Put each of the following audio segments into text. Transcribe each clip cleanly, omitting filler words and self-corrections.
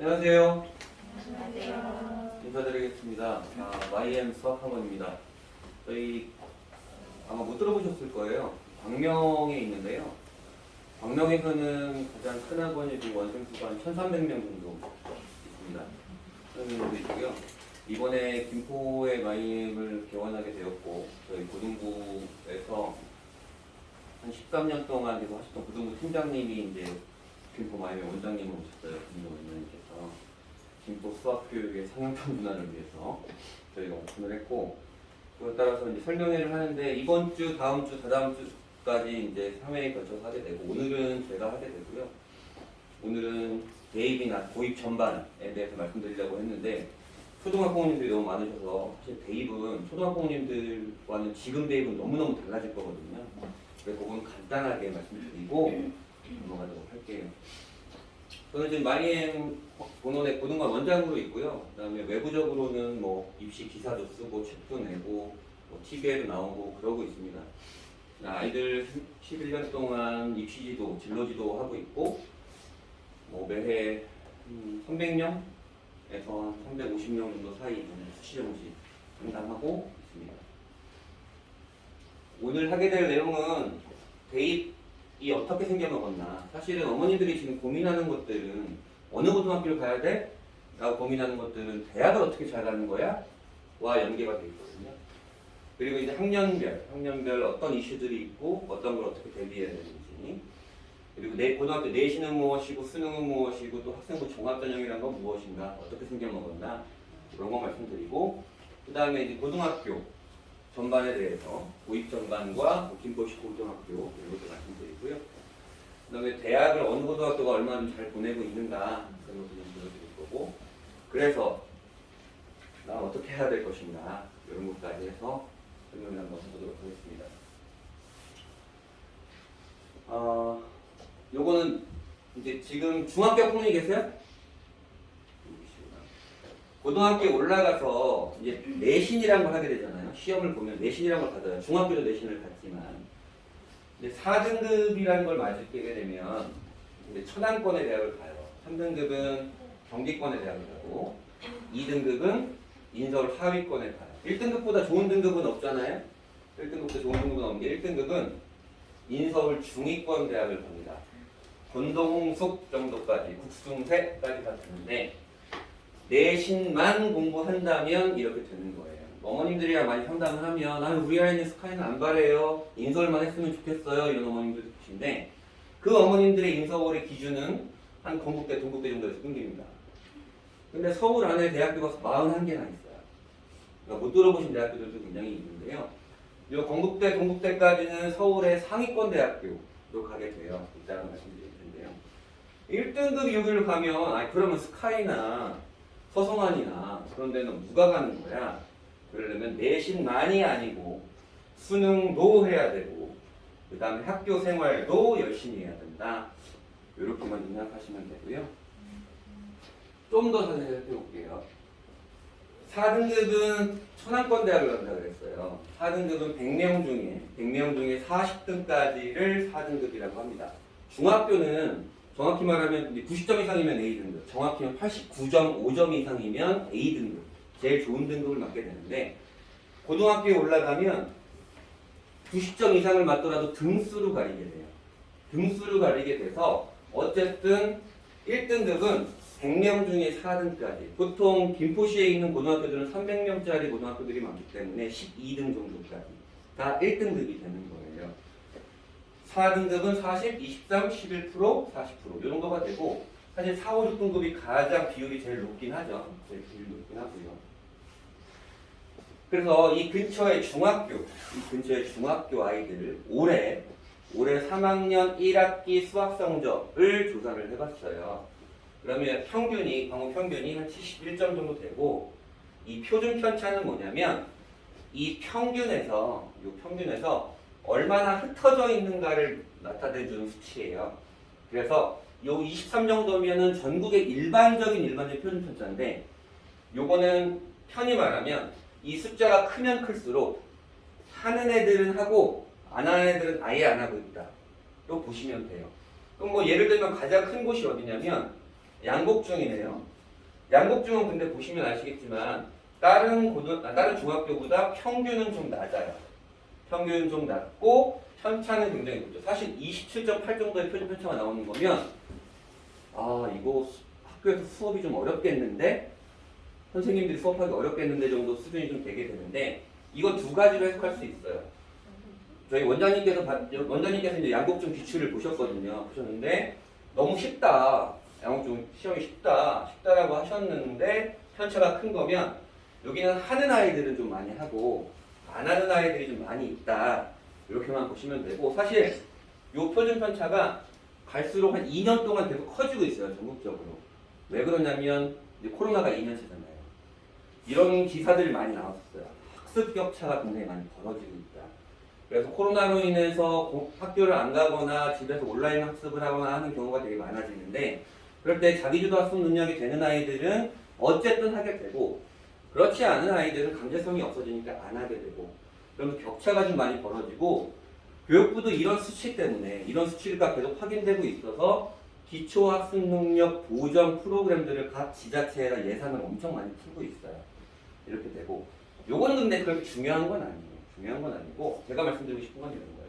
안녕하세요. 안녕하세요. 인사드리겠습니다. YM 수학학원입니다. 저희 아마 못 들어보셨을 거예요. 광명에 있는데요. 광명에서는 가장 큰 학원이 지금 원생수가 한 1,300명 정도 있습니다. 그런 정도 있고요. 이번에 김포에 YM을 개원하게 되었고, 저희 고등부에서 한 13년 동안 계속 하셨던 고등부 팀장님이 이제 김포 YM 원장님을 오셨어요. 김포 원장님께서 김포 수학교육의 상향편 문화를 위해서 저희가 오픈을 했고, 그에 따라서 이제 설명회를 하는데 이번 주, 다음 주, 다다음 주까지 이제 3회에 걸쳐서 하게 되고, 오늘은 제가 하게 되고요. 오늘은 대입이나 고입 전반에 대해서 말씀드리려고 했는데, 초등학부모님들이 너무 많으셔서 사실 대입은 초등학부모님들과는 지금 대입은 너무너무 달라질 거거든요. 그래서 그건 간단하게 말씀드리고 넘어가도록 할게요. 저는 지금 마이엠 본원의 고등관 원장으로 있고요. 그다음에 외부적으로는 뭐 입시 기사도 쓰고 책도 내고 뭐 TV에도 나오고 그러고 있습니다. 아이들 11년 동안 입시지도, 진로지도 하고 있고 뭐 매해 300명에서 350명 정도 사이 수시정시 상담하고 있습니다. 오늘 하게 될 내용은 대입이 어떻게 생겨먹었나. 사실은 어머니들이 지금 고민하는 것들은 어느 고등학교를 가야 돼? 라고 고민하는 것들은 대학을 어떻게 잘 가는 거야? 와 연계가 되어 있거든요. 그리고 이제 학년별 어떤 이슈들이 있고 어떤 걸 어떻게 대비해야 되는지, 그리고 고등학교 내신은 무엇이고 수능은 무엇이고 또 학생부 종합전형이란 건 무엇인가, 어떻게 생겨먹었나 그런 거 말씀드리고, 그 다음에 이제 고등학교 전반에 대해서 고입 전반과 김포시 고등학교 이렇게 말씀드리고요. 그 다음에 대학을 어느 고등학교가 얼마나 잘 보내고 있는가 그런 것도 좀 보여드릴 거고, 그래서 나 어떻게 해야 될 것인가 이런 것까지 해서 설명을 한번 해보도록 하겠습니다. 요거는 이제 지금 중학교 학부모님 계세요? 고등학교에 올라가서 이제 내신이라는 걸 하게 되잖아요. 시험을 보면 내신이라는 걸 받아요. 중학교도 내신을 받지만 이제 4등급이라는 걸 맞게 되면 이제 천안권의 대학을 가요. 3등급은 경기권의 대학을 가고 2등급은 인서울 하위권에 가요. 1등급보다 좋은 등급은 없잖아요. 1등급보다 좋은 등급은 없는 게 1등급은 인서울 중위권 대학을 갑니다. 건동홍숙 정도까지, 국숭세까지 다 되는데 내신만 공부한다면 이렇게 되는 거예요. 어머님들이랑 많이 상담을 하면 우리 아이는 스카이는 안 바래요. 인서울만 했으면 좋겠어요. 이런 어머님들도 계신데 그 어머님들의 인서울의 기준은 한 건국대, 동국대 정도에서 끊깁니다. 근데 서울 안에 대학교가 41개나 있어요. 그러니까 못 들어보신 대학교들도 굉장히 있는데요. 이 건국대, 동국대까지는 서울의 상위권 대학교로 가게 돼요. 이따가 말씀드릴 텐데요. 1등급 여기를 가면 그러면 스카이나 서성환이나 그런 데는 누가 가는 거야? 그러려면 내신만이 아니고 수능도 해야 되고 그 다음에 학교 생활도 열심히 해야 된다. 이렇게만 생각하시면 되고요. 좀 더 자세히 살펴볼게요. 4등급은 천안권 대학을 간다고 그랬어요. 4등급은 100명 중에 40등까지를 4등급이라고 합니다. 중학교는 정확히 말하면 90점 이상이면 A등급, 정확히는 89.5점 이상이면 A등급, 제일 좋은 등급을 맞게 되는데, 고등학교에 올라가면 90점 이상을 맞더라도 등수로 가리게 돼요. 등수로 가리게 돼서 어쨌든 1등급은 100명 중에 4등까지, 보통 김포시에 있는 고등학교들은 300명짜리 고등학교들이 많기 때문에 12등 정도까지 다 1등급이 되는 거예요. 4등급은 40, 23, 11%, 40% 이 정도가 되고, 사실 4, 5, 6등급이 가장 비율이 제일 높긴 하죠. 제일 비율이 높긴 하고요. 그래서 이 근처의 중학교 아이들 올해 3학년 1학기 수학 성적을 조사를 해봤어요. 그러면 광우 평균이 한 71점 정도 되고, 이 표준 편차는 뭐냐면 이 평균에서 얼마나 흩어져 있는가를 나타내주는 수치예요. 그래서 요 23 정도면은 전국의 일반적인 표준 편차인데, 요거는 편히 말하면 이 숫자가 크면 클수록 하는 애들은 하고 안 하는 애들은 아예 안 하고 있다. 로 보시면 돼요. 그럼 뭐 예를 들면 가장 큰 곳이 어디냐면 양곡중이네요. 양곡중은 근데 보시면 아시겠지만 다른 중학교보다 평균은 좀 낮아요. 평균은 좀 낮고 편차는 굉장히 높죠. 사실 27.8 정도의 표준 편차가 나오는 거면 이거 학교에서 수업이 좀 어렵겠는데 선생님들이 수업하기 어렵겠는데 정도 수준이 좀 되게 되는데 이건 두 가지로 해석할 수 있어요. 저희 원장님께서 이제 양곡중 기출을 보셨는데 너무 쉽다. 양곡중 시험이 쉽다라고 하셨는데 편차가 큰 거면 여기는 하는 아이들은 좀 많이 하고 안 하는 아이들이 좀 많이 있다. 이렇게만 보시면 되고 사실 이 표준 편차가 갈수록 한 2년 동안 계속 커지고 있어요. 전국적으로. 왜 그러냐면 이제 코로나가 2년째잖아요. 이런 기사들이 많이 나왔었어요. 학습 격차가 굉장히 많이 벌어지고 있다. 그래서 코로나로 인해서 학교를 안 가거나 집에서 온라인 학습을 하거나 하는 경우가 되게 많아지는데 그럴 때 자기주도 학습 능력이 되는 아이들은 어쨌든 하게 되고 그렇지 않은 아이들은 강제성이 없어지니까 안 하게 되고 그러면 격차가 좀 많이 벌어지고 교육부도 이런 수치 때문에 이런 수치가 계속 확인되고 있어서 기초학습 능력 보정 프로그램들을 각 지자체에다 예산을 엄청 많이 풀고 있어요. 이렇게 되고 요거는 근데 그렇게 중요한 건 아니에요. 중요한 건 아니고 제가 말씀드리고 싶은 건 이런 거예요.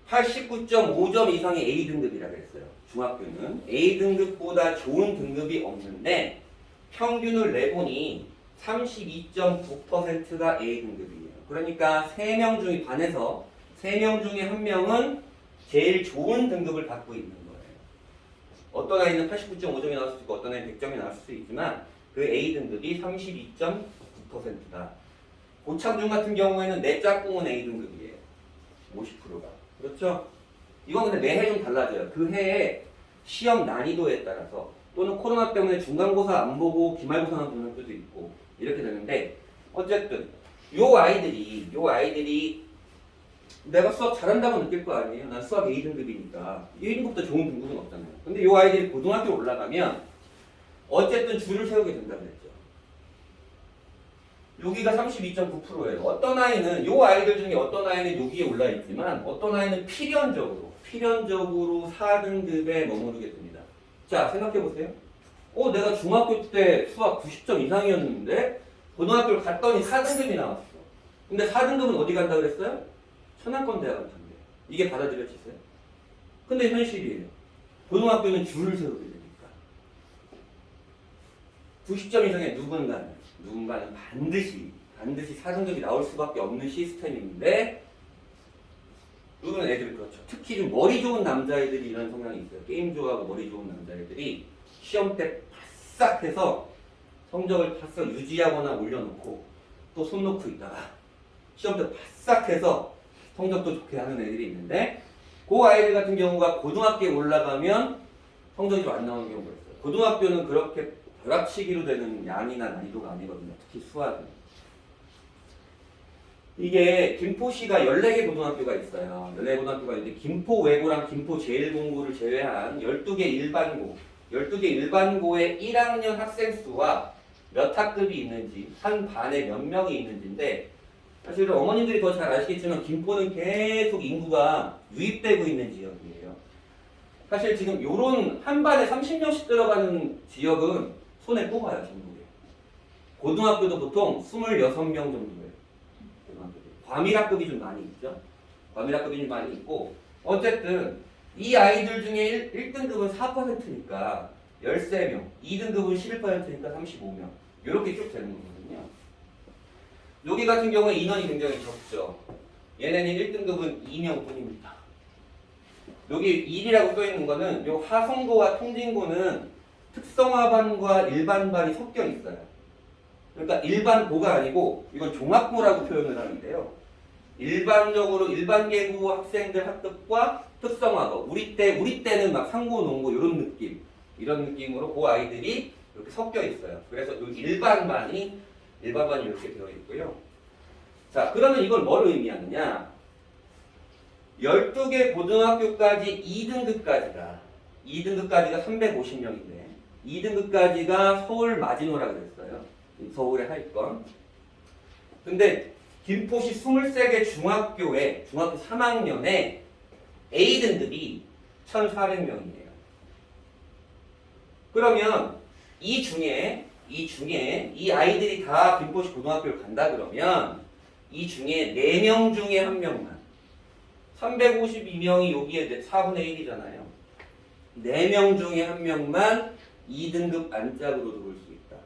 89.5점 이상의 A등급이라고 했어요. 중학교는 A등급보다 좋은 등급이 없는데 평균을 내보니 32.9%가 A등급이에요. 그러니까 3명 중에 반에서 3명 중에 1명은 제일 좋은 등급을 갖고 있는 거예요. 어떤 아이는 89.5점이 나올 수 있고 어떤 아이는 100점이 나올 수 있지만 그 A등급이 32.9%다. 고창중 같은 경우에는 내 짝꿍은 A등급이에요. 50%가. 그렇죠? 이건 근데 매해 좀 달라져요. 그 해에 시험 난이도에 따라서 또는 코로나 때문에 중간고사 안 보고 기말고사만 보는 학교도 있고 이렇게 되는데 어쨌든 요 아이들이 내가 수학 잘한다고 느낄 거 아니에요. 난 수학 A등급이니까 1등급보다 좋은 등급은 없잖아요. 근데 요 아이들이 고등학교 올라가면 어쨌든 줄을 세우게 된다고 했죠. 여기가 32.9%예요. 어떤 아이는 요 아이들 중에 어떤 아이는 여기에 올라 있지만 어떤 아이는 필연적으로 4등급에 머무르게 됩니다. 자, 생각해 보세요. 내가 중학교 때 수학 90점 이상이었는데 고등학교를 갔더니 4등급이 나왔어. 근데 4등급은 어디 간다 그랬어요? 천안권 대학을 간대요. 이게 받아들여지세요? 근데 현실이에요. 고등학교는 줄을 세우게 되니까. 90점 이상의 누군가는 반드시 4등급이 나올 수밖에 없는 시스템인데 요즘 애들이 그렇죠. 특히 좀 머리 좋은 남자애들이 이런 성향이 있어요. 게임 좋아하고 머리 좋은 남자애들이 시험 때 바싹 해서 성적을 바싹 유지하거나 올려놓고 또 손 놓고 있다가 시험 때 바싹 해서 성적도 좋게 하는 애들이 있는데 그 아이들 같은 경우가 고등학교에 올라가면 성적이 좀 안 나오는 경우가 있어요. 고등학교는 그렇게 벼락치기로 되는 양이나 난이도가 아니거든요. 특히 수학은. 이게 김포시가 14개 고등학교가 있어요. 14개 고등학교가 있는데 김포 외고랑 김포 제1공고를 제외한 12개 일반고 12개 일반고의 1학년 학생 수와 몇 학급이 있는지 한 반에 몇 명이 있는지인데 사실 어머님들이 더 잘 아시겠지만 김포는 계속 인구가 유입되고 있는 지역이에요. 사실 지금 요런 한 반에 30명씩 들어가는 지역은 손에 꼽아요. 전국에. 고등학교도 보통 26명 정도예요. 과밀학급이 좀 많이 있죠. 과밀학급이 좀 많이 있고 어쨌든 이 아이들 중에 1등급은 4%니까 13명, 2등급은 11%니까 35명 이렇게 쭉 되는 거거든요. 여기 같은 경우에 인원이 굉장히 적죠. 얘네는 1등급은 2명뿐입니다. 여기 1이라고 써있는 거는 요 하성고와 통진고는 특성화반과 일반반이 섞여 있어요. 그러니까 일반고가 아니고 이건 종합고라고 표현을 하는데요. 일반적으로 일반계고 학생들 학급과 특성화고 우리 때는 막 상고 농고 이런 느낌으로 그 아이들이 이렇게 섞여 있어요. 그래서 이 일반반이 이렇게 되어 있고요. 자, 그러면 이걸 뭘 의미하느냐? 12개 고등학교까지 2등급까지가 350명인데 2등급까지가 서울 마지노라고 그랬어요. 서울의 하위권. 근데 김포시 23개 중학교 3학년에 A등급이 1,400명이에요. 그러면 이 중에 이 아이들이 다 김포시 고등학교를 간다 그러면 이 중에 4명 중에 1명만 352명이 여기에 4분의 1이잖아요. 4명 중에 1명만 2등급 안짝으로 들어올 수 있다.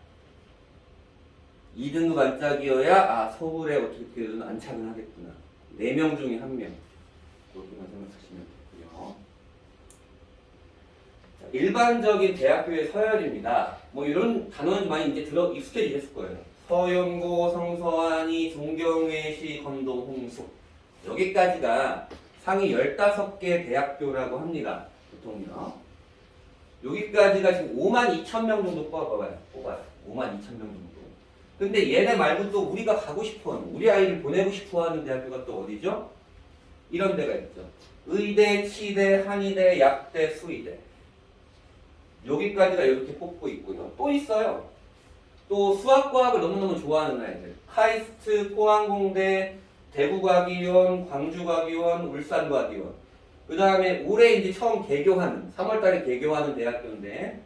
2등급 안짝이어야 서울에 어떻게든 안착은 하겠구나. 4명 중에 1명. 그렇게만 생각하시면 되고요. 자, 일반적인 대학교의 서열입니다. 뭐 이런 단어는 많이 이제 익숙해지셨을 거예요. 서연고, 성서안이, 종경외시, 건동, 홍숙. 여기까지가 상위 15개 대학교라고 합니다. 보통요. 여기까지가 지금 52,000명 정도 뽑아요. 52,000명 정도. 근데 얘네 말고 또 우리가 가고 싶어 하는, 우리 아이를 보내고 싶어 하는 대학교가 또 어디죠? 이런 데가 있죠. 의대, 치대, 한의대, 약대, 수의대. 여기까지가 이렇게 뽑고 있고요. 또 있어요. 또 수학과학을 너무너무 좋아하는 아이들. 카이스트, 포항공대, 대구과기원, 광주과기원, 울산과기원. 그 다음에 올해 이제 처음 개교하는, 3월달에 개교하는 대학교인데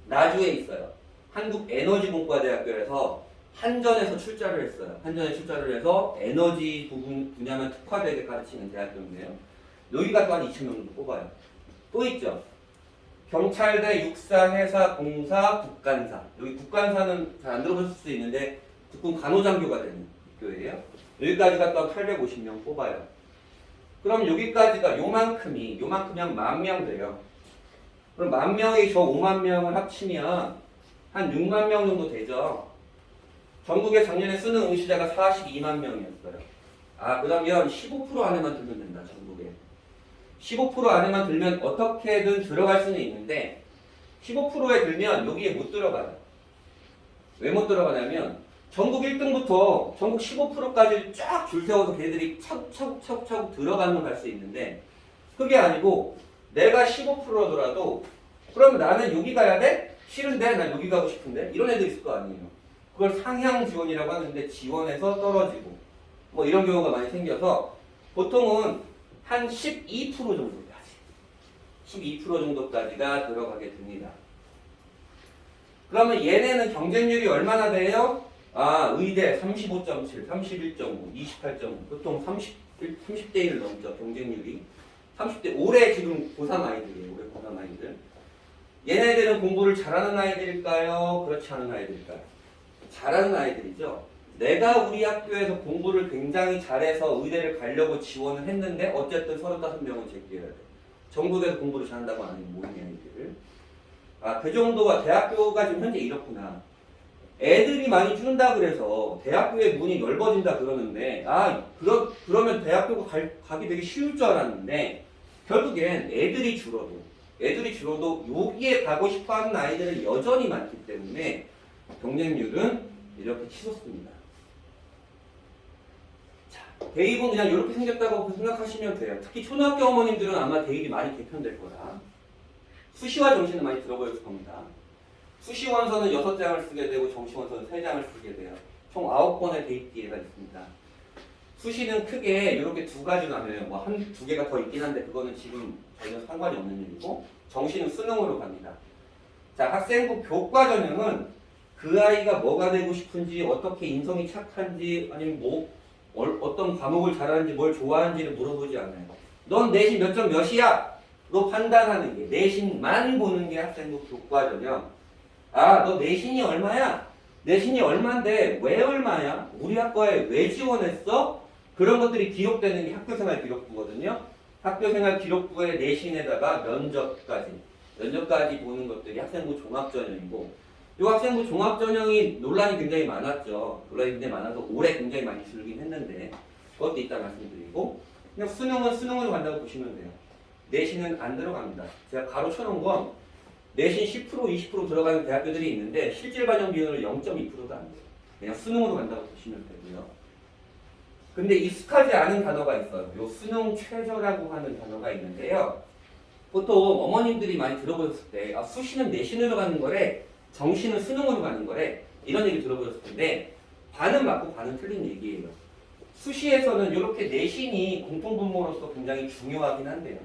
나주에 있어요. 한국에너지공과대학교에서 한전에서 출자를 했어요. 한전에 출자를 해서 에너지 분야만 특화되게 가르치는 대학교인데요. 여기가 또한 2,000명 정도 뽑아요. 또 있죠. 경찰대, 육사, 해사, 공사, 국간사. 여기 국간사는 잘 안 들어보실 수 있는데 국군 간호장교가 되는 학교예요. 여기까지가 또 850명 뽑아요. 그럼 여기까지가 요만큼이 한 10,000명 돼요. 그럼 10,000명이 저 50,000명을 합치면 한 60,000명 정도 되죠. 전국에 작년에 수능 응시자가 42만 명이었어요. 그러면 15% 안에만 들면 된다, 전국에. 15% 안에만 들면 어떻게든 들어갈 수는 있는데 15%에 들면 여기에 못 들어가요. 왜 못 들어가냐면 전국 1등부터 전국 15%까지 쫙 줄 세워서 걔들이 차곡차곡 들어가면 갈 수 있는데 그게 아니고 내가 15%더라도 그러면 나는 여기 가야 돼? 싫은데? 난 여기 가고 싶은데? 이런 애들 있을 거 아니에요. 그걸 상향 지원이라고 하는데 지원해서 떨어지고 뭐 이런 경우가 많이 생겨서 보통은 한 12% 정도까지 12% 정도까지가 들어가게 됩니다. 그러면 얘네는 경쟁률이 얼마나 돼요? 의대 35.7, 31.5, 28.5 보통 30대 1을 넘죠. 경쟁률이 30대 올해 지금 고3 아이들이에요. 올해 고3 아이들. 얘네들은 공부를 잘하는 아이들일까요? 그렇지 않은 아이들일까요? 잘하는 아이들이죠. 내가 우리 학교에서 공부를 굉장히 잘해서 의대를 가려고 지원을 했는데 어쨌든 35명은 제끼어야 돼. 전국에서 공부를 잘한다고 하는 모든 아이들. 그 정도가 대학교가 지금 현재 이렇구나. 애들이 많이 줄는다 그래서 대학교의 문이 넓어진다 그러는데 그러면 대학교가 가기 되게 쉬울 줄 알았는데 결국엔 애들이 줄어도 여기에 가고 싶어하는 아이들은 여전히 많기 때문에 경쟁률은 이렇게 치솟습니다. 자, 대입은 그냥 이렇게 생겼다고 생각하시면 돼요. 특히 초등학교 어머님들은 아마 대입이 많이 개편될 거라. 수시와 정시는 많이 들어보셨을 겁니다. 수시 원서는 6장을 쓰게 되고 정시 원서는 3장을 쓰게 돼요. 총 9번의 대입 기회가 있습니다. 수시는 크게 이렇게 두 가지로 나눠요. 뭐 두 개가 더 있긴 한데 그거는 지금 전혀 상관이 없는 일이고 정시는 수능으로 갑니다. 자, 학생부 교과 전형은 그 아이가 뭐가 되고 싶은지 어떻게 인성이 착한지 아니면 어떤 과목을 잘하는지 뭘 좋아하는지를 물어보지 않아요. 넌 내신 몇 점 몇이야? 로 판단하는 게 내신만 보는 게 학생부 교과 전형. 너 내신이 얼마야? 내신이 얼만데 왜 얼마야? 우리 학과에 왜 지원했어? 그런 것들이 기록되는 게 학교생활 기록부거든요. 학교생활 기록부의 내신에다가 면접까지 보는 것들이 학생부 종합전형이고 이 학생부 종합전형이 논란이 굉장히 많았죠. 논란이 굉장히 많아서 올해 굉장히 많이 줄긴 했는데 그것도 이따 말씀드리고 그냥 수능은 수능으로 간다고 보시면 돼요. 내신은 안 들어갑니다. 제가 가로 쳐놓은 건 내신 10%, 20% 들어가는 대학교들이 있는데 실질 반영 비율은 0.2%도 안 돼요. 그냥 수능으로 간다고 보시면 되고요. 근데 익숙하지 않은 단어가 있어요. 요 수능 최저라고 하는 단어가 있는데요. 보통 어머님들이 많이 들어보셨을 때 수시는 내신으로 가는 거래, 정시는 수능으로 가는 거래 이런 얘기 들어보셨을 텐데 반은 맞고 반은 틀린 얘기예요. 수시에서는 이렇게 내신이 공통분모로서 굉장히 중요하긴 한데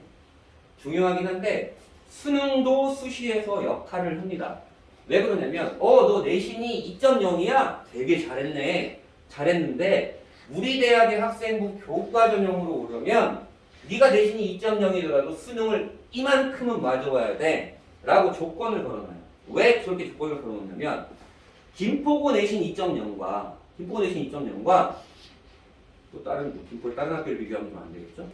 수능도 수시에서 역할을 합니다. 왜 그러냐면 너 내신이 2.0이야? 되게 잘했네. 잘했는데 우리 대학의 학생부 교과 전형으로 오려면 네가 내신이 2.0이더라도 수능을 이만큼은 맞아와야 돼 라고 조건을 걸어놔요. 왜 그렇게 조건을 걸어놓냐면 김포고 내신 2.0과 또 김포의 다른 학교를 비교하면 좀 안 되겠죠?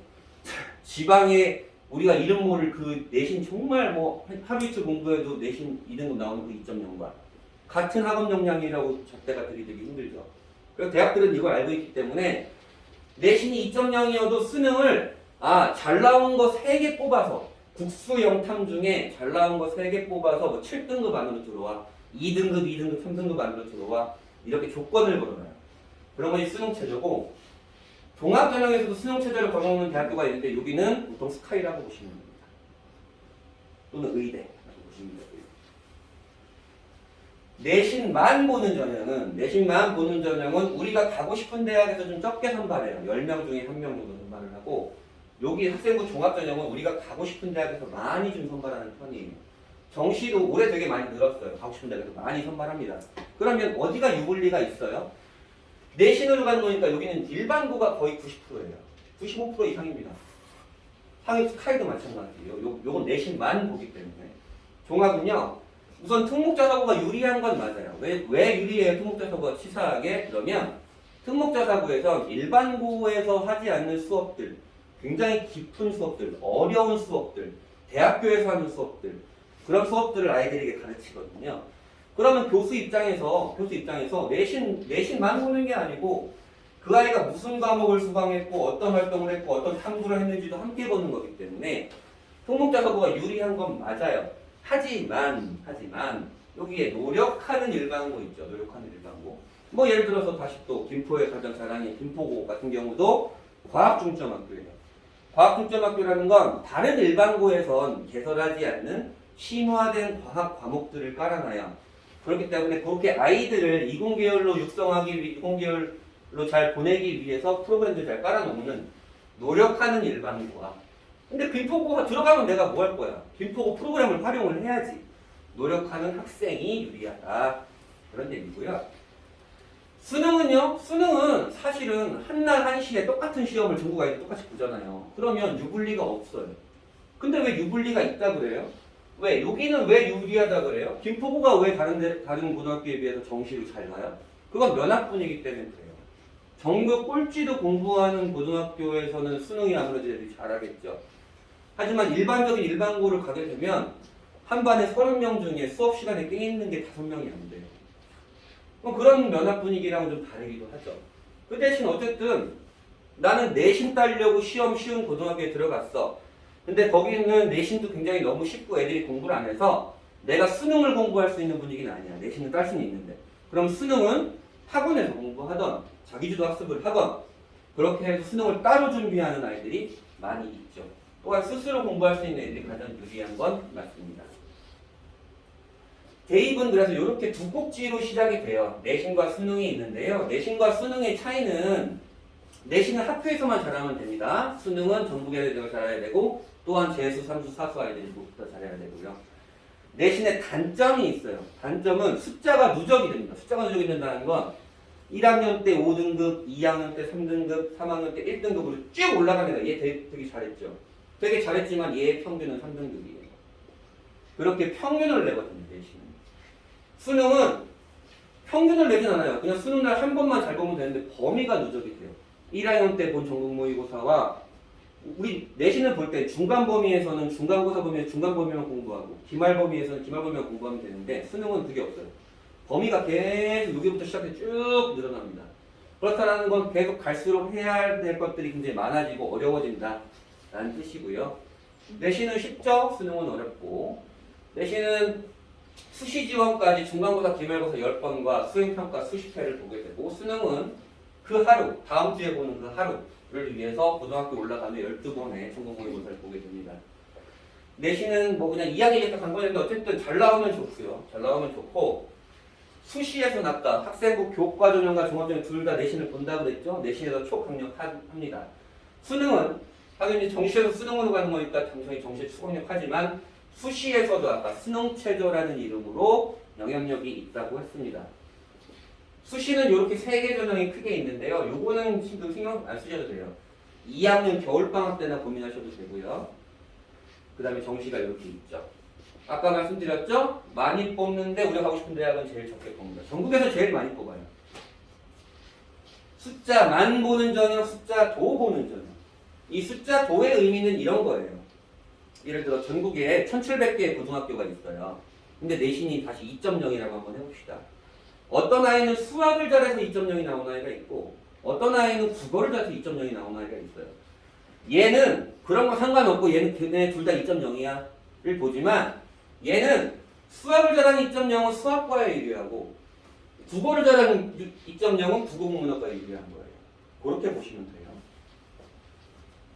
지방에 우리가 이름 모를 그 내신 정말 뭐 하루 이틀 공부해도 내신 2등급 나오는 그 2.0과 같은 학업 역량이라고 잣대가 들이대기 힘들죠. 그래서 대학들은 이걸 알고 있기 때문에 내신이 2.0이어도 수능을 잘 나온 거 3개 뽑아서 국수 영탐 중에 잘 나온 거 3개 뽑아서 뭐 7등급 안으로 들어와 2등급, 2등급, 3등급 안으로 들어와 이렇게 조건을 걸어놔요. 그런 것이 수능체제고 종합전형에서도 수능체제를 걸어놓는 대학교가 있는데 여기는 보통 스카이라고 보시면 됩니다. 또는 의대라고 보시면 되고요. 내신만 보는 전형은 우리가 가고 싶은 대학에서 좀 적게 선발해요. 10명 중에 1명 정도 선발을 하고 여기 학생부 종합전형은 우리가 가고 싶은 대학에서 많이 좀 선발하는 편이에요. 정시도 올해 되게 많이 늘었어요. 가고 싶은 대학에서 많이 선발합니다. 그러면 어디가 유불리가 있어요? 내신으로 가는 거니까 여기는 일반고가 거의 90%예요. 95% 이상입니다. 상위 스카이도 마찬가지예요. 요건 내신만 보기 때문에. 종합은요. 우선 특목자사고가 유리한 건 맞아요. 왜 유리해요? 특목자사고가 치사하게? 그러면 특목자사고에서 일반고에서 하지 않는 수업들, 굉장히 깊은 수업들, 어려운 수업들, 대학교에서 하는 수업들, 그런 수업들을 아이들에게 가르치거든요. 그러면 교수 입장에서 내신만 보는 게 아니고 그 아이가 무슨 과목을 수강했고 어떤 활동을 했고 어떤 탐구를 했는지도 함께 보는 거기 때문에 특목자사고가 유리한 건 맞아요. 하지만 여기에 노력하는 일반고 있죠. 노력하는 일반고. 뭐 예를 들어서 다시 또 김포의 가장 자랑인 김포고 같은 경우도 과학중점학교예요. 과학중점학교라는 건 다른 일반고에선 개설하지 않는 심화된 과학 과목들을 깔아놔요. 그렇기 때문에 그렇게 아이들을 이공계열로 이공계열로 잘 보내기 위해서 프로그램들 잘 깔아놓는 노력하는 일반고와 근데 김포고가 들어가면 내가 뭐 할 거야? 김포고 프로그램을 활용을 해야지. 노력하는 학생이 유리하다. 그런 얘기고요. 수능은요? 수능은 사실은 한날 한시에 똑같은 시험을 전국 아이들 똑같이 보잖아요. 그러면 유불리가 없어요. 근데 왜 유불리가 있다 그래요? 왜? 여기는 왜 유리하다 그래요? 김포고가 왜 다른 고등학교에 비해서 정시로 잘 가요? 그건 면학분이기 때문에 그래요. 전국 꼴찌도 공부하는 고등학교에서는 수능이 아무래도 애들이 잘하겠죠. 하지만 일반적인 일반고를 가게 되면 한 반에 30명 중에 수업 시간에 깨 있는 게 5명이 안 돼요. 그런 면학 분위기랑은 좀 다르기도 하죠. 그 대신 어쨌든 나는 내신 따려고 시험 쉬운 고등학교에 들어갔어. 근데 거기는 내신도 굉장히 너무 쉽고 애들이 공부를 안 해서 내가 수능을 공부할 수 있는 분위기는 아니야. 내신은 딸 수는 있는데. 그럼 수능은 학원에서 공부하던 자기주도 학습을 하건 그렇게 해서 수능을 따로 준비하는 아이들이 많이 있죠. 또한 스스로 공부할 수 있는 애들이 가장 유리한 건 맞습니다. 대입은 그래서 이렇게 두 꼭지로 시작이 돼요. 내신과 수능이 있는데요. 내신과 수능의 차이는 내신은 학교에서만 잘하면 됩니다. 수능은 전국의 애들이 잘해야 되고 또한 재수, 삼수, 사수 아이들이 다 잘해야 되고요. 내신의 단점이 있어요. 단점은 숫자가 누적이 됩니다. 숫자가 누적이 된다는 건 1학년 때 5등급, 2학년 때 3등급, 3학년 때 1등급으로 쭉 올라가는 거예요. 얘 되게 잘했죠. 되게 잘했지만 얘의 평균은 3등급이에요. 그렇게 평균을 내거든요. 내신은. 수능은 평균을 내진 않아요. 그냥 수능날 한 번만 잘 보면 되는데 범위가 누적이 돼요. 1학년 때 본 전국 모의고사와 우리 내신을 볼 때 중간 범위에서는 중간고사 범위에서 중간 범위만 공부하고 기말 범위에서는 기말 범위만 공부하면 되는데 수능은 그게 없어요. 범위가 계속 여기부터 시작해 쭉 늘어납니다. 그렇다는 건 계속 갈수록 해야 될 것들이 굉장히 많아지고 어려워진다 라는 뜻이고요. 내신은 쉽죠? 수능은 어렵고 내신은 수시 지원까지 중간고사, 기말고사 10번과 수행평가 수십 회를 보게 되고 수능은 그 하루, 다음 주에 보는 그 하루를 위해서 고등학교 올라가면 12번의 전국 모의고사를 보게 됩니다. 내신은 뭐 그냥 이야기니까 간 거였는데 어쨌든 잘 나오면 좋고요. 잘 나오면 좋고 수시에서는 아까 학생부 교과 전형과 종합전형 둘 다 내신을 본다고 그랬죠. 내신에서 초강력합니다. 수능은 당연히 정시에서 수능으로 가는 거니까 당연히 정시에 초강력하지만 수시에서도 아까 수능체조라는 이름으로 영향력이 있다고 했습니다. 수시는 이렇게 세 개 전형이 크게 있는데요. 요거는 지금 신경 안 쓰셔도 돼요. 2학년 겨울방학 때나 고민하셔도 되고요. 그 다음에 정시가 이렇게 있죠. 아까 말씀드렸죠? 많이 뽑는데 우리가 가고 싶은 대학은 제일 적게 뽑는다. 전국에서 제일 많이 뽑아요. 숫자 만 보는 전형, 숫자 도 보는 전형. 이 숫자 도의 의미는 이런 거예요. 예를 들어 전국에 1700개의 고등학교가 있어요. 근데 내신이 다시 2.0이라고 한번 해봅시다. 어떤 아이는 수학을 잘해서 2.0이 나온 아이가 있고 어떤 아이는 국어를 잘해서 2.0이 나온 아이가 있어요. 얘는 그런 거 상관없고 얘는 걔네 둘 다 2.0이야를 보지만 얘는 수학을 잘하는 2.0은 수학과에 유리하고 국어를 잘하는 2.0은 국어국문학과에 유리한 거예요. 그렇게 보시면 돼요.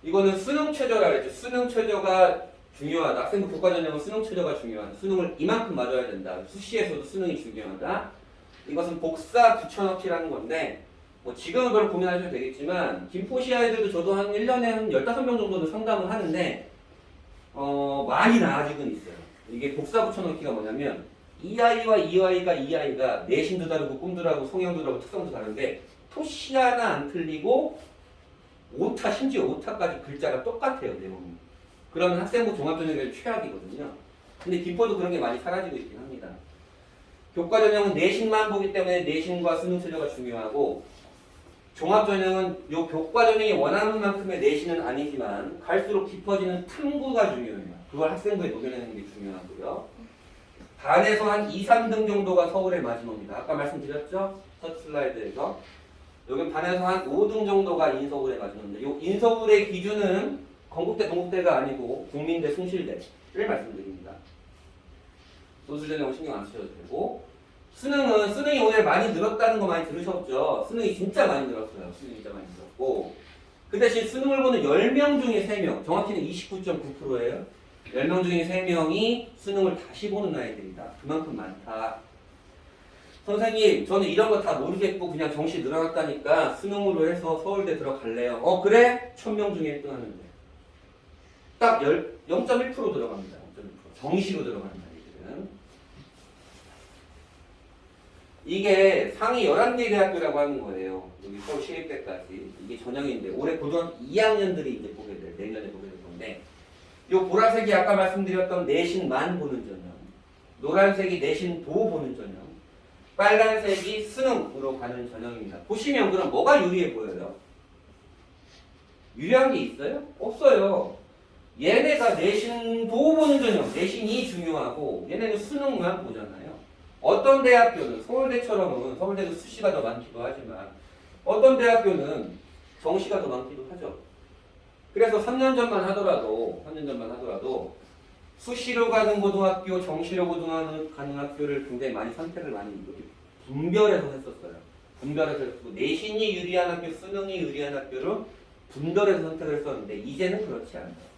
이거는 수능 최저라 그랬죠. 수능 최저가 중요하다. 학생부 교과 전형은 수능 최저가 중요하다. 수능을 이만큼 맞아야 된다. 수시에서도 수능이 중요하다. 이것은 복사 붙여넣기라는 건데 뭐 지금은 별로 고민하셔도 되겠지만 김포시 아이들도 저도 한 1년에 한 15명 정도는 상담을 하는데 많이 나아지긴 있어요. 이게 복사 붙여넣기가 뭐냐면 이 아이와 이 아이가 내신도 다르고 꿈도 다르고 성향도 다르고 특성도 다른데 토시 하나 안 틀리고 오타 심지어 오타까지 글자가 똑같아요. 내용이. 그러면 학생부 종합전형이 최악이거든요. 근데 김포도 그런 게 많이 사라지고 있긴 합니다. 교과전형은 내신만 보기 때문에 내신과 수능 체제가 중요하고 종합전형은 요 교과전형이 원하는 만큼의 내신은 아니지만 갈수록 깊어지는 탐구가 중요해요. 그걸 학생부에 녹여내는 게 중요하고요. 반에서 한 2, 3등 정도가 서울의 마지노입니다. 아까 말씀드렸죠? 첫 슬라이드에서. 여기 반에서 한 5등 정도가 인서울의 마지노인데 요 인서울의 기준은 건국대, 동국대가 아니고 국민대, 숭실대를 말씀드립니다. 소수전형은 신경 안 쓰셔도 되고 수능이 오늘 많이 늘었다는 거 많이 들으셨죠? 수능이 진짜 많이 늘었어요. 수능이 진짜 많이 늘었고 그 대신 수능을 보는 10명 중에 3명 정확히는 29.9%예요. 10명 중에 3명이 수능을 다시 보는 아이들이다. 그만큼 많다. 선생님 저는 이런 거 다 모르겠고 그냥 정시 늘어났다니까 수능으로 해서 서울대 들어갈래요. 그래? 1000명 중에 1등 하는데 딱 0.1% 들어갑니다. 0.1%. 정시로 들어가는 아이들은. 이게 상위 11개 대학교라고 하는 거예요. 여기 서울 시립대까지. 이게 전형인데 올해 고등학교 2학년들이 이제 보게 될, 내년에 보게 될 건데 요 보라색이 아까 말씀드렸던 내신만 보는 전형, 노란색이 내신 도 보는 전형, 빨간색이 수능으로 가는 전형입니다. 보시면 그럼 뭐가 유리해 보여요? 유리한 게 있어요? 없어요. 얘네가 내신 도 보는 전형, 내신이 중요하고 얘네는 수능만 보잖아요. 어떤 대학교는 서울대처럼은 서울대도 수시가 더 많기도 하지만 어떤 대학교는 정시가 더 많기도 하죠. 그래서 3년 전만 하더라도 수시로 가는 고등학교, 정시로 가는 학교를 굉장히 많이 선택을 많이 이렇게 분별해서 했었어요. 분별해서 했고 내신이 유리한 학교, 수능이 유리한 학교를 분별해서 선택을 했었는데 이제는 그렇지 않아요.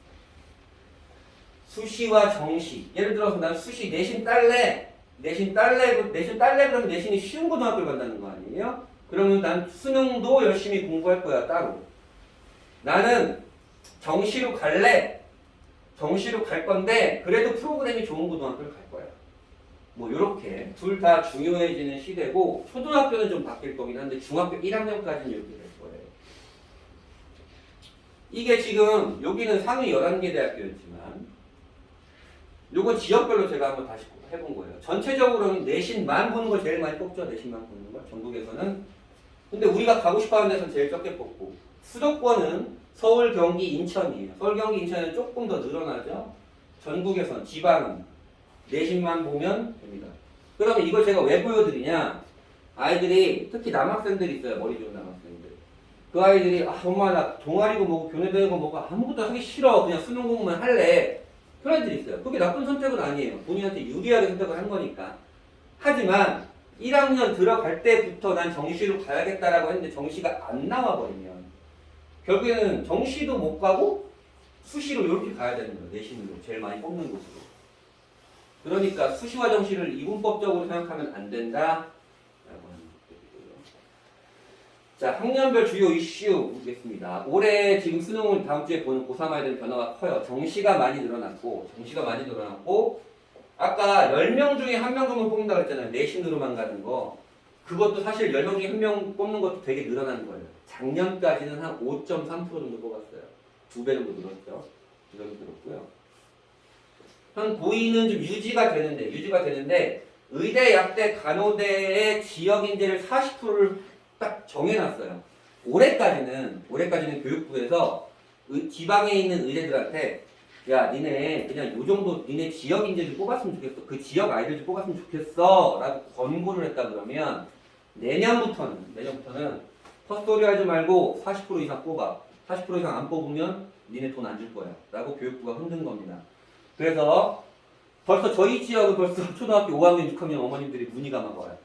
수시와 정시. 예를 들어서 난 수시 내신 딸래 그러면 내신이 쉬운 고등학교를 간다는 거 아니에요? 그러면 난 수능도 열심히 공부할 거야 따로. 나는 정시로 갈래. 정시로 갈 건데 그래도 프로그램이 좋은 고등학교를 갈 거야. 뭐 이렇게 둘 다 중요해지는 시대고 초등학교는 좀 바뀔 거긴 한데 중학교 1학년까지는 이렇게 될 거예요. 이게 지금 여기는 상위 11개 대학교였지만 요건 지역별로 제가 한번 다시 해본 거예요. 전체적으로는 내신만 보는 걸 제일 많이 뽑죠. 내신만 보는 걸 전국에서는. 근데 우리가 가고 싶어하는 데서는 제일 적게 뽑고 수도권은 서울, 경기, 인천이에요. 서울, 경기, 인천은 조금 더 늘어나죠. 전국에서는 지방은 내신만 보면 됩니다. 그러면 이걸 제가 왜 보여드리냐? 아이들이 특히 남학생들이 있어요. 머리 좋은 남학생들. 그 아이들이 엄마 나 동아리고 뭐고 교내대회고 뭐고 아무것도 하기 싫어. 그냥 수능 공부만 할래. 그런 애들이 있어요. 그게 나쁜 선택은 아니에요. 본인한테 유리하게 선택을 한 거니까. 하지만 1학년 들어갈 때부터 난 정시로 가야겠다라고 했는데 정시가 안 나와버리면 결국에는 정시도 못 가고 수시로 이렇게 가야 되는 거예요. 내신으로. 제일 많이 뽑는 곳으로. 그러니까 수시와 정시를 이분법적으로 생각하면 안 된다. 라고 하는 것들이고요. 자, 학년별 주요 이슈 보겠습니다. 올해 지금 수능을 다음 주에 보는 고3 아이들 변화가 커요. 정시가 많이 늘어났고, 아까 10명 중에 1명 정도 뽑는다고 했잖아요. 내신으로만 가는 거. 그것도 사실 10명 중에 1명 뽑는 것도 되게 늘어난 거예요. 작년까지는 한 5.3% 정도 뽑았어요. 2배 정도 늘었죠. 2배 정도 늘었고요. 한 고2는 좀 유지가 되는데, 의대, 약대, 간호대의 지역 인재를 40%를 딱 정해놨어요. 올해까지는 교육부에서 지방에 있는 의대들한테 야, 니네 그냥 요 정도 니네 지역 인재들 뽑았으면 좋겠어. 그 지역 아이들 좀 뽑았으면 좋겠어. 라고 권고를 했다 그러면 내년부터는 헛소리 하지 말고 40% 이상 뽑아. 40% 이상 안 뽑으면 니네 돈 안 줄 거야. 라고 교육부가 흔든 겁니다. 그래서 벌써 저희 지역은 벌써 초등학교 5학년, 6학년 어머님들이 문의가 막 와요.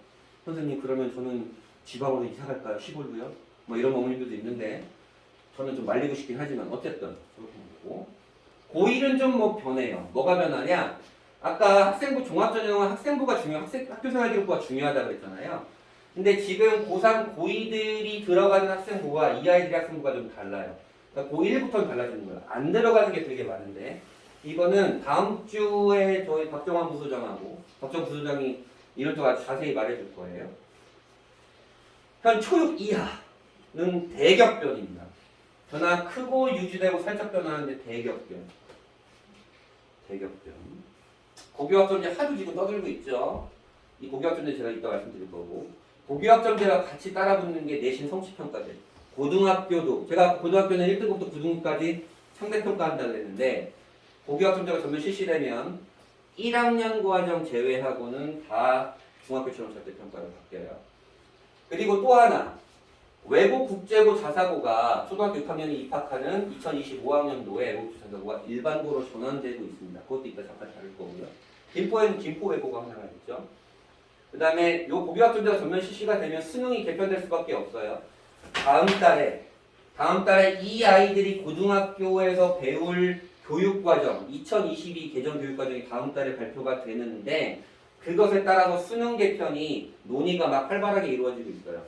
선생님 그러면 저는 지방으로 이사 갈까요? 시골로요? 뭐 이런 어머님들도 있는데 저는 좀 말리고 싶긴 하지만 어쨌든 그렇게 보고 고1은 좀 뭐 변해요. 뭐가 변하냐? 아까 학생부 종합전형은 학생부가 학교생활기록부가 중요하다 그랬잖아요. 근데 지금 고3, 고2들이 들어가는 학생부와 이 아이들의 학생부가 좀 달라요. 그러니까 고1부터는 달라지는 거예요. 안 들어가는 게 되게 많은데 이거는 다음 주에 저희 박정환 부소장하고 박정 부소장이 이런 쪽 아주 자세히 말해줄 거예요. 현 초육 이하는 대격변입니다. 변화 크고 유지되고 살짝 변하는데 대격변. 고교학점제 하도 지금 떠들고 있죠. 이 고교학점제 제가 이따 말씀드릴 거고. 고교학점제와 같이 따라붙는 게 내신 성취평가제. 고등학교도 제가 고등학교는 1등급부터 9등급까지 상대평가한다고 했는데 고교학점제가 전면 실시되면 1학년 과정 제외하고는 다 중학교처럼 절대평가로 바뀌어요. 그리고 또 하나 외고, 국제고, 자사고가 초등학교 6학년이 입학하는 2025학년도에 외고, 자사고가 일반고로 전환되고 있습니다. 그것도 이따 잠깐 다룰 거고요. 김포에는 김포 외고가 하나가 있죠. 그 다음에 요 고교학점제가 전면 실시가 되면 수능이 개편될 수밖에 없어요. 다음 달에 이 아이들이 고등학교에서 배울 교육과정, 2022 개정 교육과정이 다음 달에 발표가 되는데 그것에 따라서 수능 개편이 논의가 막 활발하게 이루어지고 있어요.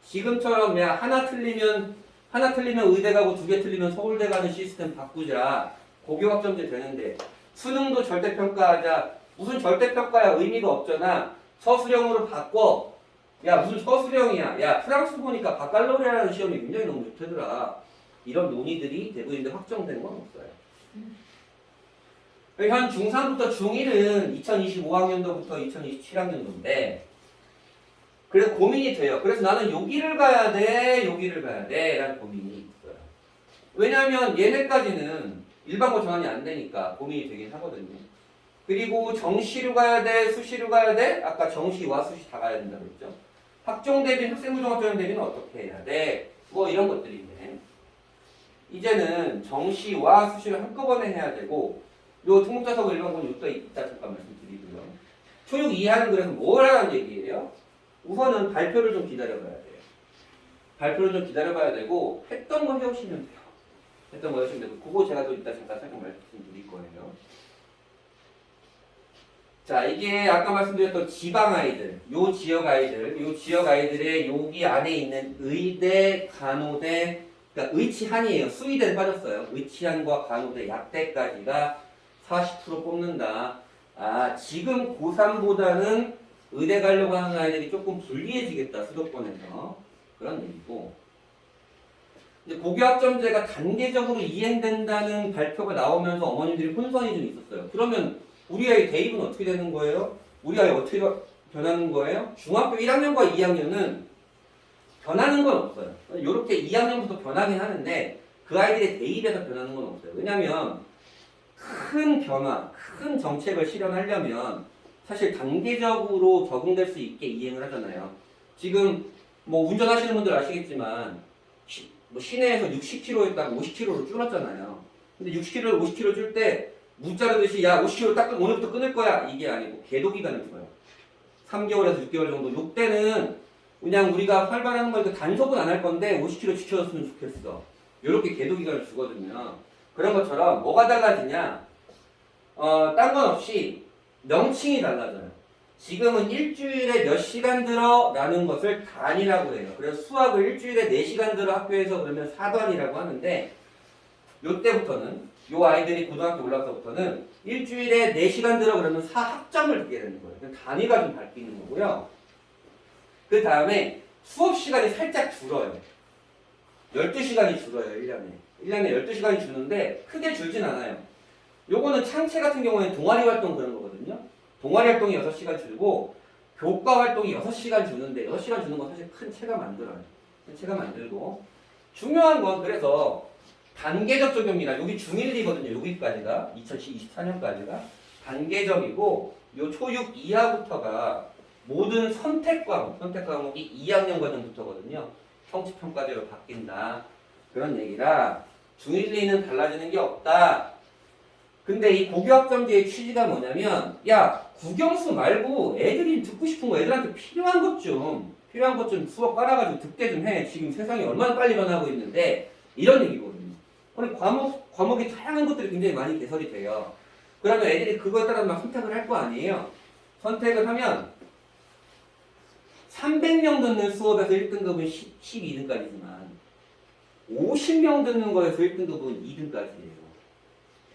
지금처럼 그냥 하나 틀리면 의대 가고 2개 틀리면 서울대 가는 시스템 바꾸자. 고교학점제 되는데 수능도 절대평가하자. 무슨 절대평가야 의미가 없잖아. 서술형으로 바꿔. 야 무슨 서술형이야. 야 프랑스 보니까 바칼로레아라는 시험이 굉장히 너무 좋대더라. 이런 논의들이 되고 있는데 확정된 건 없어요. 현 중3부터 중1은 2025학년도부터 2027학년도인데 그래서 고민이 돼요. 그래서 나는 여기를 가야 돼 라는 고민이 있어요. 왜냐하면 얘네까지는 일반고 전환이 안 되니까 고민이 되긴 하거든요. 그리고 정시로 가야 돼, 수시로 가야 돼? 아까 정시와 수시 다 가야 된다고 그랬죠. 학종 대비는 학생부 종합전형 대비는 어떻게 해야 돼? 뭐 이런 것들인데 이제는 정시와 수시를 한꺼번에 해야 되고 요 특목자사고 일반고는 이따 잠깐 말씀드리고요. 초육 이하는 그래서 뭘 하라는 얘기예요? 우선은 발표를 좀 기다려봐야 돼요. 발표를 좀 기다려봐야 되고 했던 거 해오시면 돼요. 그거 제가 또 이따 잠깐 설명 말씀드릴 거예요. 자, 이게 아까 말씀드렸던 지방 아이들, 요 지역 아이들의 여기 안에 있는 의대, 간호대, 그러니까 의치한이에요. 수의대는 빠졌어요. 의치한과 간호대, 약대까지가 40% 뽑는다. 아, 지금 고3보다는 의대 가려고 하는 아이들이 조금 불리해지겠다. 수도권에서. 그런 얘기고. 이제 고교학점제가 단계적으로 이행된다는 발표가 나오면서 어머님들이 혼선이 좀 있었어요. 그러면 우리 아이 대입은 어떻게 되는 거예요? 우리 아이 어떻게 변하는 거예요? 중학교 1학년과 2학년은 변하는 건 없어요. 이렇게 2학년부터 변하긴 하는데 그 아이들의 대입에서 변하는 건 없어요. 왜냐하면 큰 변화, 큰 정책을 실현하려면 사실 단계적으로 적응될 수 있게 이행을 하잖아요. 지금 뭐 운전하시는 분들 아시겠지만 시내에서 60km였다가 50km로 줄었잖아요. 근데 60km를 50km 줄 때 무자르듯이 야 50km 딱 오늘부터 끊을 거야 이게 아니고 계도 기간을 줘요. 3개월에서 6개월 정도. 요때는 그냥 우리가 활발하는 거니까 단속은 안 할 건데 50km 지켜줬으면 좋겠어. 이렇게 계도 기간을 주거든요. 그런 것처럼 뭐가 달라지냐? 딴 건 없이 명칭이 달라져요. 지금은 일주일에 몇 시간 들어 라는 것을 단위라고 해요. 그래서 수학을 일주일에 4시간 들어 학교에서 그러면 4단이라고 하는데 요때부터는 요 아이들이 고등학교 올라서부터는 일주일에 4시간 들어 그러면 4학점을 듣게 되는 거예요. 단위가 좀 바뀌는 거고요. 그 다음에 수업 시간이 살짝 줄어요. 12시간이 줄어요, 1년에. 1년에 12시간이 주는데 크게 줄진 않아요. 요거는 창체 같은 경우에는 동아리 활동 그런 거거든요. 동아리 활동이 6시간 줄고 교과 활동이 6시간 주는데 6시간 주는 건 사실 큰 체가 만들어요. 큰 체가 만들고 중요한 건 그래서 단계적 적용이라 여기 중1이거든요. 여기까지가 2024년까지가 단계적이고 요 초6 이하부터가 모든 선택 과목이 2학년 과정부터거든요. 성취평가제로 바뀐다. 그런 얘기라 중1, 2는 달라지는 게 없다. 근데 이 고교학점제의 취지가 뭐냐면 야 국영수 말고 애들이 듣고 싶은 거 애들한테 필요한 것 좀 수업 깔아가지고 듣게 좀 해. 지금 세상이 얼마나 빨리 변하고 있는데 이런 얘기거든요. 우리 과목이 다양한 것들이 굉장히 많이 개설이 돼요. 그러면 애들이 그거에 따라 막 선택을 할 거 아니에요. 선택을 하면 300명 듣는 수업에서 1등급은 12등까지지만 50명 듣는 거에서 1등급은 2등까지예요.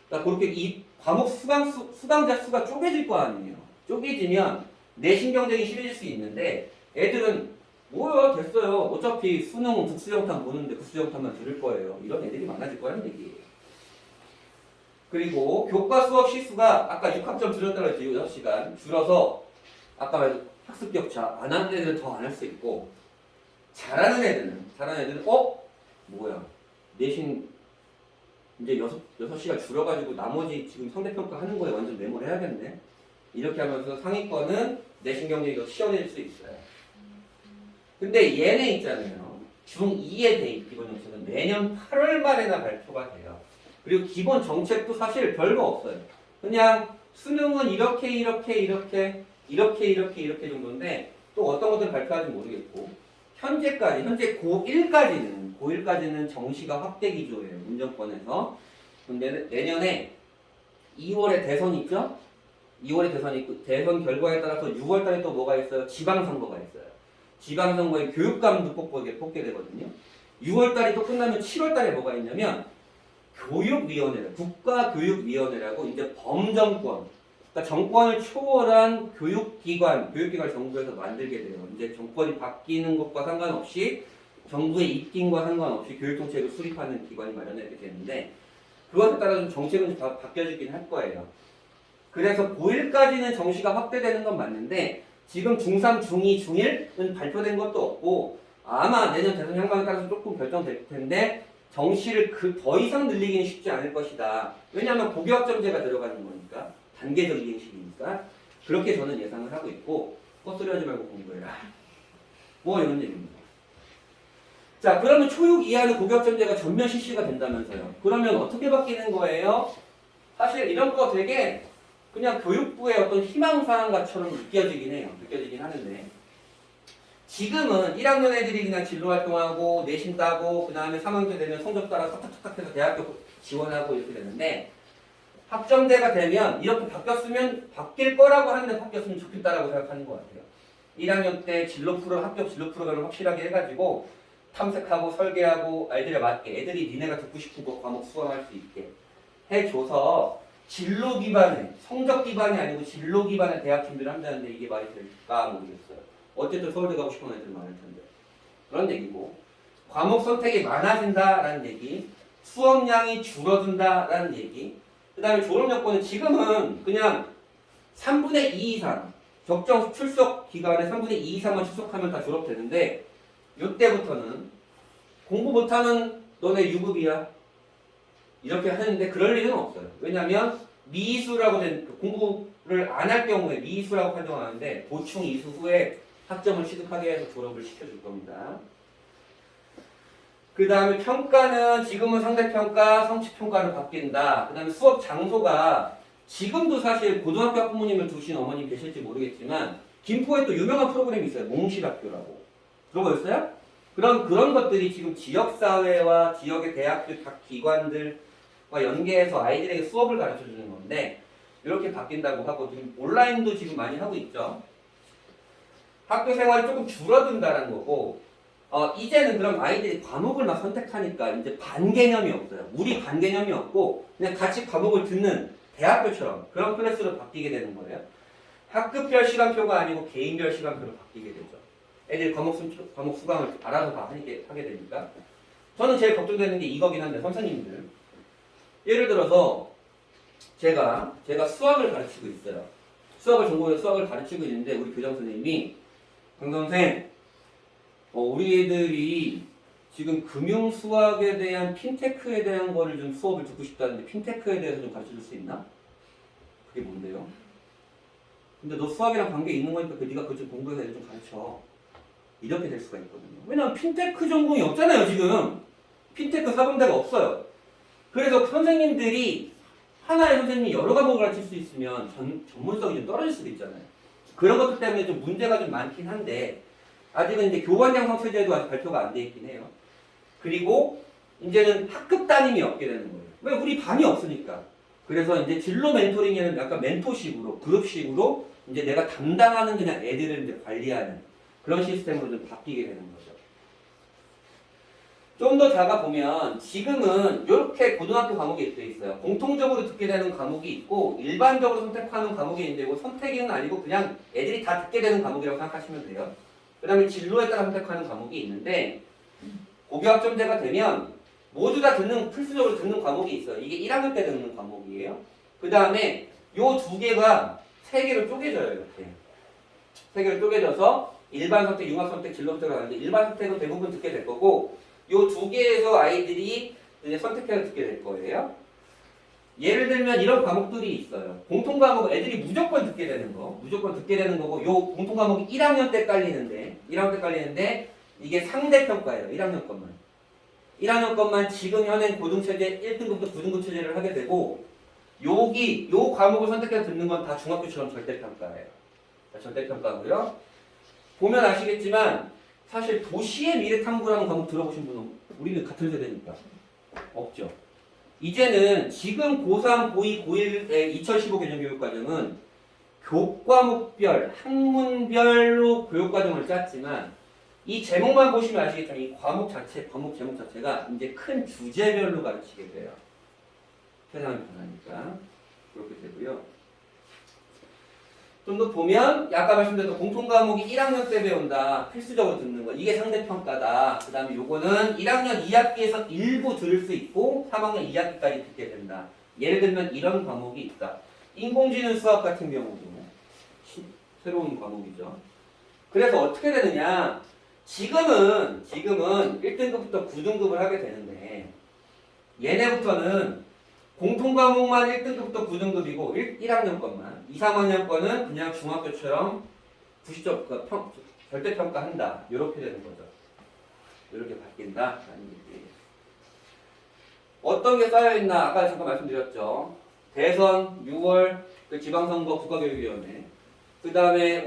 그러니까 그렇게 이 과목 수강자 수가 쪼개질 거 아니에요. 쪼개지면 내신 경쟁이 심해질 수 있는데 애들은 뭐야 됐어요. 어차피 수능 국수정탐 보는데 국수정탐만 들을 거예요. 이런 애들이 많아질 거라는 얘기예요. 그리고 교과 수업 시수가 아까 6학점 줄였다고 했죠. 6시간 줄어서 아까 말했던 학습 격차 안 하는 애들은 더 안 할 수 있고 잘하는 애들은 뭐야 내신 이제 6시간 줄여가지고 나머지 지금 상대평가 하는 거에 완전 메모를 해야겠네. 이렇게 하면서 상위권은 내신 경쟁이 더 치열해질 수 있어요. 근데 얘네 있잖아요. 중2의 대입 기본 정책은 내년 8월 말에나 발표가 돼요. 그리고 기본 정책도 사실 별거 없어요. 그냥 수능은 이렇게 정도인데 또 어떤 것들은 발표하지 모르겠고 현재 고1까지는 정시가 확대 기조예요. 문정권에서. 근데 내년에 2월에 대선이 있죠? 2월에 대선이 있고 대선 결과에 따라서 6월 달에 또 뭐가 있어요? 지방선거가 있어요. 지방선거에 교육감도 뽑게 되거든요. 6월 달이 또 끝나면 7월 달에 뭐가 있냐면 국가교육위원회라고 이제 범정권, 그러니까 정권을 초월한 교육기관 정부에서 만들게 돼요. 이제 정권이 바뀌는 것과 상관없이 정부의 입김과 상관없이 교육정책을 수립하는 기관이 마련되게 되는데 그것에 따라 좀 정책은 바뀌어지긴 할 거예요. 그래서 고1까지는 정시가 확대되는 건 맞는데 지금 중3, 중2, 중1은 발표된 것도 없고 아마 내년 대선 향방에 따라서 조금 결정될 텐데 정시를 더 이상 늘리기는 쉽지 않을 것이다. 왜냐하면 고교학점제가 들어가는 거니까 단계적 이행식이니까 그렇게 저는 예상을 하고 있고 헛소리 하지 말고 공부해라. 뭐 이런 얘기입니다. 자 그러면 초6 이하는 고교학점제가 전면 실시가 된다면서요. 그러면 어떻게 바뀌는 거예요? 사실 이런 거 되게 그냥 교육부의 어떤 희망사항처럼 느껴지긴 하는데 지금은 1학년 애들이 그냥 진로활동하고 내신 따고 그 다음에 3학년 되면 성적 따라 탁탁탁 해서 대학교 지원하고 이렇게 되는데 학점제가 되면 이렇게 바뀔 거라고 하는데 바뀌었으면 좋겠다라고 생각하는 것 같아요. 1학년 때 학교 진로 프로그램을 확실하게 해가지고 탐색하고 설계하고 아이들에 맞게 애들이 니네가 듣고 싶은 거 과목 수강할 수 있게 해줘서 진로 기반의 성적 기반이 아니고 진로 기반의 대학 준비를 한다는데 이게 말이 될까 모르겠어요. 어쨌든 서울대 가고 싶은 애들 많을 텐데 그런 얘기고 과목 선택이 많아진다라는 얘기, 수업량이 줄어든다라는 얘기. 그 다음에 졸업 여건은 지금은 그냥 3분의 2 이상 적정 출석 기간에 3분의 2 이상만 출석하면 다 졸업되는데 이때부터는 공부 못하는 너네 유급이야 이렇게 하는데 그럴 일은 없어요. 왜냐하면 미수라고 된 공부를 안 할 경우에 미수라고 판정하는데 보충 이수 후에 학점을 취득하게 해서 졸업을 시켜줄 겁니다. 그 다음에 평가는 지금은 상대평가, 성취평가로 바뀐다. 그 다음에 수업 장소가 지금도 사실 고등학교 학부모님을 두신 어머님 계실지 모르겠지만 김포에 또 유명한 프로그램이 있어요. 몽실학교라고. 들어보셨어요? 그런 것들이 지금 지역사회와 지역의 대학교 각 기관들과 연계해서 아이들에게 수업을 가르쳐주는 건데 이렇게 바뀐다고 하고 지금 온라인도 지금 많이 하고 있죠. 학교 생활이 조금 줄어든다는 거고, 이제는 그럼 아이들이 과목을 막 선택하니까 이제 반 개념이 없어요. 우리 반 개념이 없고 그냥 같이 과목을 듣는 대학교처럼 그런 클래스로 바뀌게 되는 거예요. 학급별 시간표가 아니고 개인별 시간표로 바뀌게 되죠. 애들이 과목 수강을 알아서 다 하게 되니까. 저는 제일 걱정되는 게 이거긴 한데, 선생님들. 예를 들어서 제가 수학을 가르치고 있어요. 전공에서 수학을 가르치고 있는데 우리 교장 선생님이 강 선생, 우리 애들이 지금 금융 수학에 대한 핀테크에 대한 거를 좀 수업을 듣고 싶다는데 핀테크에 대해서 좀 가르쳐 줄 수 있나? 그게 뭔데요? 근데 너 수학이랑 관계 있는 거니까 네가 그거 좀 공부해서 애들 좀 가르쳐. 이렇게 될 수가 있거든요. 왜냐면 핀테크 전공이 없잖아요, 지금. 핀테크 사범대가 없어요. 그래서 선생님들이 하나의 선생님이 여러 과목을 가르칠 수 있으면 전문성이 좀 떨어질 수도 있잖아요. 그런 것들 때문에 좀 문제가 좀 많긴 한데 아직은 이제 교원 양성 체제도 아직 발표가 안 돼 있긴 해요. 그리고 이제는 학급 담임이 없게 되는 거예요. 왜? 우리 반이 없으니까. 그래서 이제 진로 멘토링에는 약간 멘토식으로, 그룹식으로 이제 내가 담당하는 그냥 애들을 이제 관리하는 그런 시스템으로 좀 바뀌게 되는 거죠. 좀 더 다가 보면 지금은 이렇게 고등학교 과목이 되어 있어요. 공통적으로 듣게 되는 과목이 있고 일반적으로 선택하는 과목이 있는데 이거 선택은 아니고 그냥 애들이 다 듣게 되는 과목이라고 생각하시면 돼요. 그 다음에 진로에 따라 선택하는 과목이 있는데 고교학점제가 되면 모두 다 필수적으로 듣는 과목이 있어요. 이게 1학년 때 듣는 과목이에요. 그 다음에 요 두 개가 세 개로 쪼개져요. 이렇게. 세 개로 쪼개져서 일반 선택, 융합 선택, 진로 선택을 하는데 일반 선택은 대부분 듣게 될 거고 요 두 개에서 아이들이 이제 선택해서 듣게 될 거예요. 예를 들면 이런 과목들이 있어요. 공통 과목 애들이 무조건 듣게 되는 거. 무조건 듣게 되는 거고 요 공통 과목이 1학년 때 깔리는데 이게 상대평가예요. 1학년 것만. 1학년 것만 지금 현행 고등체제 1등급부터 9등급 체제를 하게 되고 요 과목을 선택해서 듣는 건 다 중학교처럼 절대평가예요. 절대평가고요. 보면 아시겠지만 사실 도시의 미래 탐구라는 과목 들어보신 분은 우리는 같은 세대니까 없죠. 이제는 지금 고3, 고2, 고1의 2015 개정교육과정은 교과목별, 학문별로 교육과정을 짰지만 이 제목만 보시면 아시겠지만 이 과목 제목 자체가 이제 큰 주제별로 가르치게 돼요. 세상이 변하니까 그렇게 되고요. 좀 더 보면 아까 말씀드렸던 공통과목이 1학년 때 배운다. 필수적으로 듣는 거. 이게 상대평가다. 그 다음에 요거는 1학년 2학기에서 일부 들을 수 있고 3학년 2학기까지 듣게 된다. 예를 들면 이런 과목이 있다. 인공지능 수학 같은 경우도 새로운 과목이죠. 그래서 어떻게 되느냐. 지금은 1등급부터 9등급을 하게 되는데 얘네부터는 공통과목만 1등급부터 9등급이고 1학년 것만 2, 3학년 거는 그냥 중학교처럼 90점 절대평가한다. 이렇게 되는 거죠. 이렇게 바뀐다. 어떤 게 쌓여있나 아까 잠깐 말씀드렸죠. 대선 6월 지방선거 국가교육위원회 그 다음에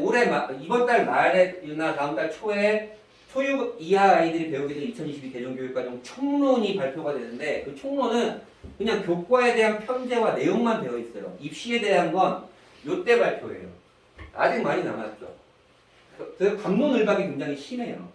이번 달 말에나 다음 달 초에 초육 이하 아이들이 배우게 될 2022 개정교육과정 총론이 발표가 되는데 그 총론은 그냥 교과에 대한 편제와 내용만 되어 있어요. 입시에 대한 건 요때 발표예요. 아직 많이 남았죠. 그래서 갑론을박이 굉장히 심해요.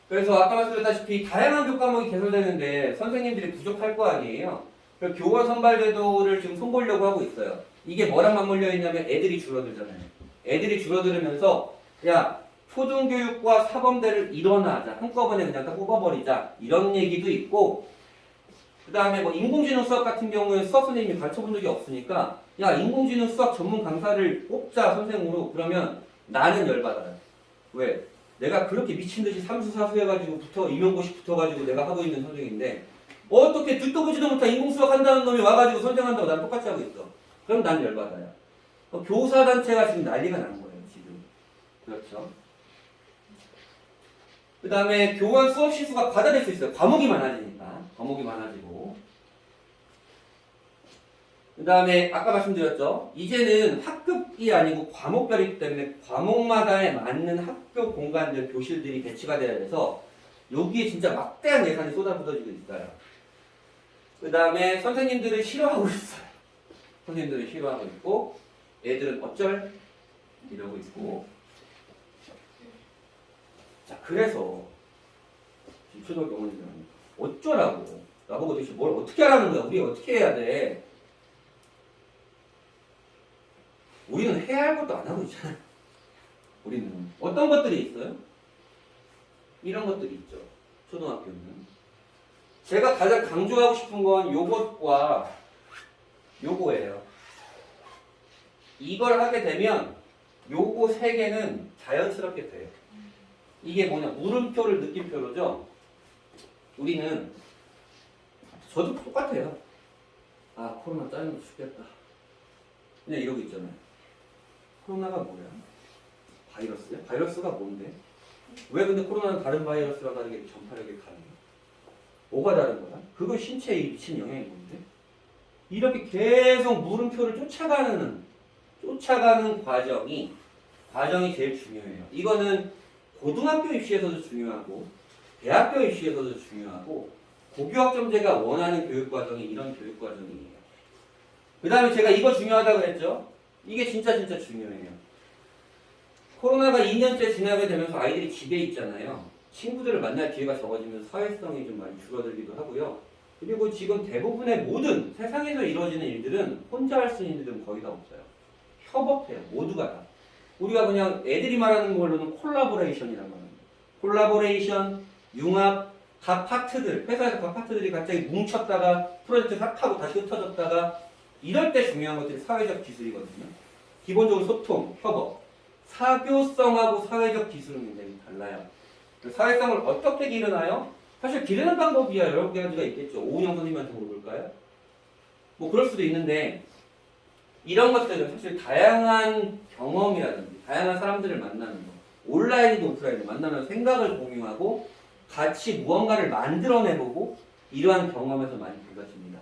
그래서 아까 말씀드렸다시피 다양한 교과목이 개설되는데 선생님들이 부족할 거 아니에요. 그래서 교원 선발 제도를 지금 손보려고 하고 있어요. 이게 뭐랑 맞물려 있냐면 애들이 줄어들잖아요. 애들이 줄어들면서 야 초등교육과 사범대를 일원화하자. 한꺼번에 그냥 다 뽑아버리자. 이런 얘기도 있고 그 다음에 뭐 인공지능 수학 같은 경우에 수학 선생님이 가르쳐본 적이 없으니까 야 인공지능 수학 전문 강사를 뽑자 선생으로 그러면 나는 열받아요. 왜? 내가 그렇게 미친듯이 삼수사수 해가지고 임용고시 붙어가지고 내가 하고 있는 선생인데 어떻게 듣도 보지도 못한 인공수학 한다는 놈이 와가지고 선생한다고 나랑 똑같이 하고 있어. 그럼 난 열받아요. 교사단체가 지금 난리가 난 거예요. 지금. 그렇죠. 그 다음에 교원 수업 시수가 과다될 수 있어요. 과목이 많아지니까. 과목이 많아지고. 그 다음에 아까 말씀드렸죠. 이제는 학급이 아니고 과목별이기 때문에 과목마다에 맞는 학교 공간들, 교실들이 배치가 돼야 돼서 여기에 진짜 막대한 예산이 쏟아부어지고 있어요. 그 다음에 선생님들을 싫어하고 있어요. 선생님들을 싫어하고 있고 애들은 어쩔 이러고 있고. 자, 그래서 초등학교 어머니들은 어쩌라고 나보고 도대체 뭘 어떻게 하라는 거야? 우리 어떻게 해야 돼? 우리는 해야 할 것도 안 하고 있잖아요. 우리는 어떤 것들이 있어요? 이런 것들이 있죠. 초등학교는 제가 가장 강조하고 싶은 건 요것과 요거예요. 이걸 하게 되면 요거 세 개는 자연스럽게 돼요. 이게 뭐냐? 물음표를 느낌표로죠. 우리는 저도 똑같아요. 아, 코로나 짜증나 죽겠다. 그냥 이러고 있잖아요. 코로나가 뭐야? 바이러스야? 바이러스가 뭔데? 왜 근데 코로나는 다른 바이러스랑 다르게 전파력이 강해요? 뭐가 다른 거야? 그거 신체에 미친 영향이 뭔데? 이렇게 계속 물음표를 쫓아가는 과정이 제일 중요해요. 이거는 고등학교 입시에서도 중요하고 대학교 입시에서도 중요하고 고교학점제가 원하는 교육과정이 이런 교육과정이에요. 그 다음에 제가 이거 중요하다고 그랬죠? 이게 진짜 중요해요. 코로나가 2년째 지나게 되면서 아이들이 집에 있잖아요. 친구들을 만날 기회가 적어지면서 사회성이 좀 많이 줄어들기도 하고요. 그리고 지금 대부분의 모든 세상에서 이루어지는 일들은 혼자 할 수 있는 일들은 거의 다 없어요. 협업해요. 모두가 다. 우리가 그냥 애들이 말하는 걸로는 콜라보레이션이라고 합니다. 콜라보레이션, 융합, 각 파트들, 회사에서 각 파트들이 갑자기 뭉쳤다가 프로젝트 싹 하고 다시 흩어졌다가 이럴 때 중요한 것들이 사회적 기술이거든요. 기본적으로 소통, 협업, 사교성하고 사회적 기술은 굉장히 달라요. 사회성을 어떻게 기르나요? 사실 기르는 방법이야 여러 가지가 있겠죠. 오은영 선생님한테 물어볼까요? 뭐 그럴 수도 있는데 이런 것들은 사실 다양한 경험이라든지 다양한 사람들을 만나는 거, 온라인이든 오프라인이든 만나면 생각을 공유하고 같이 무언가를 만들어내보고 이러한 경험에서 많이 불가집니다.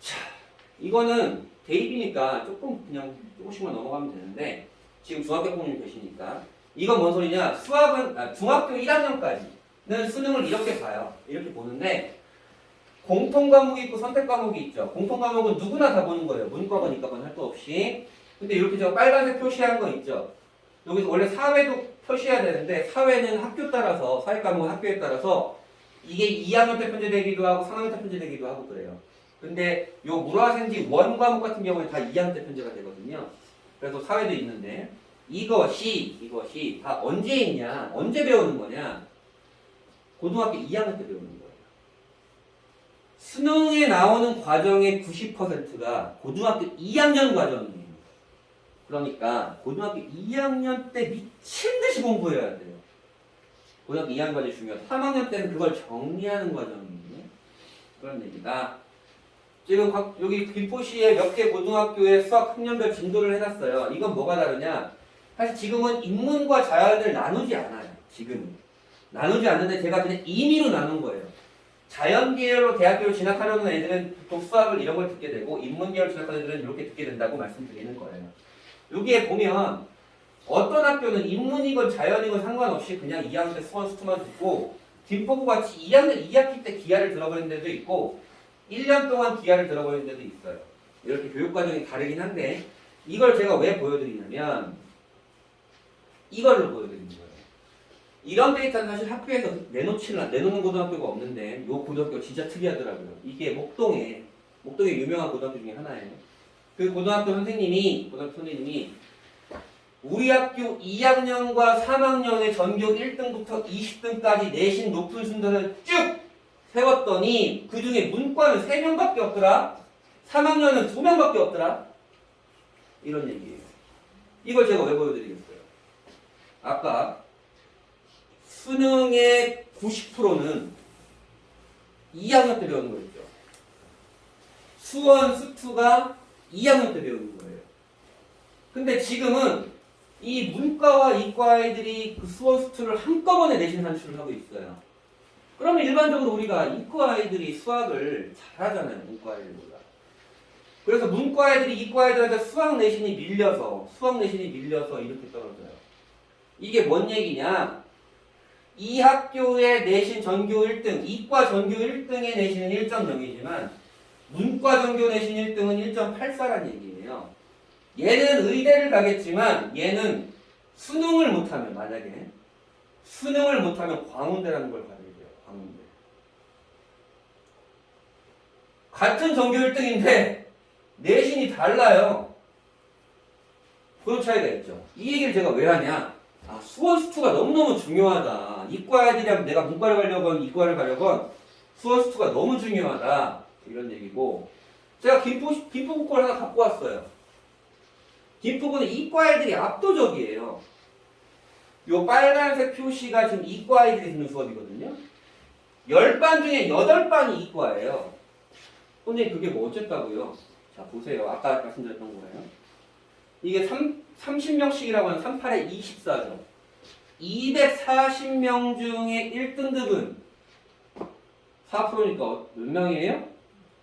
자, 이거는 대입이니까 그냥 조금씩만 넘어가면 되는데 지금 중학교 부모님 계시니까 이건 뭔 소리냐? 중학교 1학년까지는 수능을 이렇게 봐요. 이렇게 보는데 공통 과목이 있고 선택 과목이 있죠. 공통 과목은 누구나 다 보는 거예요. 문과건 이과건 할 거 없이. 근데 이렇게 저 빨간색 표시한 거 있죠. 여기서 원래 사회도 표시해야 되는데 사회는 학교 따라서 사회 과목은 학교에 따라서 이게 2학년 때 편제되기도 하고 3학년 때 편제되기도 하고 그래요. 근데 요 물화생지 원 과목 같은 경우는 다 2학년 때 편제가 되거든요. 그래서 사회도 있는데 이것이 다 언제 있냐? 언제 배우는 거냐? 고등학교 2학년 때 배우는 거예요. 수능에 나오는 과정의 90%가 고등학교 2학년 과정이에요. 그러니까 고등학교 2학년 때 미친 듯이 공부해야 돼요. 고등학교 2학년 과정이 중요하다. 3학년 때는 그걸 정리하는 과정이에요. 그런 얘기다. 지금 여기 김포시에 몇 개 고등학교에 수학 학년별 진도를 해놨어요. 이건 뭐가 다르냐? 사실 지금은 인문과 자연을 나누지 않아요. 지금은. 나누지 않는데 제가 그냥 임의로 나눈 거예요. 자연 계열로 대학교를 진학하려는 애들은 보통 수학을 이런 걸 듣게 되고 인문 계열 진학하는 애들은 이렇게 듣게 된다고 말씀드리는 거예요. 여기에 보면 어떤 학교는 인문이건 자연이건 상관없이 그냥 2학년 때 수원 수투만 듣고 김포구 같이 2학년 2학기 때 기하를 들어버리는 데도 있고 1년 동안 기하를 들어버리는 데도 있어요. 이렇게 교육과정이 다르긴 한데 이걸 제가 왜 보여드리냐면 이걸로 보여드리는 거예요. 이런 데이터는 사실 학교에서 내놓는 고등학교가 없는데 이 고등학교가 진짜 특이하더라고요. 이게 목동에 유명한 고등학교 중에 하나예요. 그 고등학교 선생님이 우리 학교 2학년과 3학년의 전교 1등부터 20등까지 내신 높은 순서를 쭉 세웠더니 그 중에 문과는 3명밖에 없더라. 3학년은 2명밖에 없더라. 이런 얘기예요. 이걸 제가 왜 보여드리겠어요? 아까 수능의 90%는 2학년 때 배우는 거였죠. 수원, 수투가 2학년 때 배우는 거예요. 근데 지금은 이 문과와 이과 아이들이 그 수원, 수투를 한꺼번에 내신 산출을 하고 있어요. 그러면 일반적으로 우리가 이과 아이들이 수학을 잘하잖아요. 문과 아이들보다. 그래서 문과 아이들이 이과 아이들한테 수학 내신이 밀려서 이렇게 떨어져요. 이게 뭔 얘기냐? 이 학교의 내신 전교 1등, 이과 전교 1등의 내신은 1.0이지만 문과 전교 내신 1등은 1.84라는 얘기예요. 얘는 의대를 가겠지만 얘는 수능을 못하면 만약에 수능을 못하면 광운대라는 걸 가게 돼요. 광운대. 같은 전교 1등인데 내신이 달라요. 그런 차이가 있죠. 이 얘기를 제가 왜 하냐? 아, 수원수투가 너무너무 중요하다. 이과 애들이라면 내가 문과를 가려건 이과를 가려건 수원수투가 너무 중요하다. 이런 얘기고 제가 김포국어를 하나 갖고 왔어요. 김포국은 이과 애들이 압도적이에요. 요 빨간색 표시가 지금 이과 애들이 듣는 수업이거든요. 10반 중에 8반이 이과예요. 선생님 그게 뭐 어쨌다고요? 자 보세요. 아까 말씀드렸던 거예요. 이게 30명씩이라고 하는 38에 24죠. 240명 중에 1등급은 4%니까 몇 명이에요?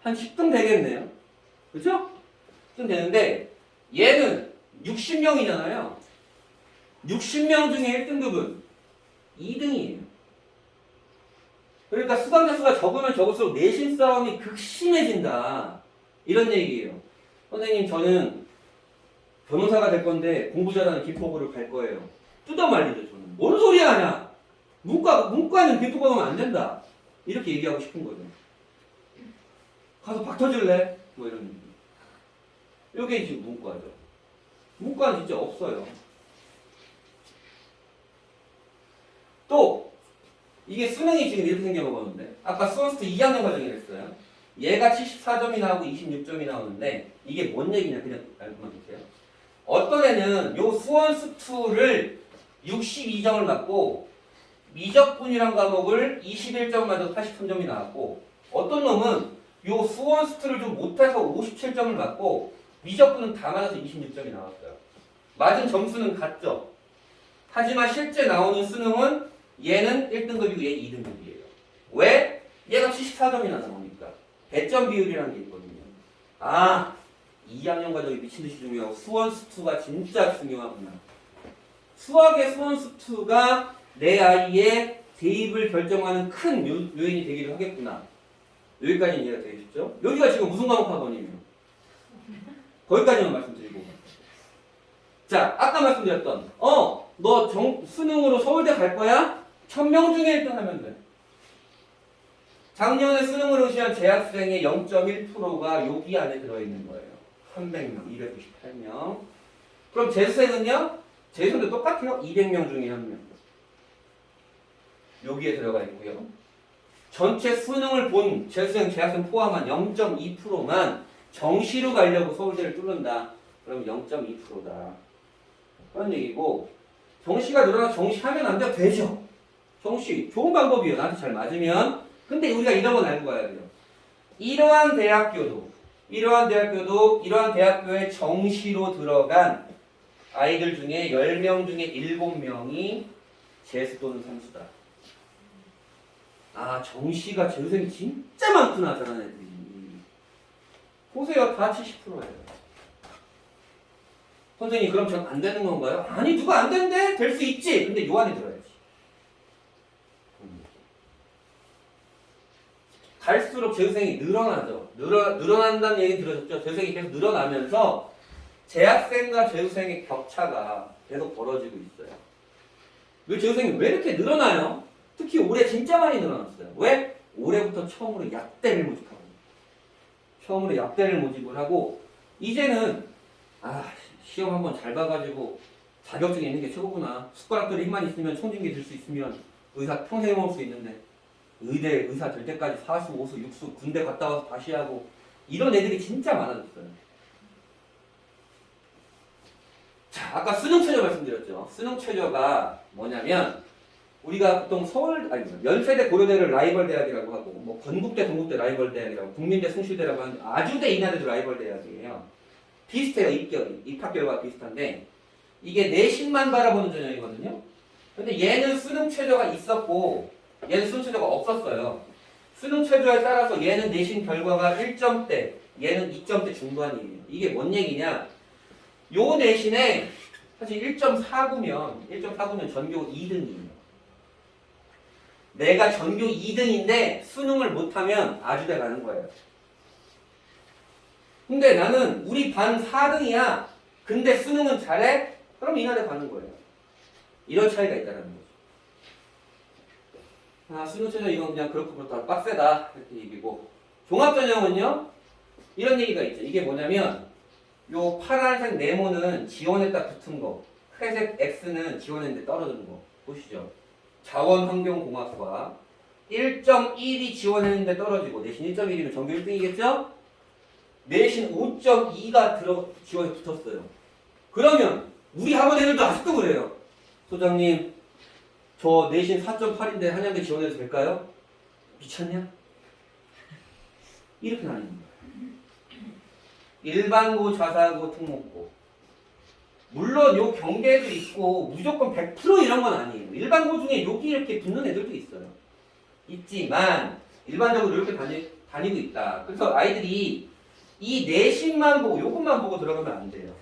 한 10등 되겠네요. 그렇죠? 10등 되는데 얘는 60명이잖아요. 60명 중에 1등급은 2등이에요. 그러니까 수강자 수가 적으면 적을수록 내신 싸움이 극심해진다. 이런 얘기예요. 선생님 저는 변호사가 될 건데 공부 잘하는 김포구를 갈 거예요. 뜯어말리죠 저는. 뭔 소리 하냐. 문과는 김포구 가면 안 된다. 이렇게 얘기하고 싶은 거죠. 가서 박 터질래? 뭐 이런 얘기. 이게 지금 문과죠. 문과는 진짜 없어요. 또 이게 수능이 지금 이렇게 생겨먹었는데 아까 수원수투 2학년 과정이 됐어요. 얘가 74점이 나오고 26점이 나오는데 이게 뭔 얘기냐 그냥 알고만 계세요. 어떤 애는 요 수원수투를 62점을 맞고 미적분이란 과목을 21점 맞아서 83점이 나왔고 어떤 놈은 요 수원수투를 좀 못해서 57점을 맞고 미적분은 다 맞아서 26점이 나왔어요. 맞은 점수는 같죠. 하지만 실제 나오는 수능은 얘는 1등급이고 얘 2등급이에요. 왜? 얘가 74점이나 나오니까. 배점 비율이라는 게 있거든요. 아, 2학년 과정이 미친듯이 중요하고 수원수투가 진짜 중요하구나. 수학의 수원수투가 내 아이의 대입을 결정하는 큰 요인이 되기를 하겠구나. 여기까지는 이해가 되시죠? 여기가 지금 무슨 과목 학원이에요? 거기까지만 말씀드리고. 자, 아까 말씀드렸던 너 수능으로 서울대 갈 거야? 1000명 중에 1등 하면 돼. 작년에 수능을 응시한 재학생의 0.1%가 여기 안에 들어있는 거예요. 300명, 298명. 그럼 재수생은요? 재수도 똑같아요. 200명 중에 1명. 여기에 들어가 있고요. 전체 수능을 본 재수생, 재학생 포함한 0.2%만 정시로 가려고 서울대를 뚫는다. 그럼 0.2%다. 그런 얘기고 정시가 늘어나 정시하면 안 돼요? 되죠. 정시 좋은 방법이에요. 나한테 잘 맞으면. 근데 우리가 이런 건 알고 가야 돼요. 이러한 대학교에 정시로 들어간 아이들 중에 10명 중에 7명이 재수 또는 삼수다. 아, 정시가 재수생이 진짜 많구나, 저런 애들이. 보세요, 다 70%예요. 선생님, 그럼 전 안 되는 건가요? 아니, 누가 안 된대? 될 수 있지. 근데 요 안에 들어야지. 갈수록 재수생이 늘어나죠. 늘어난다는 얘기 들으셨죠? 재수생이 계속 늘어나면서 재학생과 재수생의 격차가 계속 벌어지고 있어요. 왜 재수생이 왜 이렇게 늘어나요? 특히 올해 진짜 많이 늘어났어요. 왜? 올해부터 처음으로 약대를 모집을 하고 이제는 시험 한번 잘 봐가지고 자격증이 있는 게 최고구나. 숟가락들이 힘만 있으면 총진기 들 수 있으면 의사 평생 해먹을 수 있는데 의대 의사 될 때까지 사수, 오수, 육수 군대 갔다 와서 다시 하고 이런 애들이 진짜 많아졌어요. 자, 아까 수능 최저 말씀드렸죠. 수능 최저가 뭐냐면 우리가 보통 연세대 고려대를 라이벌 대학이라고 하고 뭐 건국대 동국대 라이벌 대학이라고 국민대 숭실대라고 하는데 아주대 인하대도 라이벌 대학이에요. 비슷해요. 입학 결과가 비슷한데 이게 내신만 바라보는 전형이거든요. 근데 얘는 수능 최저가 있었고 얘는 수능 최저가 없었어요. 수능 최저에 따라서 얘는 내신 결과가 1점대, 얘는 2점대 중반이에요. 이게 뭔 얘기냐? 요 내신에 사실 1.49면 전교 2등이에요. 내가 전교 2등인데 수능을 못하면 아주대 가는 거예요. 근데 나는 우리 반 4등이야. 근데 수능은 잘해? 그럼 이날에 가는 거예요. 이런 차이가 있다는 거죠. 아, 수능 최저 이건 그냥 그렇고 그렇다. 빡세다. 이렇게 얘기고. 종합전형은요? 이런 얘기가 있죠. 이게 뭐냐면 요 파란색 네모는 지원했다 붙은 거. 회색 X는 지원했는데 떨어지는 거. 보시죠. 자원환경공학과 1.1이 지원했는데 떨어지고 내신 1.1이면 전교 1등이겠죠? 내신 5.2가 지원에 붙었어요. 그러면 우리 학원 애들도 아직도 그래요. 소장님, 저 내신 4.8인데 한양대 지원해도 될까요? 미쳤냐? 이렇게 나뉘는 거예요. 일반고, 자사고, 특목고. 물론 요 경계도 있고 무조건 100% 이런 건 아니에요. 일반고 중에 여기 이렇게 붙는 애들도 있어요. 있지만 일반적으로 이렇게 다니고 있다. 그래서 아이들이 이 내신만 보고 요것만 보고 들어가면 안 돼요.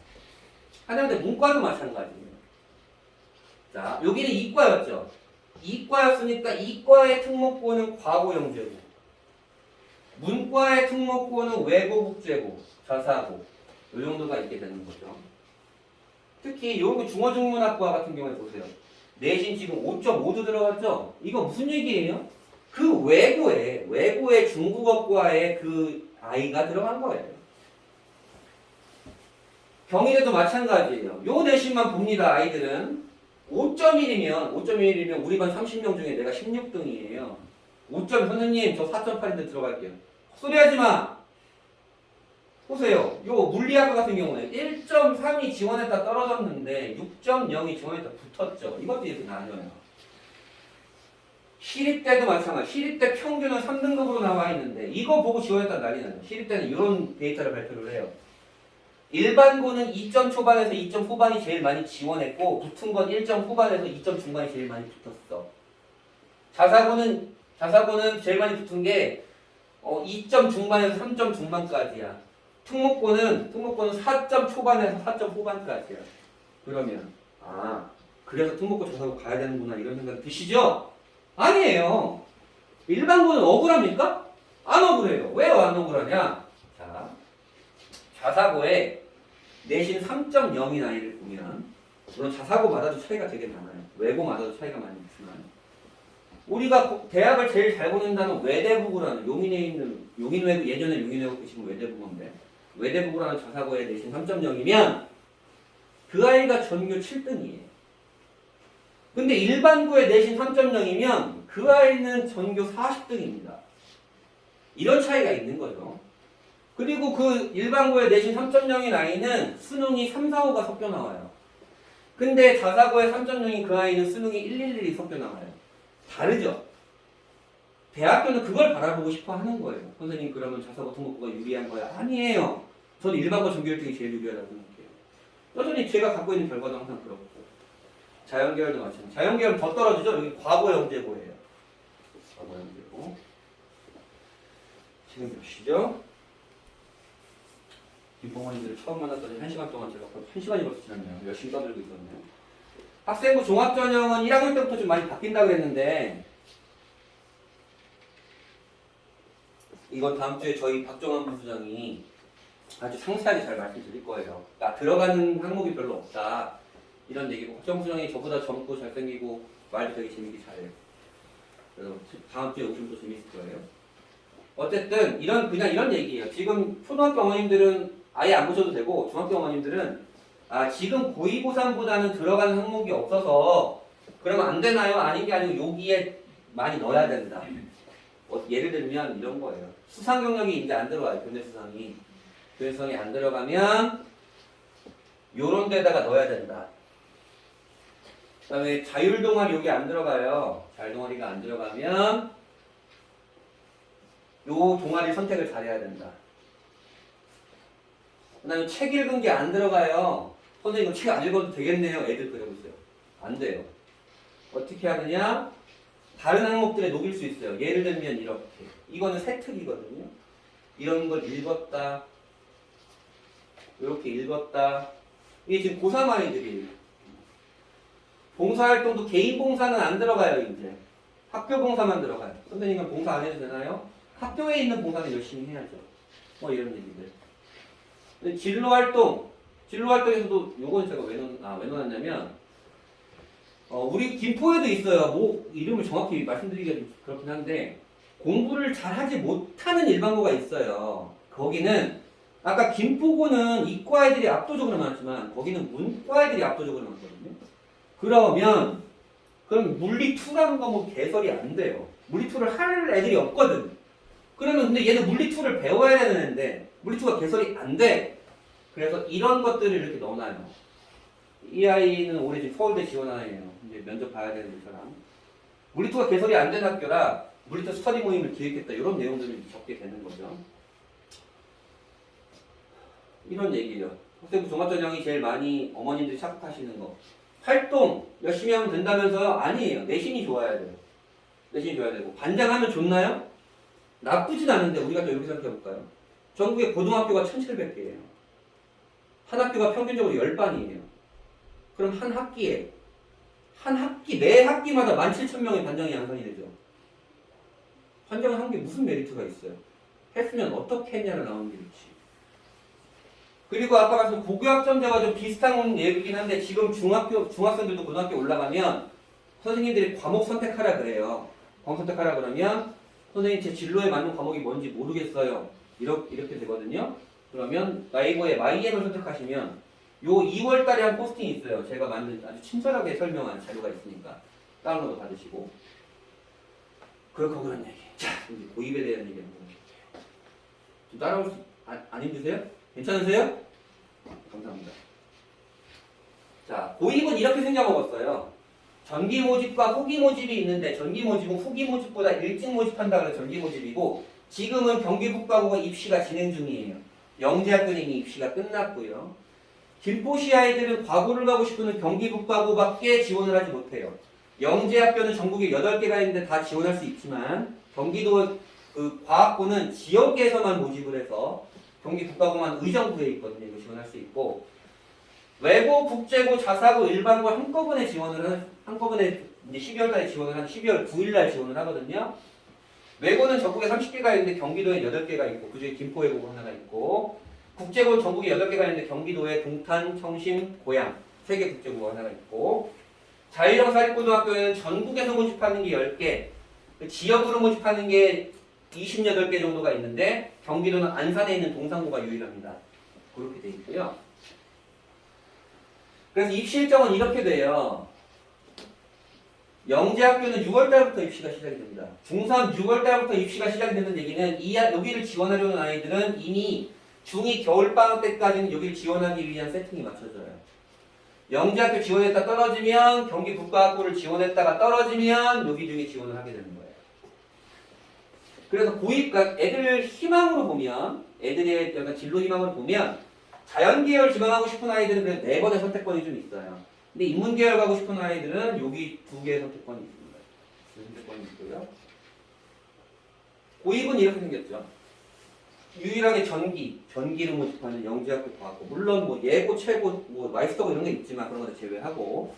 한양대 문과도 마찬가지예요. 자, 여기는 이과였죠. 이과였으니까 이과의 특목고는 과고영재고, 문과의 특목고는 외고국제고, 자사고, 이 정도가 있게 되는 거죠. 특히 요거 중어중문학과 같은 경우에 보세요. 내신 지금 5.5도 들어갔죠? 이거 무슨 얘기예요? 그 외고의 중국어과에 그 아이가 들어간 거예요. 경희대도 마찬가지예요. 요 내신만 봅니다. 아이들은 5.1이면 우리 반 30명 중에 내가 16등이에요. 5점 선생님 저 4.8인데 들어갈게요. 헛소리하지 마. 보세요. 요 물리학과 같은 경우는 1.3이 지원했다 떨어졌는데 6.0이 지원했다 붙었죠. 이것도 이렇게 나뉘어요. 시립대도 마찬가지. 시립대 평균은 3등급으로 나와 있는데 이거 보고 지원했다 난리 나요. 시립대는 이런 데이터를 발표를 해요. 일반고는 2점 초반에서 2점 후반이 제일 많이 지원했고 붙은 건 1점 후반에서 2점 중반이 제일 많이 붙었어. 자사고는 제일 많이 붙은 게 2점 중반에서 3점 중반까지야. 특목고는 4점 초반에서 4점 후반까지야. 그러면 그래서 특목고 자사고 가야 되는구나 이런 생각 드시죠? 아니에요. 일반고는 억울합니까? 안 억울해요. 왜 안 억울하냐? 자, 자사고에 내신 3.0인 아이를 보면 물론 자사고마다도 차이가 되게 많아요. 외고마다도 차이가 많이 있지만 우리가 대학을 제일 잘 보낸다는 외대부고라는 용인에 있는 용인외고 예전에 용인외고 지금 외대부고인데 외대부고라는 자사고에 내신 3.0이면 그 아이가 전교 7등이에요. 근데 일반고에 내신 3.0이면 그 아이는 전교 40등입니다. 이런 차이가 있는 거죠. 그리고 그 일반고에 내신 3.0인 아이는 수능이 3, 4, 5가 섞여 나와요. 근데 자사고에 3.0인 그 아이는 수능이 1, 1, 1이 섞여 나와요. 다르죠? 대학교는 그걸 바라보고 싶어 하는 거예요. 선생님 그러면 자사고 특목고가 유리한 거야? 아니에요. 저는 일반고 전교 1등이 제일 유리하다고 생각해요. 여전히 제가 갖고 있는 결과도 항상 그렇고 자연계열도 마찬가지. 자연계열은 더 떨어지죠? 여기 과거영재고예요. 과거영재고. 지금 몇 시죠? 김봉원님들을 처음 만났더니 1시간 동안 제가 1시간이 벌써 지났네요. 열심히 떠들고 있었네요. 학생부 종합전형은 1학년 때부터 좀 많이 바뀐다고 그랬는데 이건 다음 주에 저희 박정환 부수장이 아주 상세하게 잘 말씀드릴 거예요. 들어가는 항목이 별로 없다. 이런 얘기고 박정환 부수장이 저보다 젊고 잘생기고 말도 되게 재밌게 잘해요. 그래서 다음 주에 오시면 또 재밌을 거예요. 어쨌든 그냥 이런 얘기예요. 지금 초등학교 어머님들은 아예 안 보셔도 되고 중학교 어머님들은 지금 고이고삼보다는 들어가는 항목이 없어서 그러면 안 되나요? 아닌 게 아니고 여기에 많이 넣어야 된다. 예를 들면 이런 거예요. 수상 경력이 이제 안 들어와요. 교내 수상이 안 들어가면 요런 데다가 넣어야 된다. 그 다음에 자율동아리 여기 안 들어가요. 자율동아리가 안 들어가면 요 동아리 선택을 잘해야 된다. 그 다음에 책 읽은 게 안 들어가요. 선생님 책 안 읽어도 되겠네요. 애들 그려보세요. 안 돼요. 어떻게 하느냐? 다른 항목들에 녹일 수 있어요. 예를 들면 이렇게. 이거는 세특이거든요. 이런 걸 읽었다. 이렇게 읽었다. 이게 지금 고3 아이들이에요. 봉사활동도 개인 봉사는 안 들어가요. 이제 학교 봉사만 들어가요. 선생님은 봉사 안 해도 되나요? 학교에 있는 봉사는 열심히 해야죠. 이런 얘기들. 진로활동 진로 활동에서도 요건 제가 왜 넣었냐면 우리 김포에도 있어요. 뭐 이름을 정확히 말씀드리기가 좀 그렇긴 한데 공부를 잘하지 못하는 일반고가 있어요. 거기는 아까 김포고는 이과 애들이 압도적으로 많지만 거기는 문과 애들이 압도적으로 많거든요. 그럼 물리2라는 과목 개설이 안 돼요. 물리2를 할 애들이 없거든. 그러면 근데 얘는 물리2를 배워야 되는 애인데 물리2가 개설이 안 돼. 그래서 이런 것들을 이렇게 넣어놔요. 이 아이는 올해 지금 서울대 지원한 아이예요. 이제 면접 봐야 되는 사람. 물리2가 개설이 안 된 학교라 물리2 스터디 모임을 기획했다. 이런 내용들을 적게 되는 거죠. 이런 얘기예요. 학생부 종합전형이 제일 많이 어머님들이 착각하시는 거. 활동 열심히 하면 된다면서요? 아니에요. 내신이 좋아야 돼요. 내신이 좋아야 되고. 반장하면 좋나요? 나쁘진 않은데 우리가 또 이렇게 생각해 볼까요? 전국에 고등학교가 1,700개예요. 한 학교가 평균적으로 10반이에요. 그럼 한 학기 매 학기마다 17,000명의 반장이 양산이 되죠. 반장을 한 게 무슨 메리트가 있어요? 했으면 어떻게 했냐를 나오는 게 좋지. 그리고 아까 말씀 고교학점제와 좀 비슷한 얘기긴 한데 지금 중학생들도 고등학교 올라가면 선생님들이 과목 선택하라 그래요. 과목 선택하라 그러면 선생님 제 진로에 맞는 과목이 뭔지 모르겠어요. 이렇게 되거든요. 그러면 나이고의 YM을 선택하시면 요 2월 달에 한 포스팅이 있어요. 제가 만든 아주 친절하게 설명한 자료가 있으니까 다운로드 받으시고. 그렇고 그런 얘기. 자, 이제 고입에 대한 얘기를 해볼게요. 좀 따라올 수 안 힘드세요? 괜찮으세요? 감사합니다. 자, 고입은 이렇게 생겨먹었어요. 전기 모집과 후기 모집이 있는데 전기 모집은 후기 모집보다 일찍 모집한다 그래서 전기 모집이고 지금은 경기북과고가 입시가 진행 중이에요. 영재학교는 이미 입시가 끝났고요. 김포시 아이들은 과고를 가고 싶으면 경기북과고밖에 지원을 하지 못해요. 영재학교는 전국에 8개가 있는데 다 지원할 수 있지만 경기도 그 과학고는 지역에서만 모집을 해서 경기북과고만 의정부에 있거든요. 이거 지원할 수 있고 외고, 국제고, 자사고, 일반고 한꺼번에 이제 12월 달에 지원을 한 12월 9일 날 지원을 하거든요. 외고는 전국에 30개가 있는데 경기도에 8개가 있고 그중에 김포외고가 하나가 있고 국제고는 전국에 8개가 있는데 경기도에 동탄, 청심, 고양 3개 국제고가 하나가 있고 자유형 사립고등학교에는 전국에서 모집하는 게 10개 지역으로 모집하는 게 28개 정도가 있는데 경기도는 안산에 있는 동산고가 유일합니다. 그렇게 돼 있고요. 그래서 입시 일정은 이렇게 돼요. 영재학교는 6월달부터 입시가 시작이 됩니다. 중3 6월달부터 입시가 시작이 되는 얘기는 여기를 지원하려는 아이들은 이미 중2 겨울방학 때까지는 여기를 지원하기 위한 세팅이 맞춰져요. 영재학교 지원했다 떨어지면 경기국가학고를 지원했다가 떨어지면 여기 중에 지원을 하게 되는 거예요. 그래서 고입과 애들 희망으로 보면 애들의 약간 진로 희망으로 보면 자연계열 지망하고 싶은 아이들은 그래도 4번의 선택권이 좀 있어요. 근데 인문계열 가고 싶은 아이들은 여기 2개의 선택권이 있습니다. 선택권이 있고요. 고입은 이렇게 생겼죠. 유일하게 전기를 모집하는 영재학교 과학고 물론 뭐 예고, 최고, 뭐 마이스터고 이런 게 있지만 그런 거 제외하고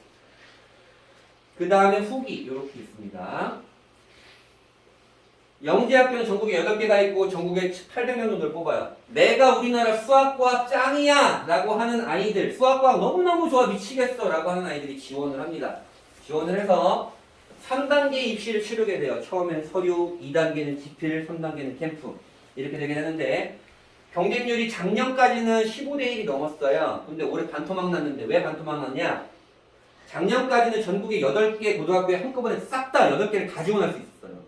그 다음에 후기 이렇게 있습니다. 영재학교는 전국에 8개가 있고 전국에 800명 정도를 뽑아요. 내가 우리나라 수학과학 짱이야 라고 하는 아이들 수학과학 너무너무 좋아 미치겠어 라고 하는 아이들이 지원을 합니다. 지원을 해서 3단계 입시를 치르게 돼요. 처음엔 서류, 2단계는 지필, 3단계는 캠프 이렇게 되게 되는데 경쟁률이 작년까지는 15대 1이 넘었어요. 근데 올해 반토막 났는데 왜 반토막 났냐? 작년까지는 전국의 8개 고등학교에 한꺼번에 싹 다 8개를 다 지원할 수 있었어요.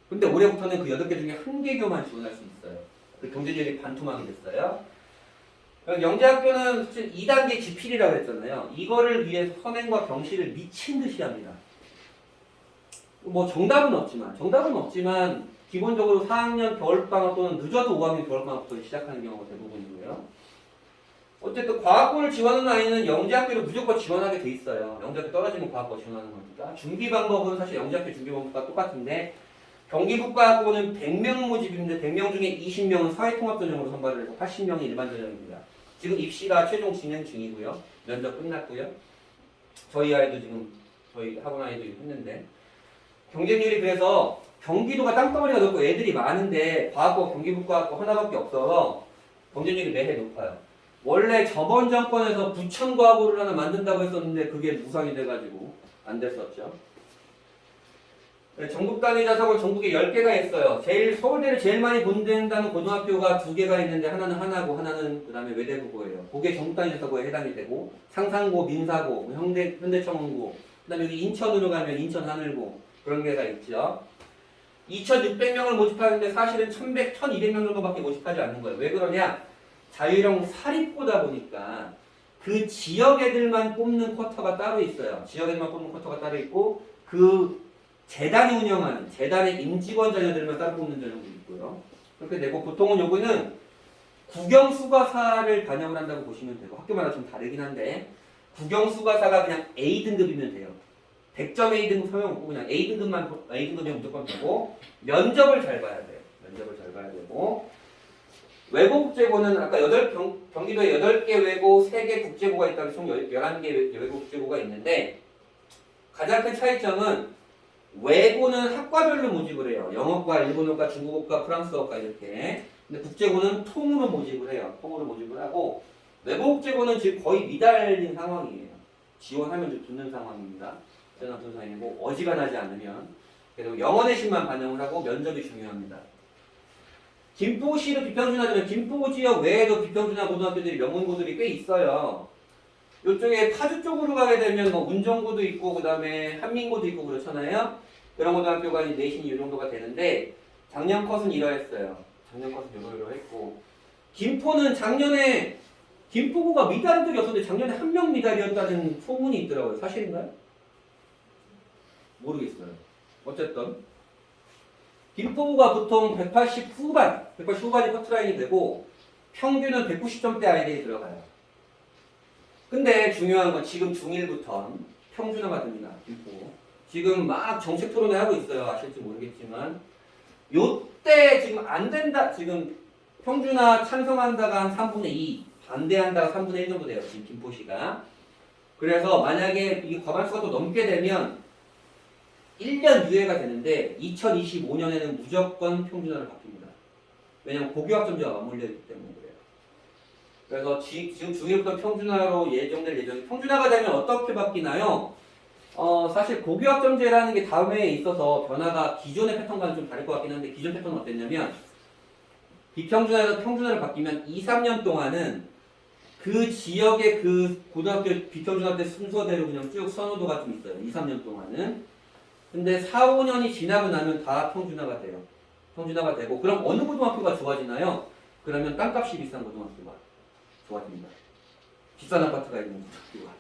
근데 올해부터는 그 8개 중에 1개교만 지원할 수 있어요. 그 경쟁률이 반토막이 됐어요. 영재학교는 사실 2단계 지필이라고 했잖아요. 이거를 위해서 선행과 경시를 미친 듯이 합니다. 뭐 정답은 없지만 기본적으로 4학년 겨울방학 또는 늦어도 5학년 겨울방학부터 시작하는 경우가 대부분이고요. 어쨌든 과학고를 지원하는 아이는 영재학교를 무조건 지원하게 돼 있어요. 영재학교 떨어지면 과학고 지원하는 거니까. 준비 방법은 사실 영재학교 준비 방법과 똑같은데 경기국가학고는 100명 모집인데 100명 중에 20명은 사회통합전형으로 선발을 해서 80명이 일반전형입니다. 지금 입시가 최종 진행 중이고요. 면접 끝났고요. 저희 학원 아이도 했는데 경쟁률이 그래서 경기도가 땅덩어리가 넓고 애들이 많은데 과학고 경기국가학고 하나밖에 없어서 경쟁률이 매해 높아요. 원래 저번 정권에서 부천과고를 하나 만든다고 했었는데 그게 무상이 돼가지고 안 됐었죠. 네, 전국 단위 자사고 전국에 10개가 있어요. 서울대를 제일 많이 본다는 고등학교가 2개가 있는데 하나는 하나고 하나는 그 다음에 외대국어예요. 그게 전국 단위 자사고에 해당이 되고 상산고, 민사고, 현대청원고 그 다음에 여기 인천으로 가면 인천 하늘고 그런 데가 있죠. 2,600명을 모집하는데 사실은 1,200명 정도밖에 모집하지 않는 거예요. 왜 그러냐? 자유형 사립고다 보니까 그 지역 애들만 뽑는 쿼터가 따로 있어요. 지역 애들만 뽑는 쿼터가 따로 있고 그 재단이 운영하는 재단의 임직원 자녀들만 따로 뽑는 전형도 있고요. 그렇게 되고 보통은 요거는 국영수가사를 반영을 한다고 보시면 되고 학교마다 좀 다르긴 한데 국영수가사가 그냥 A등급이면 돼요. 100점 A등급 소용없고 그냥 A등급이면 무조건 되고 면접을 잘 봐야 돼요. 면접을 잘 봐야 되고 외고 국제고는 아까 경기도에 8개 외고, 3개 국제고가 있다고 총 11개 외고 국제고가 있는데 가장 큰 차이점은 외고는 학과별로 모집을 해요. 영어과, 일본어과, 중국어과, 프랑스어과 이렇게. 근데 국제고는 통으로 모집을 해요. 통으로 모집을 하고 외고 국제고는 지금 거의 미달린 상황이에요. 지원하면 좀 붙는 상황입니다. 붙는 상황이고 어지간하지 않으면 그리고 영어 내신만 반영을 하고 면접이 중요합니다. 김포시로 비평준화되면 김포 지역 외에도 비평준화 고등학교들이 명문고들이 꽤 있어요. 이쪽에 파주 쪽으로 가게 되면 뭐 운정고도 있고 그 다음에 한민고도 있고 그렇잖아요. 그런 고등학교가 내신이 이 정도가 되는데 작년 컷은 이러했어요. 작년 컷은 이러했고 김포는 작년에 김포고가 미달한 적이 없었는데 작년에 한 명 미달이었다는 소문이 있더라고요. 사실인가요? 모르겠어요. 어쨌든 김포고가 보통 180 후반이 커트라인이 되고 평균은 190점대 아이들이 들어가요. 근데 중요한 건 지금 중1부터 평준화가 됩니다. 김포. 지금 막 정책 토론회 하고 있어요. 아실지 모르겠지만 요때 지금 안 된다. 지금 평준화 찬성한다가 한 3분의 2, 반대한다가 3분의 1 정도 돼요. 지금 김포시가. 그래서 만약에 이게 과반수가 또 넘게 되면 1년 유예가 되는데 2025년에는 무조건 평준화를 바뀝니다. 왜냐하면 고교학점제가 맞물려 있기 때문에 그래요. 그래서 지금 중1부터 평준화로 예정될 예정이 평준화가 되면 어떻게 바뀌나요? 사실 고교학점제라는 게 다음에 있어서 변화가 기존의 패턴과는 좀 다를 것 같긴 한데 기존 패턴은 어땠냐면 비평준화에서 평준화를 바뀌면 2, 3년 동안은 그 지역의 그 고등학교 비평준화 때 순서대로 그냥 쭉 선호도가 좀 있어요. 2, 3년 동안은. 근데 4, 5년이 지나고 나면 다 평준화가 돼요. 평준화가 되고 그럼 어느 고등학교가 좋아지나요? 그러면 땅값이 비싼 고등학교가 좋아집니다. 비싼 아파트가 있는 고등학교가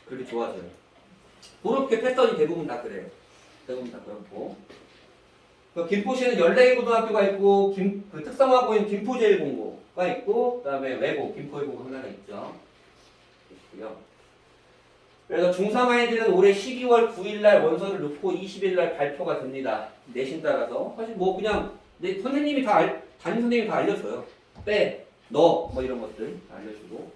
그렇게 좋아져요. 그렇게 패턴이 대부분 다 그래요. 대부분 다 그렇고 김포시에는 14개 고등학교가 있고 그 특성화고인 김포제일공고가 있고 그 다음에 외고 김포외고가 하나가 있죠. 있고요. 그래서 중3 아이들은 올해 12월 9일날 원서를 넣고 20일날 발표가 됩니다. 내신 따라서. 사실 뭐 그냥 선생님이 담임 선생님이 다 알려줘요. 빼, 넣어, 뭐 이런 것들 다 알려주고.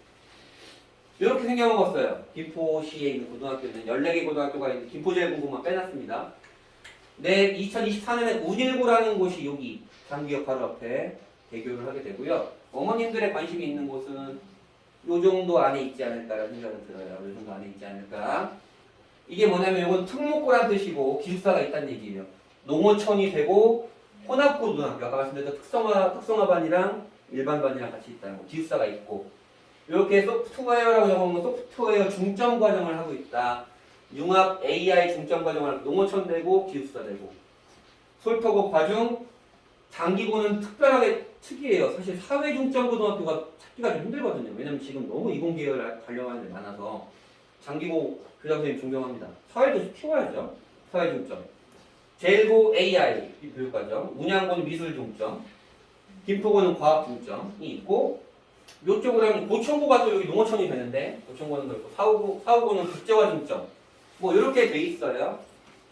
이렇게 생겨먹었어요. 김포시에 있는 고등학교는 14개 고등학교가 있는데 김포제일공고만 빼놨습니다. 2024년에 운일고라는 곳이 여기 장기역 바로 앞에 개교를 하게 되고요. 어머님들의 관심이 있는 곳은 요 정도 안에 있지 않을까라는 생각은 들어요. 요 정도 안에 있지 않을까. 이게 뭐냐면 이건 특목고란 뜻이고 기숙사가 있다는 얘기예요. 농어촌이 되고 혼합고등학교 아까 말씀드렸던 특성화반이랑 일반반이랑 같이 있다는 거. 기숙사가 있고 이렇게 소프트웨어라고 적으면 소프트웨어 중점 과정을 하고 있다. 융합 AI 중점 과정을 하고 농어촌 되고 기숙사 되고 솔터고 과중 장기고는 특별하게 특이해요. 사실 사회 중점 고등학교가 찾기가 좀 힘들거든요. 왜냐면 지금 너무 이공계열 관련하는 데 많아서 장기고 교장 선생님 존경합니다. 사회도 키워야죠. 사회 중점. 제일고 AI 교육과정, 운양고는 미술 중점, 김포고는 과학 중점이 있고 이쪽으로 하면 고천고가 또 여기 농어촌이 되는데 고천고는 그렇고 사후고는 국제화 중점 뭐 이렇게 돼 있어요.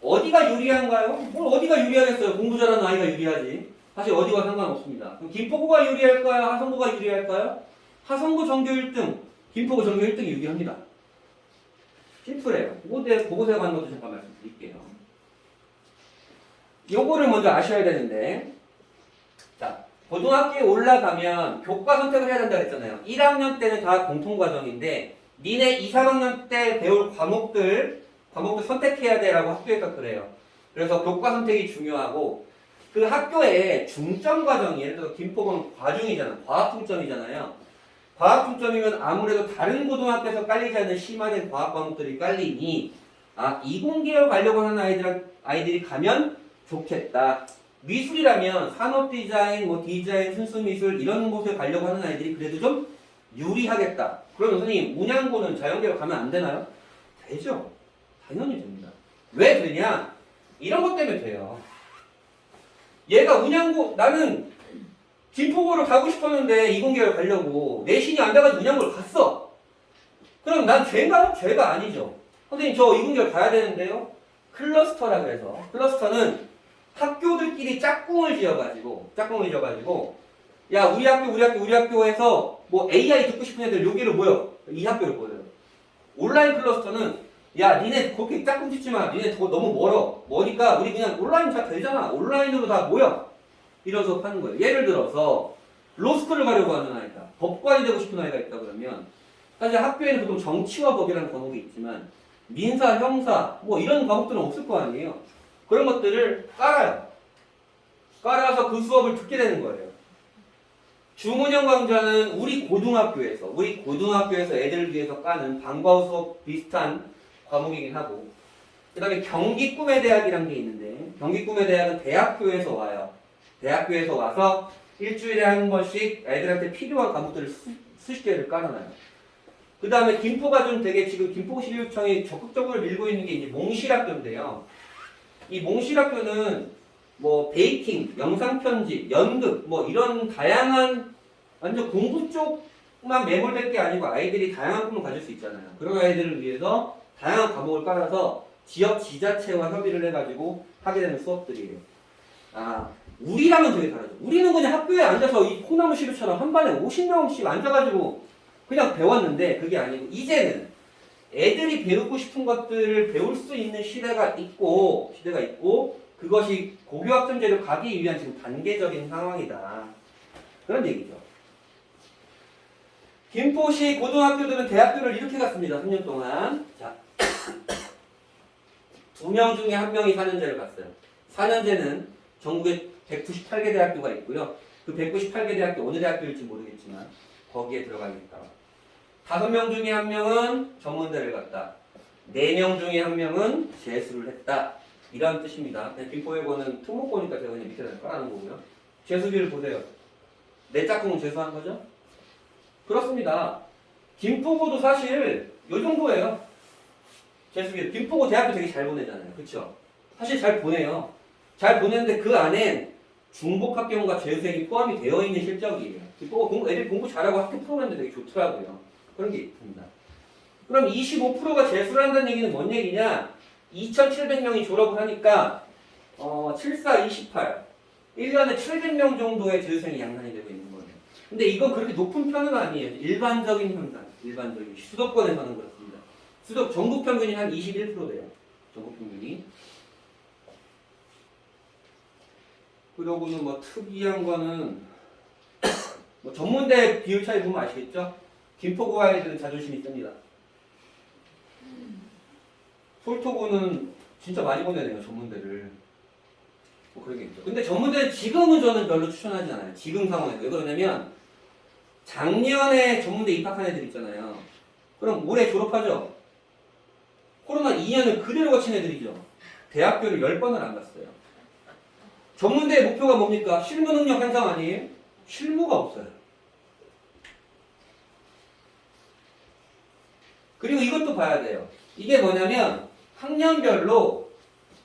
어디가 유리한가요? 뭘 어디가 유리하겠어요? 공부 잘하는 아이가 유리하지. 사실 어디와 상관없습니다. 그럼 김포고가 유리할까요? 하성고가 유리할까요? 하성고 전교 1등, 김포고 전교 1등이 유리합니다. 심플해요. 그곳에 관한 것도 잠깐 말씀드릴게요. 요거를 먼저 아셔야 되는데 자 고등학교에 올라가면 교과 선택을 해야 된다 그랬잖아요. 1학년 때는 다 공통과정인데 니네 2, 3학년 때 배울 과목들 선택해야 돼라고 학교에서 그래요. 그래서 교과 선택이 중요하고 그 학교에 중점 과정이 예를 들어 김포는 과중이잖아. 과학 중점이잖아요. 과학 중점이면 아무래도 다른 고등학교에서 깔리지 않는 심화된 과학 과목들이 깔리니 이공계열 가려고 하는 아이들이 가면 좋겠다. 미술이라면 산업 디자인, 디자인, 순수 미술 이런 곳에 가려고 하는 아이들이 그래도 좀 유리하겠다. 그럼 선생님 운양고는 자연계열 가면 안 되나요? 되죠. 당연히 됩니다. 왜 되냐? 이런 것 때문에 돼요. 얘가 운양고 나는 김포고를 가고 싶었는데 이공계열 가려고 내신이 안 돼가지고 운양고를 갔어. 그럼 난 죄인가요? 죄가 아니죠. 선생님 저 이공계열 가야 되는데요. 클러스터라 그래서 클러스터는 학교들끼리 짝꿍을 지어가지고 야 우리 학교에서 뭐 AI 듣고 싶은 애들 여기로 모여. 이 학교를 모여요. 온라인 클러스터는 야 니네 그렇게 짝꿍 짓지 마. 니네 너무 머니까 우리 그냥 온라인 다 되잖아. 온라인으로 다 모여. 이런 수업 하는 거예요. 예를 들어서 로스쿨을 가려고 하는 아이다. 법관이 되고 싶은 아이가 있다 그러면 사실 학교에는 보통 정치와 법이라는 과목이 있지만 민사, 형사 뭐 이런 과목들은 없을 거 아니에요. 그런 것들을 깔아요. 깔아서 그 수업을 듣게 되는 거예요. 중운영 강좌는 우리 고등학교에서 애들을 위해서 까는 방과후 수업 비슷한 과목이긴 하고 그 다음에 경기 꿈의 대학이라는 게 있는데 경기 꿈의 대학은 대학교에서 와요. 대학교에서 와서 일주일에 한 번씩 애들한테 필요한 과목들을 수시제를 깔아놔요. 그 다음에 김포가 좀 되게 지금 김포시교육청이 적극적으로 밀고 있는 게 이제 몽실학교인데요. 이 몽실학교는 뭐 베이킹, 영상편집, 연극 뭐 이런 다양한 완전 공부 쪽만 매몰될 게 아니고 아이들이 다양한 꿈을 가질 수 있잖아요. 그런 아이들을 위해서 다양한 과목을 깔아서 지역 지자체와 협의를 해가지고 하게 되는 수업들이에요. 우리랑은 되게 다르죠. 우리는 그냥 학교에 앉아서 이 콩나물 시루처럼 한 반에 50명씩 앉아가지고 그냥 배웠는데 그게 아니고 이제는 애들이 배우고 싶은 것들을 배울 수 있는 시대가 있고 그것이 고교학점제로 가기 위한 지금 단계적인 상황이다. 그런 얘기죠. 김포시 고등학교들은 대학교를 이렇게 갔습니다. 3년 동안. 자, 2명 중에 1명이 4년제를 갔어요. 4년제는 전국에 198개 대학교가 있고요. 그 198개 대학교 어느 대학교일지 모르겠지만 거기에 들어가겠다. 5명 중에 1명은 전문대를 갔다. 4명 중에 1명은 재수를 했다. 이런 뜻입니다. 그냥 김포예고는 특목고니까 제가 그냥 밑에다 깔아놓은 거고요. 재수비를 보세요. 내 짝꿍은 재수한 거죠? 그렇습니다. 김포고도 사실 요 정도예요. 재수비. 김포고 대학교 되게 잘 보내잖아요. 그쵸? 사실 잘 보내요. 잘 보내는데 그 안엔 중복합격과 재수생이 포함이 되어 있는 실적이에요. 김포고 애들 공부 잘하고 학교 프로그램도 되게 좋더라고요. 그런 게 있습니다. 그럼 25%가 재수를 한다는 얘기는 뭔 얘기냐? 2,700명이 졸업을 하니까 74, 28 1년에 700명 정도의 재수생이 양산이 되고 있는 거예요. 근데 이건 그렇게 높은 편은 아니에요. 일반적인 현상, 수도권에서는 그렇습니다. 전국 평균이 한 21% 돼요. 전국 평균이. 그러고는 뭐 특이한 거는 뭐 전문대 비율 차이 보면 아시겠죠? 김포고 아이들은 자존심이 셉니다. 솔토고는 진짜 많이 보내네요, 전문대를. 뭐 그런 게 있죠. 근데 전문대는 지금은 저는 별로 추천하지 않아요. 지금 상황에서. 왜 그러냐면 작년에 전문대 입학한 애들 있잖아요. 그럼 올해 졸업하죠? 코로나 2년을 그대로 거친 애들이죠. 대학교를 10번을 안 갔어요. 전문대의 목표가 뭡니까? 실무 능력 향상 아니에요? 실무가 없어요. 그리고 이것도 봐야 돼요. 이게 뭐냐면 학년별로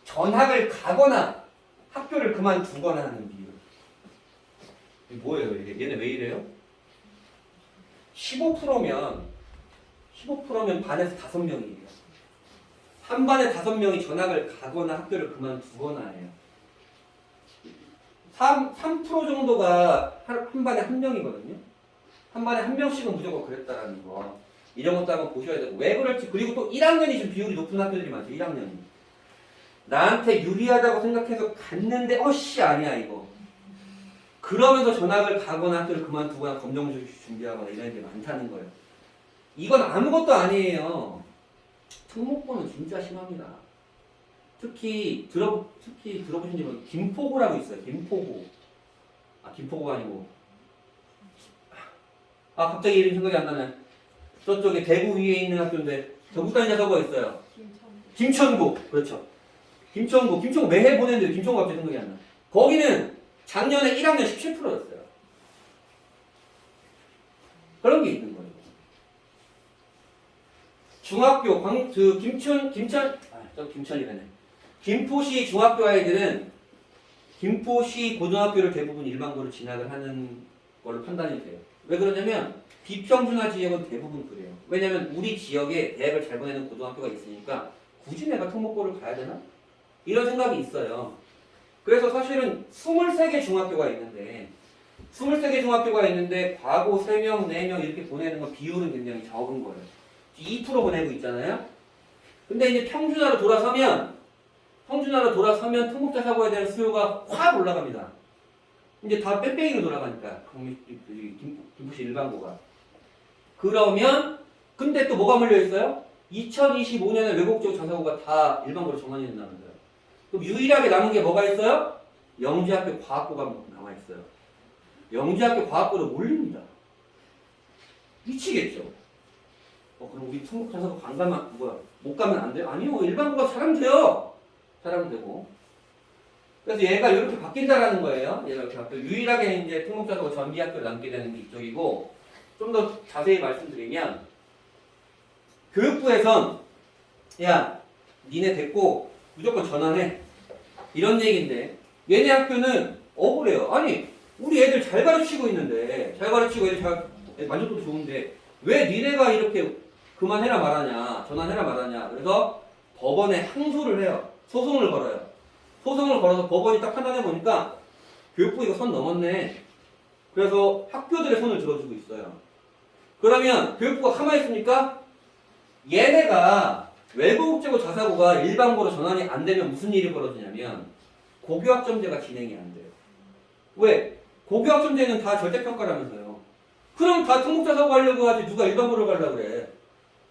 전학을 가거나 학교를 그만두거나 하는 비율. 이게 뭐예요? 얘네 왜 이래요? 15%면 반에서 5명이에요. 한 반에 5명이 전학을 가거나 학교를 그만두거나 해요. 3% 정도가 한 반에 1명이거든요. 한 반에 1명씩은 무조건 그랬다라는 거. 이런 것도 한번 보셔야 되고 왜 그럴지. 그리고 또 1학년이 지금 비율이 높은 학교들이 많죠. 1학년이 나한테 유리하다고 생각해서 갔는데 아니야 이거. 그러면서 전학을 가거나 학교를 그만두거나 검정고시 준비하거나 이런 게 많다는 거예요. 이건 아무것도 아니에요. 특목고는 진짜 심합니다. 특히 들어보신 지 모르겠어요. 김포고라고 있어요. 김포고. 김포고가 아니고. 갑자기 이름 생각이 안 나네. 저쪽에 대구 위에 있는 학교인데 저국단위 자사고가 있어요. 김천고. 그렇죠. 김천고 매해 보냈는데 김천고 갑자기 생각이 안 나. 거기는 작년에 1학년 17%였어요. 그런 게 있는 거예요. 중학교 김천이라네. 김포시 중학교 아이들은 김포시 고등학교를 대부분 일반고로 진학을 하는 걸로 판단이 돼요. 왜 그러냐면 비평준화 지역은 대부분 그래요. 왜냐면 우리 지역에 대학을 잘 보내는 고등학교가 있으니까 굳이 내가 특목고를 가야 되나? 이런 생각이 있어요. 그래서 사실은 23개 중학교가 있는데 23개 중학교가 있는데 과고 3명, 4명 이렇게 보내는 건 비율은 굉장히 적은 거예요. 2% 보내고 있잖아요. 근데 이제 평준화로 돌아서면 특목자 사고에 대한 수요가 확 올라갑니다. 이제 다 뺑뺑이로 돌아가니까 김포시 일반고가. 그러면 근데 또 뭐가 몰려 있어요? 2025년에 외국적 자사고가 다 일반고로 정원이 된다면서요. 그럼 유일하게 남은 게 뭐가 있어요? 영재학교 과학고가 남아 있어요. 영재학교 과학고를 올립니다. 미치겠죠. 그럼 우리 특목 자사고 못 가면 안 돼요? 아니요, 일반고가 잘하면 돼요. 잘하면 되고. 그래서 얘가 이렇게 바뀐다라는 거예요. 얘가 이렇게 바뀌어. 유일하게 이제 특목 자사고 전기학교를 남게 되는 게 이쪽이고, 좀 더 자세히 말씀드리면, 교육부에선 야, 니네 됐고 무조건 전환해. 이런 얘기인데, 얘네 학교는 억울해요. 아니, 우리 애들 잘 가르치고 있는데, 애들 만족도도 좋은데, 왜 니네가 이렇게 그만해라 말하냐, 전환해라 말하냐. 그래서 법원에 항소를 해요. 소송을 걸어요. 소송을 걸어서 법원이 딱 판단해 보니까 교육부 이거 선 넘었네. 그래서 학교들의 손을 들어주고 있어요. 그러면 교육부가 가만히 있습니까? 얘네가 외국국제고 자사고가 일반고로 전환이 안 되면 무슨 일이 벌어지냐면 고교학점제가 진행이 안 돼요. 왜? 고교학점제는 다 절대평가라면서요. 그럼 다 특목자사고 하려고 하지 누가 일반고를 가려고 그래.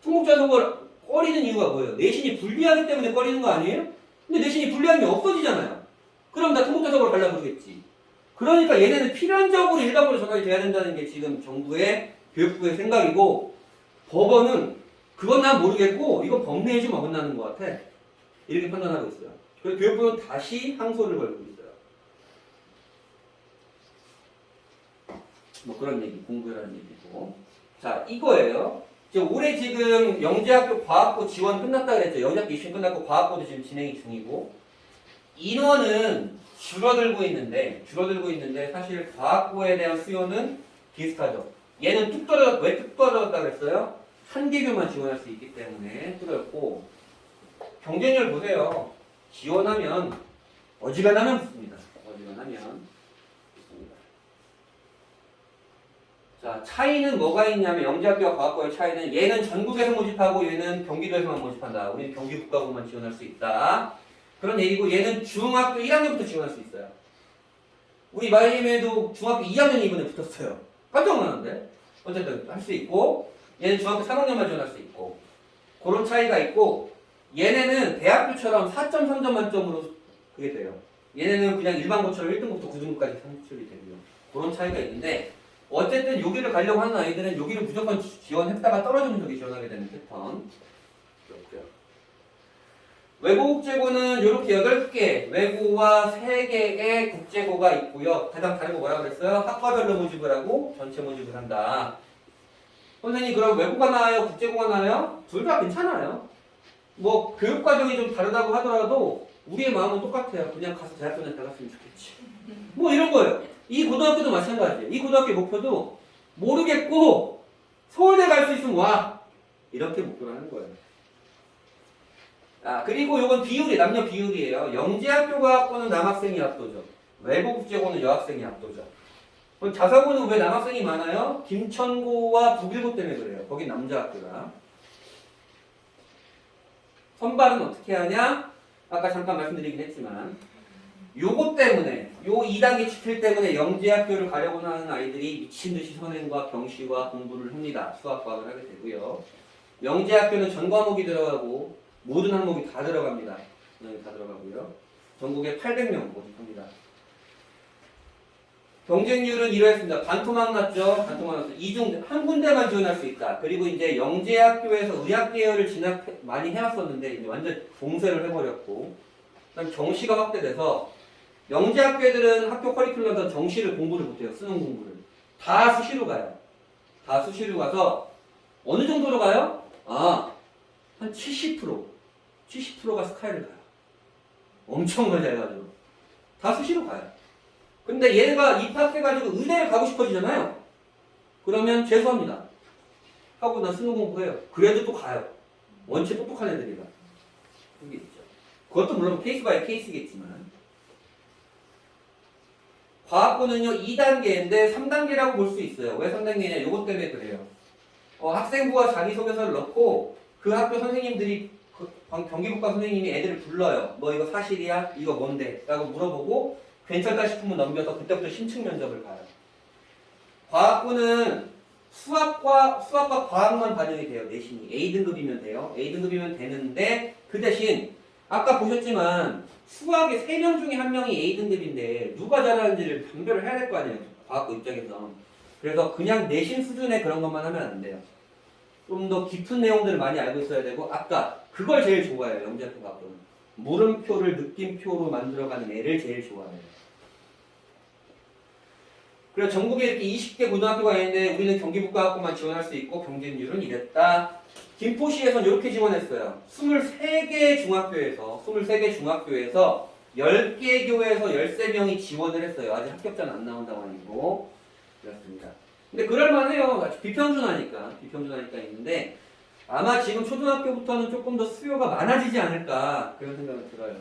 특목자사고를 꺼리는 이유가 뭐예요? 내신이 불리하기 때문에 꺼리는 거 아니에요? 근데 내신이 불리하면 없어지잖아요. 그럼 다 특목자사고를 가려고 그러겠지. 그러니까 얘네는 필연적으로 일반고로 전환이 돼야 된다는 게 지금 정부의 교육부의 생각이고, 법원은 그건 난 모르겠고 이건 법내에 좀 어긋나는 것 같아. 이렇게 판단하고 있어요. 그래서 교육부는 다시 항소를 걸고 있어요. 뭐 그런 얘기, 공부라는 얘기고. 자, 이거예요. 올해 지금 영재학교 과학고 지원 끝났다 그랬죠. 영재학교 입시 끝났고 과학고도 지금 진행이 중이고, 인원은 줄어들고 있는데 사실 과학고에 대한 수요는 비슷하죠. 얘는 뚝 떨어졌다. 왜 뚝 떨어졌다 그랬어요? 한 개교만 지원할 수 있기 때문에 떨어졌고, 경쟁률 보세요. 지원하면 어지간하면 붙습니다. 자, 차이는 뭐가 있냐면 영재학교와 과학고의 차이는 얘는 전국에서 모집하고 얘는 경기도에서만 모집한다. 우리는 경기 국가고만 지원할 수 있다. 그런 얘기고, 얘는 중학교 1학년부터 지원할 수 있어요. 우리 마이엠에도 중학교 2학년이 이번에 붙었어요. 깜짝 놀랐는데. 어쨌든 할 수 있고, 얘는 중학교 3학년만 지원할 수 있고, 그런 차이가 있고, 얘네는 대학교처럼 4.3점 만점으로 그게 돼요. 얘네는 그냥 일반고처럼 1등부터 9등급까지 산출이 되고요. 그런 차이가 있는데, 어쨌든 여기를 가려고 하는 아이들은 여기를 무조건 지원했다가 떨어지면 저기 지원하게 되는 패턴. 그렇죠. 외고국제고는 이렇게 8개, 외고와 3개의 국제고가 있고요. 가장 다른 거 뭐라고 그랬어요? 학과별로 모집을 하고 전체 모집을 한다. 선생님, 그럼 외고가 나아요? 국제고가 나아요? 둘 다 괜찮아요. 뭐 교육과정이 좀 다르다고 하더라도 우리의 마음은 똑같아요. 그냥 가서 대학교는 나갔으면 좋겠지. 뭐 이런 거예요. 이 고등학교도 마찬가지예요. 이 고등학교 목표도 모르겠고 서울대 갈 수 있으면 와. 이렇게 목표를 하는 거예요. 그리고 이건 비율이 남녀 비율이에요. 영재학교 과학고는 남학생이 압도죠. 외고국제고는 여학생이 압도죠. 그럼 자사고는 왜 남학생이 많아요? 김천고와 북일고 때문에 그래요. 거긴 남자 학교라. 선발은 어떻게 하냐? 아까 잠깐 말씀드리긴 했지만 요거 때문에 요 2단계 지필 때문에 영재학교를 가려고 하는 아이들이 미친듯이 선행과 경시와 공부를 합니다. 수학과학을 하게 되고요. 영재학교는 전 과목이 들어가고 모든 항목이 다 들어갑니다. 네, 다 들어가고요. 전국에 800명 모집합니다. 경쟁률은 이러했습니다. 반토막 났죠? 반토막 났어요. 이중 한 군데만 지원할 수 있다. 그리고 이제 영재학교에서 의학 계열을 많이 해왔었는데 이제 완전 봉쇄를 해버렸고, 그다음 정시가 확대돼서 영재학교 애들은 학교 커리큘럼에서 정시를 공부를 못해요. 수능 공부를 다 수시로 가요. 다 수시로 가서 어느 정도로 가요? 한 70%가 스카이를 가요. 엄청 많이 해가지고 다 수시로 가요. 근데 얘가 입학해가지고 의대를 가고 싶어지잖아요. 그러면 재수합니다. 하고 나 수능 공부해요. 그래도 또 가요. 원체 똑똑한 애들이라. 그게 있죠. 그것도 물론 케이스 바이 케이스겠지만. 과학부는요 2단계인데 3단계라고 볼 수 있어요. 왜 3단계냐? 요것 때문에 그래요. 학생부가 자기소개서를 넣고 그 학교 선생님들이 경기국과 선생님이 애들을 불러요. 너 이거 사실이야? 이거 뭔데? 라고 물어보고 괜찮다 싶으면 넘겨서 그때부터 심층 면접을 가요. 과학부는 수학과 과학만 반영이 돼요. 내신이 A등급이면 돼요. A등급이면 되는데 그 대신 아까 보셨지만 수학의 3명 중에 1명이 A등급인데 누가 잘하는지를 분별을 해야 될 거 아니에요. 과학부 입장에서. 그래서 그냥 내신 수준의 그런 것만 하면 안 돼요. 좀 더 깊은 내용들을 많이 알고 있어야 되고 아까 그걸 제일 좋아해요. 영재학교 과학부는. 물음표를 느낌표로 만들어가는 애를 제일 좋아해요. 그래서 전국에 이렇게 20개 고등학교가 있는데 우리는 경기국과학부만 지원할 수 있고 경쟁률은 이랬다. 김포시에서는 이렇게 지원했어요. 23개 중학교에서 10개 교에서 13명이 지원을 했어요. 아직 합격자는 안 나온다고 아니고 그렇습니다. 근데 그럴만해요. 비평준화니까 있는데 아마 지금 초등학교부터는 조금 더 수요가 많아지지 않을까 그런 생각이 들어요.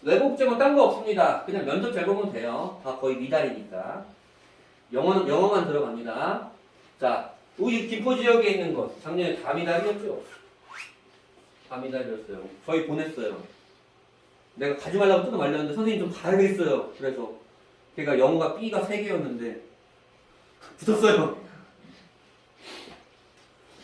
외국제는 딴 거 없습니다. 그냥 면접 잘 보면 돼요. 다 거의 미달이니까. 영어만 들어갑니다. 자, 우리 김포 지역에 있는 것 작년에 다 미달이었죠? 다 미달이었어요. 저희 보냈어요. 내가 가지 말라고 뜯어 말렸는데 선생님 좀 가야겠어요. 그래서 걔가 영어가 B가 3개였는데 붙었어요.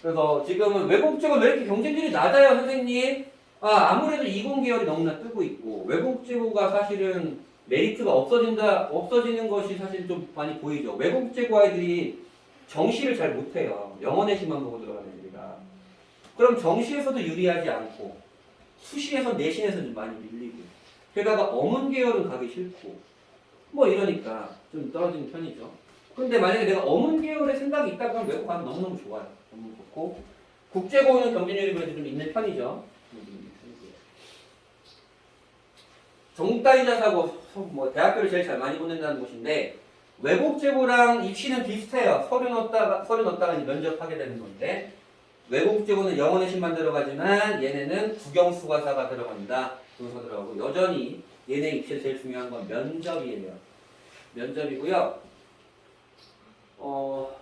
그래서 지금은 외국적은 왜 이렇게 경쟁률이 낮아요, 선생님? 아무래도 이공 계열이 너무나 뜨고 있고 외국제고가 사실은 메리트가 없어지는 것이 사실 좀 많이 보이죠. 외국제고 아이들이 정시를 잘 못해요. 영어 내신만 보고 들어가는 애들이라. 그럼 정시에서도 유리하지 않고 수시에서 내신에서 좀 많이 밀리고 게다가 어문 계열은 가기 싫고 뭐 이러니까 좀 떨어지는 편이죠. 근데 만약에 내가 어문 계열의 생각이 있다 그러면 외국 가면 너무너무 좋아요. 너무 좋고 국제고는 경쟁률이 그래도 좀 있는 편이죠. 전국 따지자사고 뭐 대학교를 제일 잘 많이 보낸다는 곳인데 외국제고랑 입시는 비슷해요. 서류 넣었다가 이제 면접하게 되는 건데 외국제고는 영어 내신만 들어가지만 얘네는 국영수가사가 들어갑니다. 동사 들어가고 여전히 얘네 입시에 제일 중요한 건 면접이에요. 면접이고요.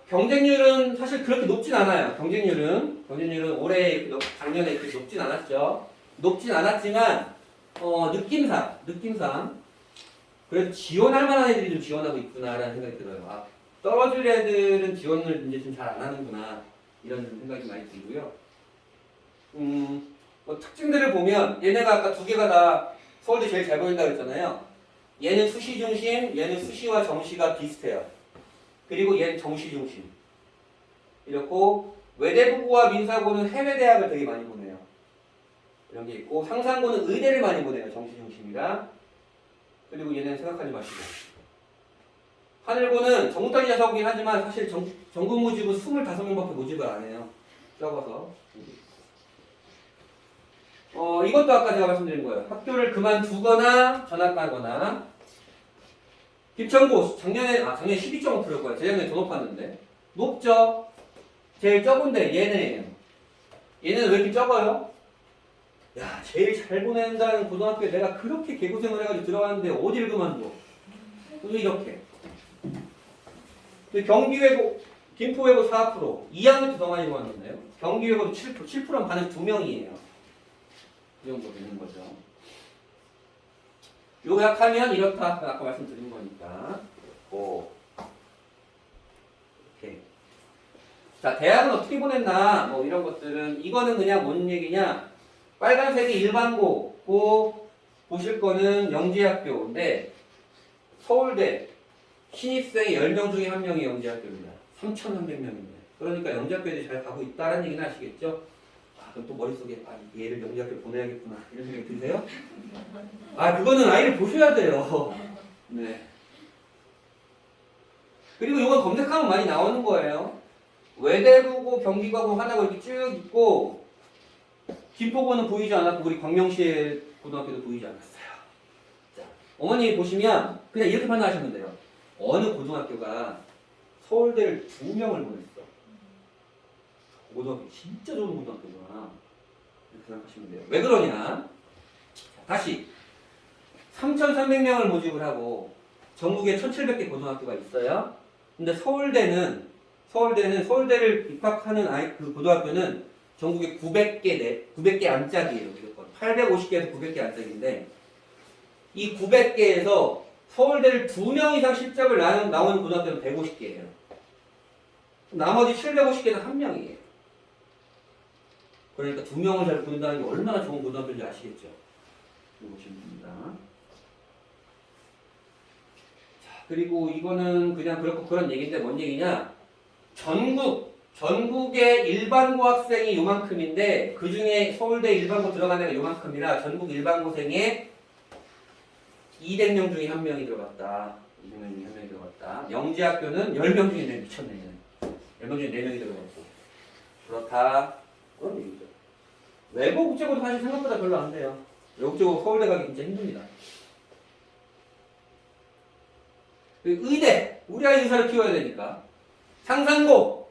경쟁률은 사실 그렇게 높진 않아요. 경쟁률은 올해 작년에 그렇게 높진 않았죠. 높진 않았지만 느낌상 그래도 지원할 만한 애들이 좀 지원하고 있구나라는 생각이 들어요. 떨어질 애들은 지원을 이제 좀 잘 안 하는구나 이런 생각이 많이 들고요. 특징들을 보면 얘네가 아까 2개가 다 서울대 제일 잘 보인다고 했잖아요. 얘는 수시 중심, 얘는 수시와 정시가 비슷해요. 그리고 얘는 정시 중심. 이렇고 외대부고와 민사고는 해외 대학을 되게 많이 보내요. 이런 게 있고 상상고는 의대를 많이 보내요. 정시 중심이라. 그리고 얘는 생각하지 마시고. 하늘고는 전국단위 자사고긴 하지만 사실 전국 모집은 25명밖에 모집을 안 해요. 적어서. 이것도 아까 제가 말씀드린 거예요. 학교를 그만두거나 전학 가거나. 김천고 작년에 12.5%일 거예요. 재작년에 더 높았는데. 높죠? 제일 적은데 얘네예요. 얘는 왜 이렇게 적어요? 야, 제일 잘 보낸다는 고등학교에 내가 그렇게 개고생을 해가지고 들어갔는데 어디를 그만둬? 왜 이렇게? 경기외고, 김포외고 4%, 2학년 때 더 많이 그만뒀네요. 경기외고도 7%는 반에서 2명이에요. 이 정도 되는 거죠. 요약하면 이렇다. 아까 말씀드린 거니까. 오케이. 자, 대학은 어떻게 보냈나? 뭐 이런 것들은 이거는 그냥 뭔 얘기냐? 빨간색이 일반고고 보실 거는 영재학교인데 서울대 신입생 10명 중에 1명이 영재학교입니다. 3,300명인데. 그러니까 영재학교에 잘 가고 있다는 얘기는 아시겠죠? 아, 그럼 또 머릿속에 얘를 영재학교 보내야겠구나 이런 생각이 드세요? 아, 그거는 아이를 보셔야 돼요. 네. 그리고 이건 검색하면 많이 나오는 거예요. 외대부고 경기고하고 하나가 이렇게 쭉 있고 김포고는 보이지 않았고 우리 광명시의 고등학교도 보이지 않았어요. 자, 어머니 보시면 그냥 이렇게 판단하시면 돼요. 어느 고등학교가 서울대를 2명을 보냈어. 고등학교 진짜 좋은 고등학교구나. 이렇게 생각하시면 돼요. 왜 그러냐? 다시 3,300명을 모집을 하고 전국에 1,700개 고등학교가 있어요. 근데 서울대를 입학하는 그 고등학교는 전국에 900개 안짝이에요. 무조건 850개에서 900개 안짝인데 이 900개에서 서울대를 2명 이상 실적을 나오는 고등학교는 150개예요. 나머지 750개는 1명이에요. 그러니까 2명을 잘 보낸다는 게 얼마나 좋은 고등학교인지 아시겠죠? 이거 보시면 됩니다. 자, 그리고 이거는 그냥 그렇고 그런 얘기인데 뭔 얘기냐? 전국의 일반고 학생이 요만큼인데 그 중에 서울대 일반고 들어간 애가 요만큼이라 전국 일반고생에 200명 중에 1명이 들어갔다. 200명 중에 1명이 들어갔다. 영재학교는 10명 중에 4명 미쳤네. 10명 중에 4명이 들어갔고. 그렇다. 그런 얘기죠. 외고 국제고도 사실 생각보다 별로 안 돼요. 외고 국제고 서울대 가기 진짜 힘듭니다. 의대. 우리 아이 의사를 키워야 되니까. 상산고.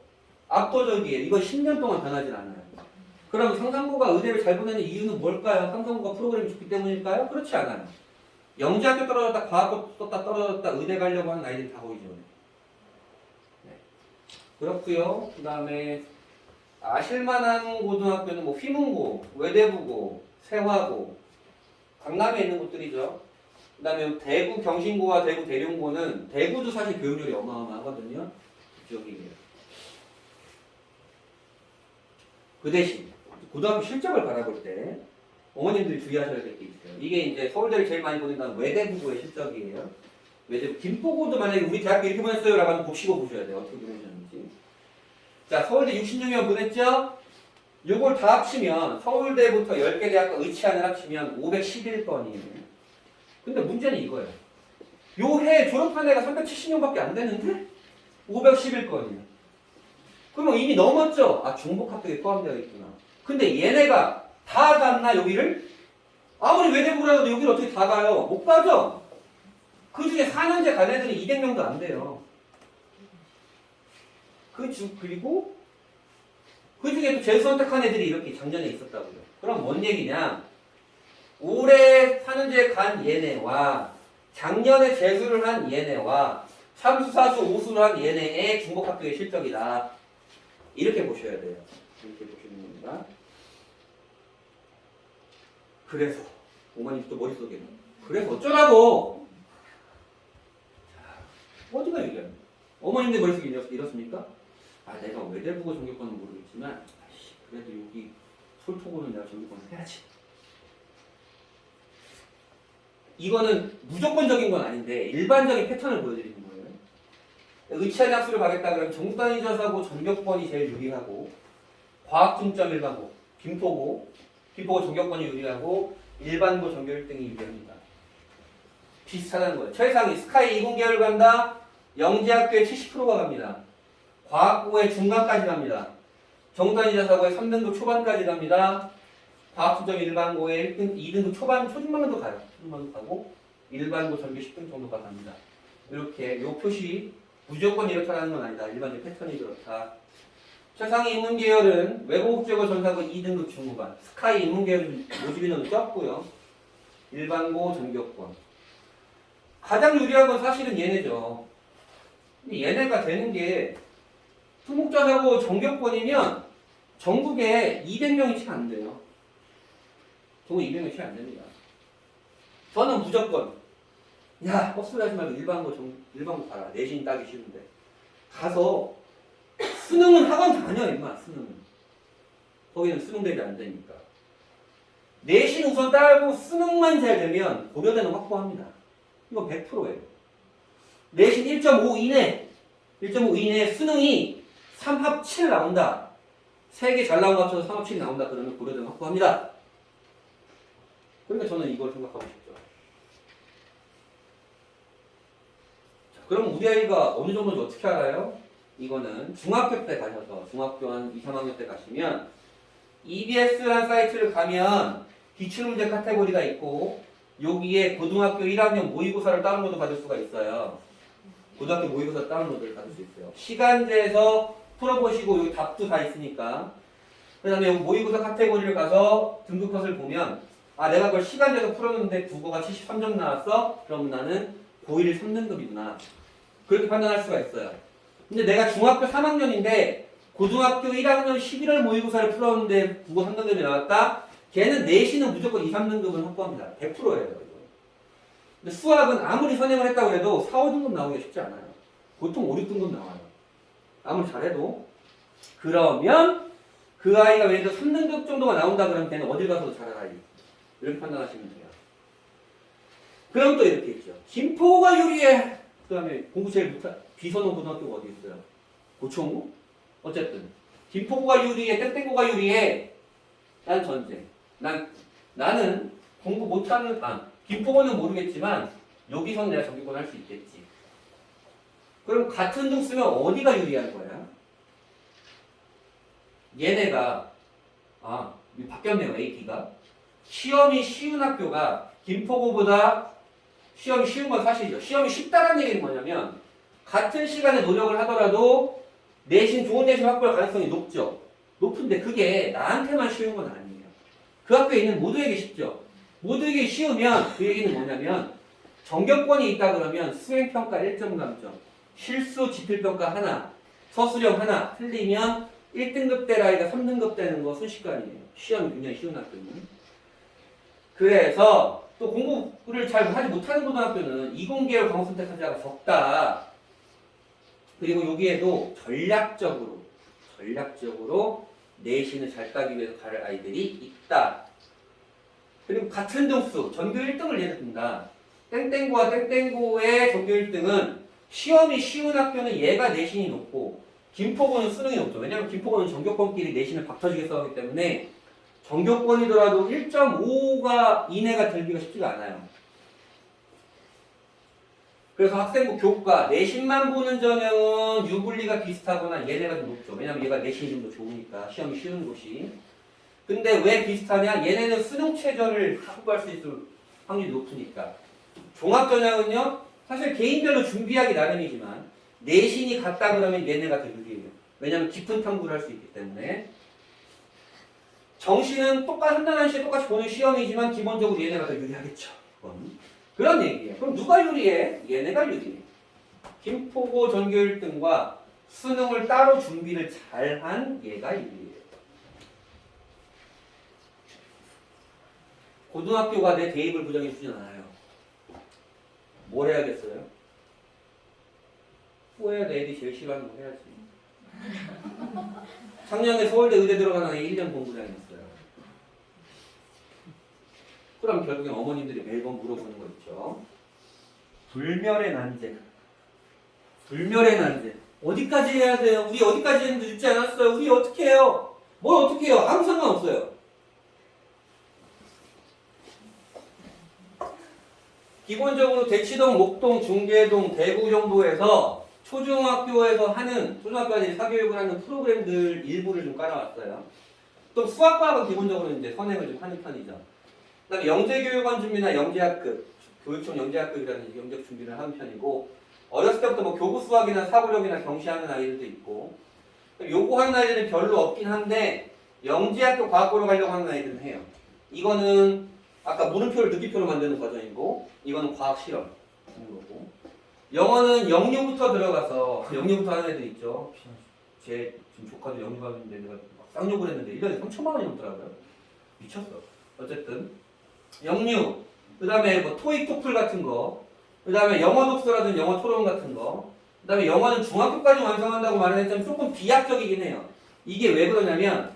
압도적이에요. 이거 10년 동안 변하진 않아요. 그럼 상산고가 의대를 잘 보내는 이유는 뭘까요? 상산고가 프로그램이 좋기 때문일까요? 그렇지 않아요. 영재학교 떨어졌다, 과학고 떴다 떨어졌다, 의대 가려고 하는 아이들이 다 보이죠. 네. 그렇고요. 그 다음에 아실만한 고등학교는 뭐 휘문고, 외대부고, 세화고, 강남에 있는 곳들이죠. 그 다음에 대구 경신고와 대구 대룡고는 대구도 사실 교육열이 어마어마하거든요. 이쪽이에요. 그 대신 고등학교 실적을 바라볼 때 어머님들이 주의하셔야 될 게 있어요. 이게 이제 서울대를 제일 많이 보낸다는 외대부고의 실적이에요. 외대부 김포고도 만약에 우리 대학교 이렇게 보냈어요 라고 하면 곱씹어 보셔야 돼요. 어떻게 보내셨는지. 자, 서울대 66명 보냈죠? 요걸 다 합치면 서울대부터 10개 대학과 의치안을 합치면 511건이에요. 근데 문제는 이거예요. 요 해 졸업한 애가 370명밖에 안 되는데 511건이에요. 그러면 이미 넘었죠? 아, 중복합격에 포함되어 있구나. 근데 얘네가 다 갔나 여기를? 아무리 외대부라도 여기를 어떻게 다 가요? 못 가죠? 그 중에 4년제 간 애들이 200명도 안 돼요. 그리고 그 중에 또 재수 선택한 애들이 이렇게 작년에 있었다고요. 그럼 뭔 얘기냐? 올해 4년제 간 얘네와 작년에 재수를 한 얘네와 참수사수 오수를 한 얘네의 중복합격의 실적이다. 이렇게 보셔야 돼요. 이렇게 보시는 겁니다. 그래서 어머님 또 머릿속에 그래서 어쩌라고? 자, 어디가 얘기해요? 어머님들 머릿속에 이렇습니까? 아, 내가 외대부고 전교권은 모르겠지만 그래도 여기 솔토고는 내가 전교권을 해야지. 이거는 무조건적인 건 아닌데 일반적인 패턴을 보여드리는 거예요. 의치안 학수를 가겠다 그러면 전국 단위 저사고 전교권이 제일 유리하고 과학 중점 일반고, 김포고 전교권이 유리하고 일반고 전교 1등이 유리합니다. 비슷하다는 거예요. 최상위 스카이 20계열 간다. 영재학교에 70%가 갑니다. 과학고의 중간까지 갑니다. 전국 단위 저사고의 3등급 초반까지 갑니다. 과학 중점 일반고의 1등, 2등급 초중반도 가요. 초중반도 가고 일반고 전교 10등 정도가 갑니다. 이렇게 요 표시 무조건 이렇다는 건 아니다. 일반적 패턴이 그렇다. 최상위 인문계열은 외고국제고 전사고 2등급 중후반. 스카이 인문계열은 모집 인원도 적고요. 일반고 전교권. 가장 유리한 건 사실은 얘네죠. 근데 얘네가 되는 게 특목자사고 전교권이면 전국에 200명이 채 안 돼요. 전국 200명이 채 안 됩니다. 저는 무조건 야, 헛소리 하지 말고 일반고 가라. 내신 따기 싫은데. 가서 수능은 학원 다녀, 임마, 수능은. 거기는 수능 대비 안 되니까. 내신 우선 따고 수능만 잘 되면 고려대는 확보합니다. 이건 100%예요. 내신 1.5 이내, 1.5 이내에 수능이 3합 7 나온다. 3개 잘 나온 거 합쳐서 3합 7이 나온다. 그러면 고려대는 확보합니다. 그러니까 저는 이걸 생각하고 싶죠. 자, 그럼 우리 아이가 어느 정도인지 어떻게 알아요? 이거는 중학교 때 가셔서 중학교 한 2, 3학년 때 가시면 EBS라는 사이트를 가면 기출문제 카테고리가 있고 여기에 고등학교 1학년 모의고사를 다운로드 받을 수가 있어요. 고등학교 모의고사 다운로드를 받을 수 있어요. 시간제에서 풀어보시고 여기 답도 다 있으니까 그 다음에 여기 모의고사 카테고리를 가서 등급컷을 보면 아 내가 그걸 시간제에서 풀었는데 국어가 73점 나왔어? 그럼 나는 고1 3등급이구나. 그렇게 판단할 수가 있어요. 근데 내가 중학교 3학년인데 고등학교 1학년 11월 모의고사를 풀었는데 국어 3등급이 나왔다? 걔는 내신은 무조건 2, 3등급을 확보합니다. 100%예요. 근데 수학은 아무리 선행을 했다고 해도 4, 5등급 나오기가 쉽지 않아요. 보통 5, 6등급 나와요. 아무리 잘해도. 그러면 그 아이가 예를 들어 3등급 정도가 나온다 그러면 걔는 어딜 가서도 잘할 아이. 이렇게 판단하시면 돼요. 그럼 또 이렇게 있죠. 김포가 유리해. 그 다음에 공부 제일 못한 비선호 고등학교가 어디 있어요? 고충우? 어쨌든 김포고가 유리해, 땡땡고가 유리해. 난 전제. 나는 공부 못하는 김포고는 모르겠지만 여기서는 내가 정규권 할 수 있겠지. 그럼 같은 등 쓰면 어디가 유리한 거야? 얘네가 바뀌었네요. AT가 시험이 쉬운 학교가 김포고보다 시험이 쉬운 건 사실이죠. 시험이 쉽다는 얘기는 뭐냐면 같은 시간에 노력을 하더라도 내신 좋은 내신 확보할 가능성이 높죠. 높은데 그게 나한테만 쉬운 건 아니에요. 그 학교에 있는 모두에게 쉽죠. 모두에게 쉬우면 그 얘기는 뭐냐면 정격권이 있다 그러면 수행평가 1.3점, 실수 지필평가 하나, 서술형 하나 틀리면 1등급 될 아이가 3등급 되는 거 순식간이에요. 시험이 굉장히 쉬운 학교는. 그래서 또 공부를 잘 하지 못하는 고등학교는 이공계열 과목 선택자가 적다. 그리고 여기에도 전략적으로 내신을 잘 따기 위해서 갈 아이들이 있다. 그리고 같은 등수, 전교 1등을 예를 든다. 땡땡고와 땡땡고의 전교 1등은 시험이 쉬운 학교는 얘가 내신이 높고 김포고는 수능이 높죠. 왜냐하면 김포고는 전교권끼리 내신을 박터지게 싸우기 때문에 전교권이더라도 1.5가 이내가 들기가 쉽지가 않아요. 그래서 학생부 교과 내신만 보는 전형은 유불리가 비슷하거나 얘네가 좀 높죠. 왜냐면 얘가 내신이 좀 더 좋으니까 시험이 쉬운 곳이. 근데 왜 비슷하냐? 얘네는 수능 최저를 확보할 수 있을 확률이 높으니까. 종합전형은요 사실 개인별로 준비하기 나름이지만 내신이 같다 그러면 얘네가 더 유리해요. 왜냐면 깊은 탐구를 할 수 있기 때문에. 정시는 한단한 시에 똑같이 보는 시험이지만 기본적으로 얘네가 더 유리하겠죠. 그런 얘기예요. 그럼 누가 유리해? 얘네가 유리해. 김포고 전교 1등과 수능을 따로 준비를 잘한 얘가 유리해요. 고등학교가 내 대입을 부정해 주진 않아요. 뭘 해야겠어요? 후회해야 돼. 애들이 제일 싫어하는 거 해야지. 작년에 서울대 의대 들어가는 애 1년 공부를 했어요. 그럼 결국엔 어머님들이 매번 물어보는 거 있죠. 불멸의 난제. 불멸의 난제. 어디까지 해야 돼요? 우리 어디까지 했는데 늦지 않았어요? 우리 어떻게 해요? 뭘 어떻게 해요? 아무 상관없어요. 기본적으로 대치동, 목동, 중계동, 대구 정도에서 초중학교에서 하는 초중학교까지 사교육을 하는 프로그램들 일부를 좀 깔아왔어요. 또 수학과학은 기본적으로 이제 선행을 좀 하는 편이죠. 그다음에 영재교육원 준비나 영재학급, 교육청 영재학급이라는 영재학 준비를 하는 편이고 어렸을 때부터 뭐 교구 수학이나 사고력이나 경시하는 아이들도 있고 요거 하는 아이들은 별로 없긴 한데 영재학교 과학고로 가려고 하는 아이들은 해요. 이거는 아까 물음표를 느낌표로 만드는 과정이고 이거는 과학 실험 하는 거고 영어는 영유부터 들어가서 영유부터 하는 애들 있죠. 제 지금 조카도 영유 가는데 내가 막 쌍욕을 했는데 1년에 3천만 원이 넘더라고요. 미쳤어. 어쨌든 영유, 그 다음에 뭐 토익, 토플 같은 거 그 다음에 영어 독서라든지 영어 토론 같은 거. 그 다음에 영어는 중학교까지 완성한다고 말을 했지만 조금 비약적이긴 해요. 이게 왜 그러냐면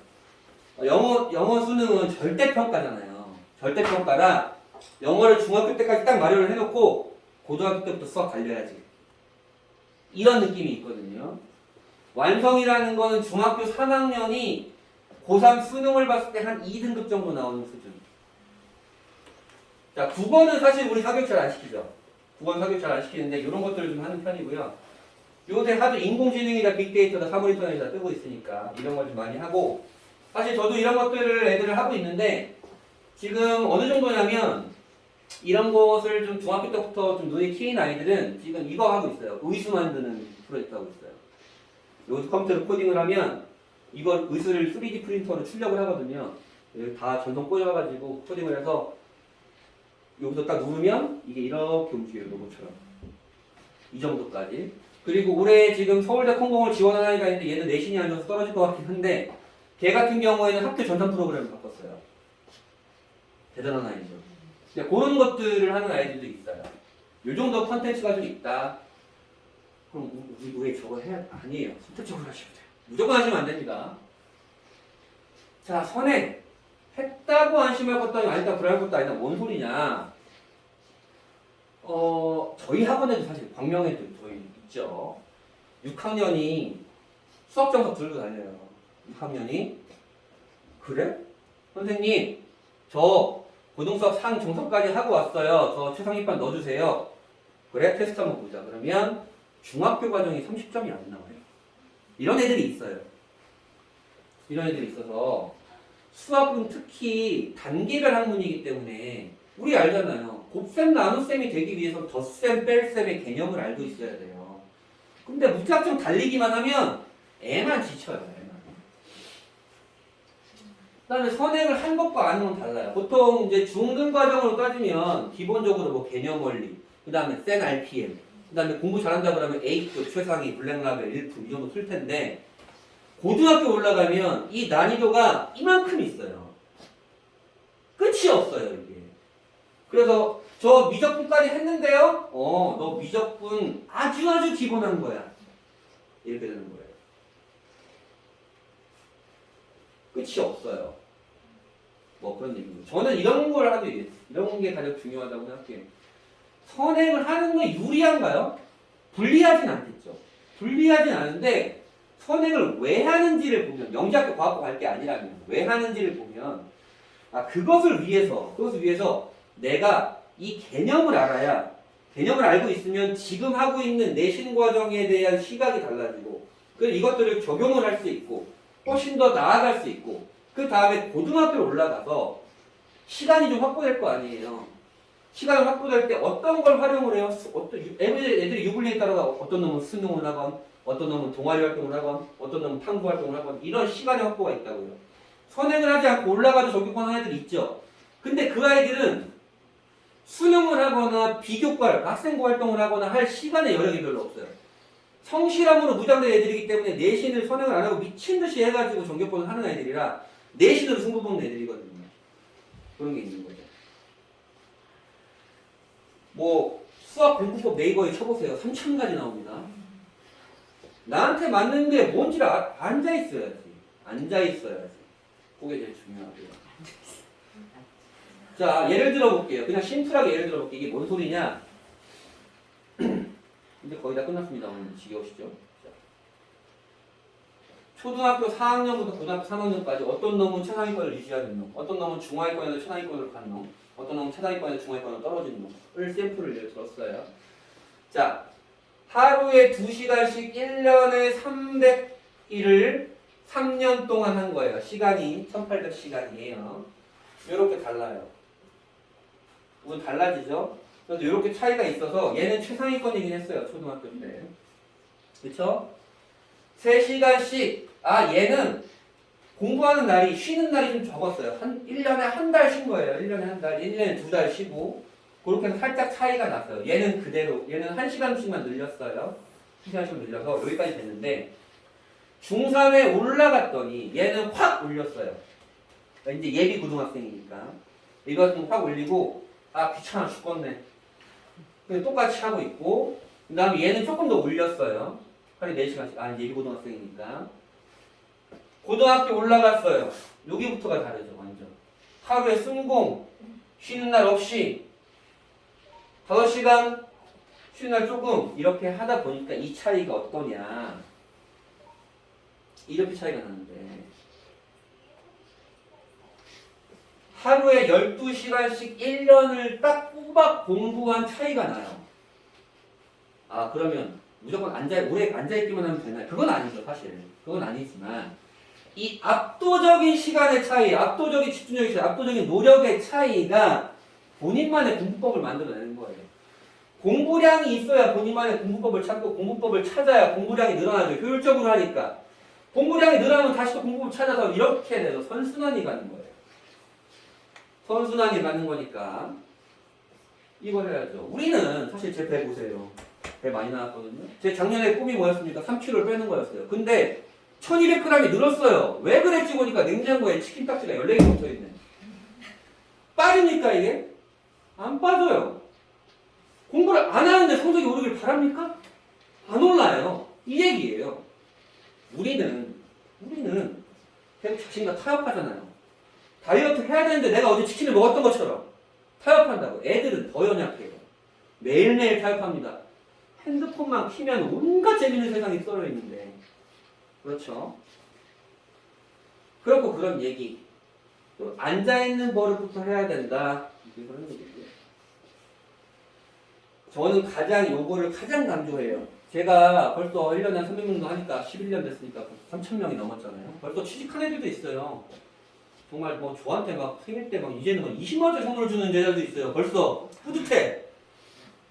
영어 수능은 절대평가잖아요. 절대평가라 영어를 중학교 때까지 딱 마련을 해놓고 고등학교 때부터 수학 달려야지. 이런 느낌이 있거든요. 완성이라는 거는 중학교 3학년이 고3 수능을 봤을 때 한 2등급 정도 나오는 수준. 자, 국어는 사실 우리 사교육 잘 안 시키죠. 국어는 사교육 잘 안 시키는데 이런 것들을 좀 하는 편이고요. 요새 하도 인공지능이다 빅데이터다 사물인터넷이다 뜨고 있으니까 이런 걸 좀 많이 하고 사실 저도 이런 것들을 애들을 하고 있는데 지금 어느 정도냐면 이런 것을 좀 중학교 때부터 좀 눈에 띄인 아이들은 지금 이거 하고 있어요. 의수 만드는 프로젝트 하고 있어요. 여기서 컴퓨터로 코딩을 하면 이걸 의수를 3D 프린터로 출력을 하거든요. 여기 다 전송 꽂아가지고 코딩을 해서 여기서 딱 누르면 이게 이렇게 움직여요. 로봇처럼. 이 정도까지. 그리고 올해 지금 서울대 컴공을 지원한 아이가 있는데 얘는 내신이 안 좋아서 떨어질 것 같긴 한데 걔 같은 경우에는 학교 전산 프로그램을 바꿨어요. 대단한 아이죠. 그런 것들을 하는 아이들도 있어요. 이 정도 컨텐츠가 좀 있다. 그럼 우리 왜 저거 해야 아니에요. 선택적으로 하시면 돼요. 무조건 하시면 안 됩니다. 자, 선행 했다고 안심할 것도 아니고 아니다 불안할 것도 아니다. 뭔 소리냐? 저희 학원에도 사실 광명에도 저희 있죠. 6학년이 수업 정석 들고 다녀요. 6학년이 그래? 선생님 저 고등수업 상 정석까지 하고 왔어요. 저 최상위반 넣어주세요. 그래? 테스트 한번 보자. 그러면 중학교 과정이 30점이 안 나와요. 이런 애들이 있어요. 이런 애들이 있어서 수학은 특히 단계별 학문이기 때문에 우리 알잖아요. 곱셈, 나눗셈이 되기 위해서 덧셈, 뺄셈의 개념을 알고 있어야 돼요. 근데 무작정 달리기만 하면 애만 지쳐요. 애만. 그다음에 선행을 한 것과 아닌 건 달라요. 보통 이제 중등 과정으로 따지면 기본적으로 뭐 개념 원리, 그다음에 센 RPM, 그다음에 공부 잘한다 그러면 A급, 최상위, 블랙라벨, 1품 이 정도 쓸 텐데 고등학교 올라가면 이 난이도가 이만큼 있어요. 끝이 없어요 이게. 그래서 저 미적분까지 했는데요. 너 미적분 아주 기본한 거야. 이렇게 되는 거예요. 끝이 없어요. 뭐 그런 얘기입니다. 저는 이런 걸 하도 얘기해요. 이런 게 가장 중요하다고 생각해요. 선행을 하는 건 유리한가요? 불리하진 않겠죠. 불리하진 않은데 선행을 왜 하는지를 보면 영재학교 과학과 갈 게 아니라면 왜 하는지를 보면 그것을 위해서 내가 이 개념을 알아야 개념을 알고 있으면 지금 하고 있는 내신 과정에 대한 시각이 달라지고 그래서 이것들을 적용을 할 수 있고 훨씬 더 나아갈 수 있고 그 다음에 고등학교로 올라가서 시간이 좀 확보될 거 아니에요. 시간이 확보될 때 어떤 걸 활용을 해요? 애들이 유불리에 따라서 어떤 놈은 수능을 하건 어떤 놈은 동아리 활동을 하건 어떤 놈은 탐구 활동을 하건 이런 시간의 확보가 있다고요. 선행을 하지 않고 올라가도 전교권 한 애들 있죠. 근데 그 아이들은 수능을 하거나 비교과 학생부 활동을 하거나 할 시간의 여력이 별로 없어요. 성실함으로 무장된 애들이기 때문에 내신을 선행을 안 하고 미친 듯이 해가지고 전교권을 하는 애들이라 내신으로 승부 보는 애들이거든요. 그런 게 있는 거죠. 뭐 수학 공부법 네이버에 쳐보세요. 3,000가지 나옵니다. 나한테 맞는 게 뭔지를 앉아있어야지. 앉아있어야지. 그게 제일 중요하고요. 자, 예를 들어볼게요. 그냥 심플하게 예를 들어볼게요. 이게 뭔 소리냐? 이제 거의 다 끝났습니다. 오늘 지겨우시죠? 자. 초등학교 4학년부터 고등학교 3학년까지 어떤 놈은 최상위권을 유지하는 놈, 어떤 놈은 중하위권에서 최상위권을 가는 놈, 어떤 놈은 최상위권에서 중하위권으로 떨어지는 놈을 샘플을 예를 들었어요. 자, 하루에 2시간씩 1년에 300일을 3년 동안 한 거예요. 시간이 1800시간이에요. 이렇게 달라요. 이건 달라지죠? 그래서 이렇게 차이가 있어서 얘는 최상위권이긴 했어요. 초등학교 때. 그쵸? 3시간씩 얘는 공부하는 날이 쉬는 날이 좀 적었어요. 1년에 한 달 쉰 거예요. 1년에 한 달, 1년에 2달 쉬고 그렇게 해서 살짝 차이가 났어요. 얘는 그대로 얘는 1시간씩만 늘렸어요. 1시간씩만 늘려서 여기까지 됐는데 중3에 올라갔더니 얘는 확 올렸어요. 그러니까 이제 예비 고등학생이니까 이것은 확 올리고 귀찮아 죽겠네. 근데 똑같이 하고 있고, 그 다음에 얘는 조금 더 올렸어요. 하루에 4시간씩. 아, 이제 고등학생이니까. 고등학교 올라갔어요. 여기부터가 다르죠, 완전. 하루에 순공, 쉬는 날 없이 5시간, 쉬는 날 조금 이렇게 하다 보니까 이 차이가 어떠냐. 이렇게 차이가 나는데 하루에 12시간씩 1년을 딱 꼬박 공부한 차이가 나요. 아, 그러면 무조건 오래 앉아있기만 하면 되나요? 그건 아니죠, 사실. 그건 아니지만 이 압도적인 시간의 차이, 압도적인 집중력의 차이, 압도적인 노력의 차이가 본인만의 공부법을 만들어내는 거예요. 공부량이 있어야 본인만의 공부법을 찾고 공부법을 찾아야 공부량이 늘어나죠. 효율적으로 하니까. 공부량이 늘어나면 다시 또 공부법을 찾아서 이렇게 돼서 선순환이 가는 거예요. 선순환이 가는 거니까 이걸 해야죠. 우리는 사실 제 배 보세요. 배 많이 나왔거든요. 제 작년에 꿈이 뭐였습니까? 3kg를 빼는 거였어요. 근데 1200g이 늘었어요. 왜 그랬지 보니까 냉장고에 치킨 딱지가 14개 붙어있네. 빠집니까 이게? 안 빠져요. 공부를 안 하는데 성적이 오르길 바랍니까? 안 올라요. 이 얘기예요. 우리는 계속 자신과 타협하잖아요. 다이어트 해야 되는데 내가 어제 치킨을 먹었던 것처럼 타협한다고. 애들은 더 연약해요. 매일매일 타협합니다. 핸드폰만 키면 온갖 재밌는 세상이 썰어 있는데. 그렇죠? 그렇고 그런 얘기. 또 앉아있는 버릇부터 해야 된다. 그런 얘기고요. 저는 요거를 가장 강조해요. 제가 벌써 1년에 한 300명도 하니까 11년 됐으니까 3,000명이 넘었잖아요. 벌써 취직한 애들도 있어요. 정말 뭐 저한테 막 생일 때 막 이제는 막 20만 원짜리 선물을 주는 제자도 있어요. 벌써 뿌듯해.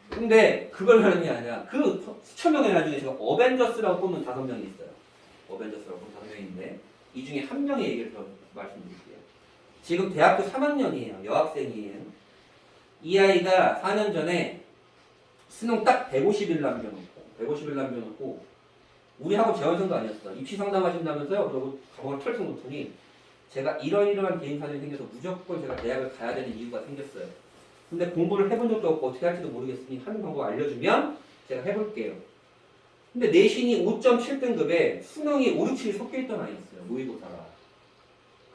근데 그걸 하는 게 아니라 그 수천 명의 나중에 제가 어벤져스라고 뽑는 5명이 있어요. 어벤져스라고 뽑는 5명인데 이 중에 한 명의 얘기를 더 말씀드릴게요. 지금 대학교 3학년이에요. 여학생이에요. 이 아이가 4년 전에 수능 딱 150일 남겨놓고 우리 학원 재원생도 아니었어. 입시 상담하신다면서요? 그러고 가방을 털썩 놓더니 제가 이러이러한 개인 사정이 생겨서 무조건 제가 대학을 가야 되는 이유가 생겼어요. 근데 공부를 해본 적도 없고 어떻게 할지도 모르겠으니 하는 방법 알려주면 제가 해볼게요. 근데 내신이 5.7등급에 수능이 5, 6, 7이 섞여있던 아이였어요. 모의고사가.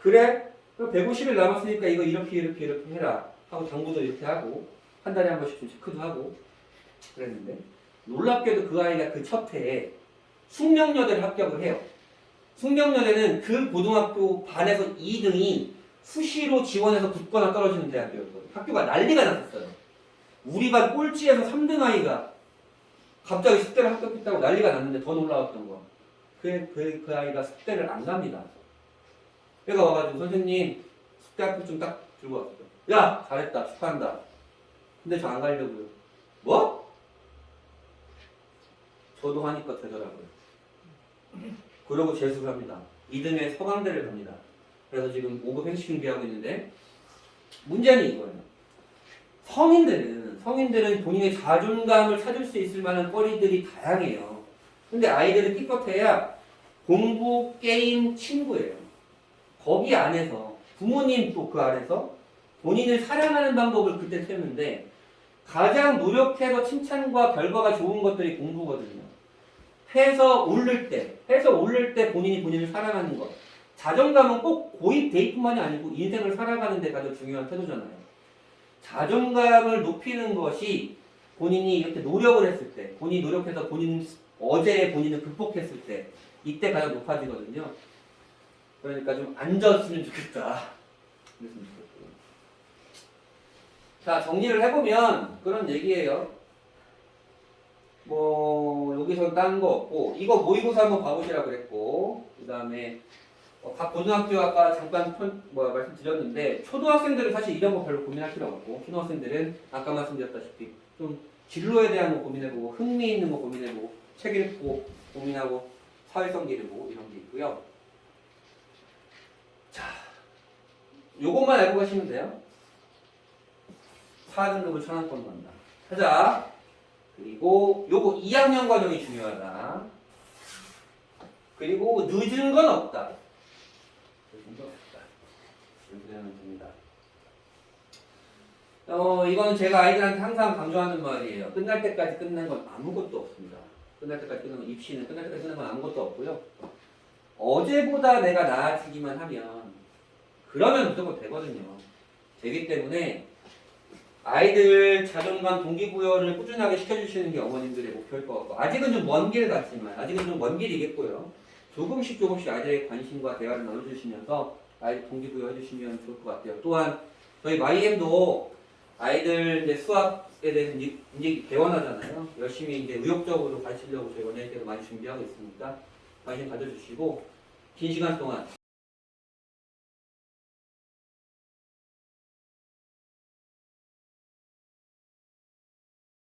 그래? 150일 남았으니까 이거 이렇게 해라 하고 당부도 이렇게 하고 한 달에 한 번씩 좀 체크도 하고 그랬는데 놀랍게도 그 아이가 그 첫 해에 숙명여대를 합격을 해요. 숙명여대는 그 고등학교 반에서 2등이 수시로 지원해서 붙거나 떨어지는 대학교였거든요. 학교가 난리가 났었어요. 우리 반 꼴찌에서 3등 아이가 갑자기 숙대를 합격했다고 난리가 났는데 더 놀라웠던 거. 그 아이가 숙대를 안 갑니다. 얘가 와가지고 선생님 숙대 학교 좀 딱 들고 왔어요. 야 잘했다 축하한다. 근데 저 안 가려고요. 뭐? 저도 하니까 되더라고요. 그러고 재수를 합니다. 2등에 서강대를 갑니다. 그래서 지금 5급 행시 준비하고 있는데 문제는 이거예요. 성인들은 본인의 자존감을 찾을 수 있을 만한 거리들이 다양해요. 근데 아이들은 기껏해야 공부, 게임, 친구예요. 거기 안에서 부모님 또 그 안에서 본인을 사랑하는 방법을 그때 세우는데 가장 노력해서 칭찬과 결과가 좋은 것들이 공부거든요. 해서 오를 때 본인을 사랑하는 것. 자존감은 꼭 고입 대입뿐만이 아니고 인생을 살아가는 데 가장 중요한 태도잖아요. 자존감을 높이는 것이 본인이 이렇게 노력을 했을 때, 본인이 노력해서 어제의 본인을 극복했을 때, 이때 가장 높아지거든요. 그러니까 좀 앉았으면 좋겠다. 그랬으면 좋겠고요. 자, 정리를 해보면 그런 얘기예요. 뭐 여기서 딴 거 없고 이거 모의고사 한번 봐보시라 그랬고 그 다음에 각 고등학교 아까 잠깐 말씀드렸는데 초등학생들은 사실 이런 거 별로 고민할 필요 없고 초등학생들은 아까 말씀드렸다시피 좀 진로에 대한 거 고민해보고 흥미 있는 거 고민해보고 책 읽고 고민하고 사회성 기르고 이런 게 있고요. 자, 요것만 알고 가시면 돼요. 4등급을 천왕권 간다. 하자. 그리고 요거 2학년 과정이 중요하다. 그리고 늦은 건 없다. 늦은 건 없다. 이렇게 되면 됩니다. 이건 제가 아이들한테 항상 강조하는 말이에요. 끝날 때까지 끝난 건 아무것도 없습니다. 끝날 때까지 끝난 건, 입시는 끝날 때까지 끝난 건 아무것도 없고요. 어제보다 내가 나아지기만 하면, 그러면 무조건 되거든요. 되기 때문에, 아이들 자존감, 동기부여를 꾸준하게 시켜주시는 게 어머님들의 목표일 것 같고, 아직은 좀 먼 길 같지만, 아직은 좀 먼 길이겠고요. 조금씩 아이들의 관심과 대화를 나눠주시면서 아이들 동기부여 해주시면 좋을 것 같아요. 또한 저희 마이엠도 아이들 이제 수학에 대해서 이제 개원하잖아요. 열심히 이제 의욕적으로 가르치려고 저희 원장님께서 많이 준비하고 있으니까 관심 가져주시고 긴 시간 동안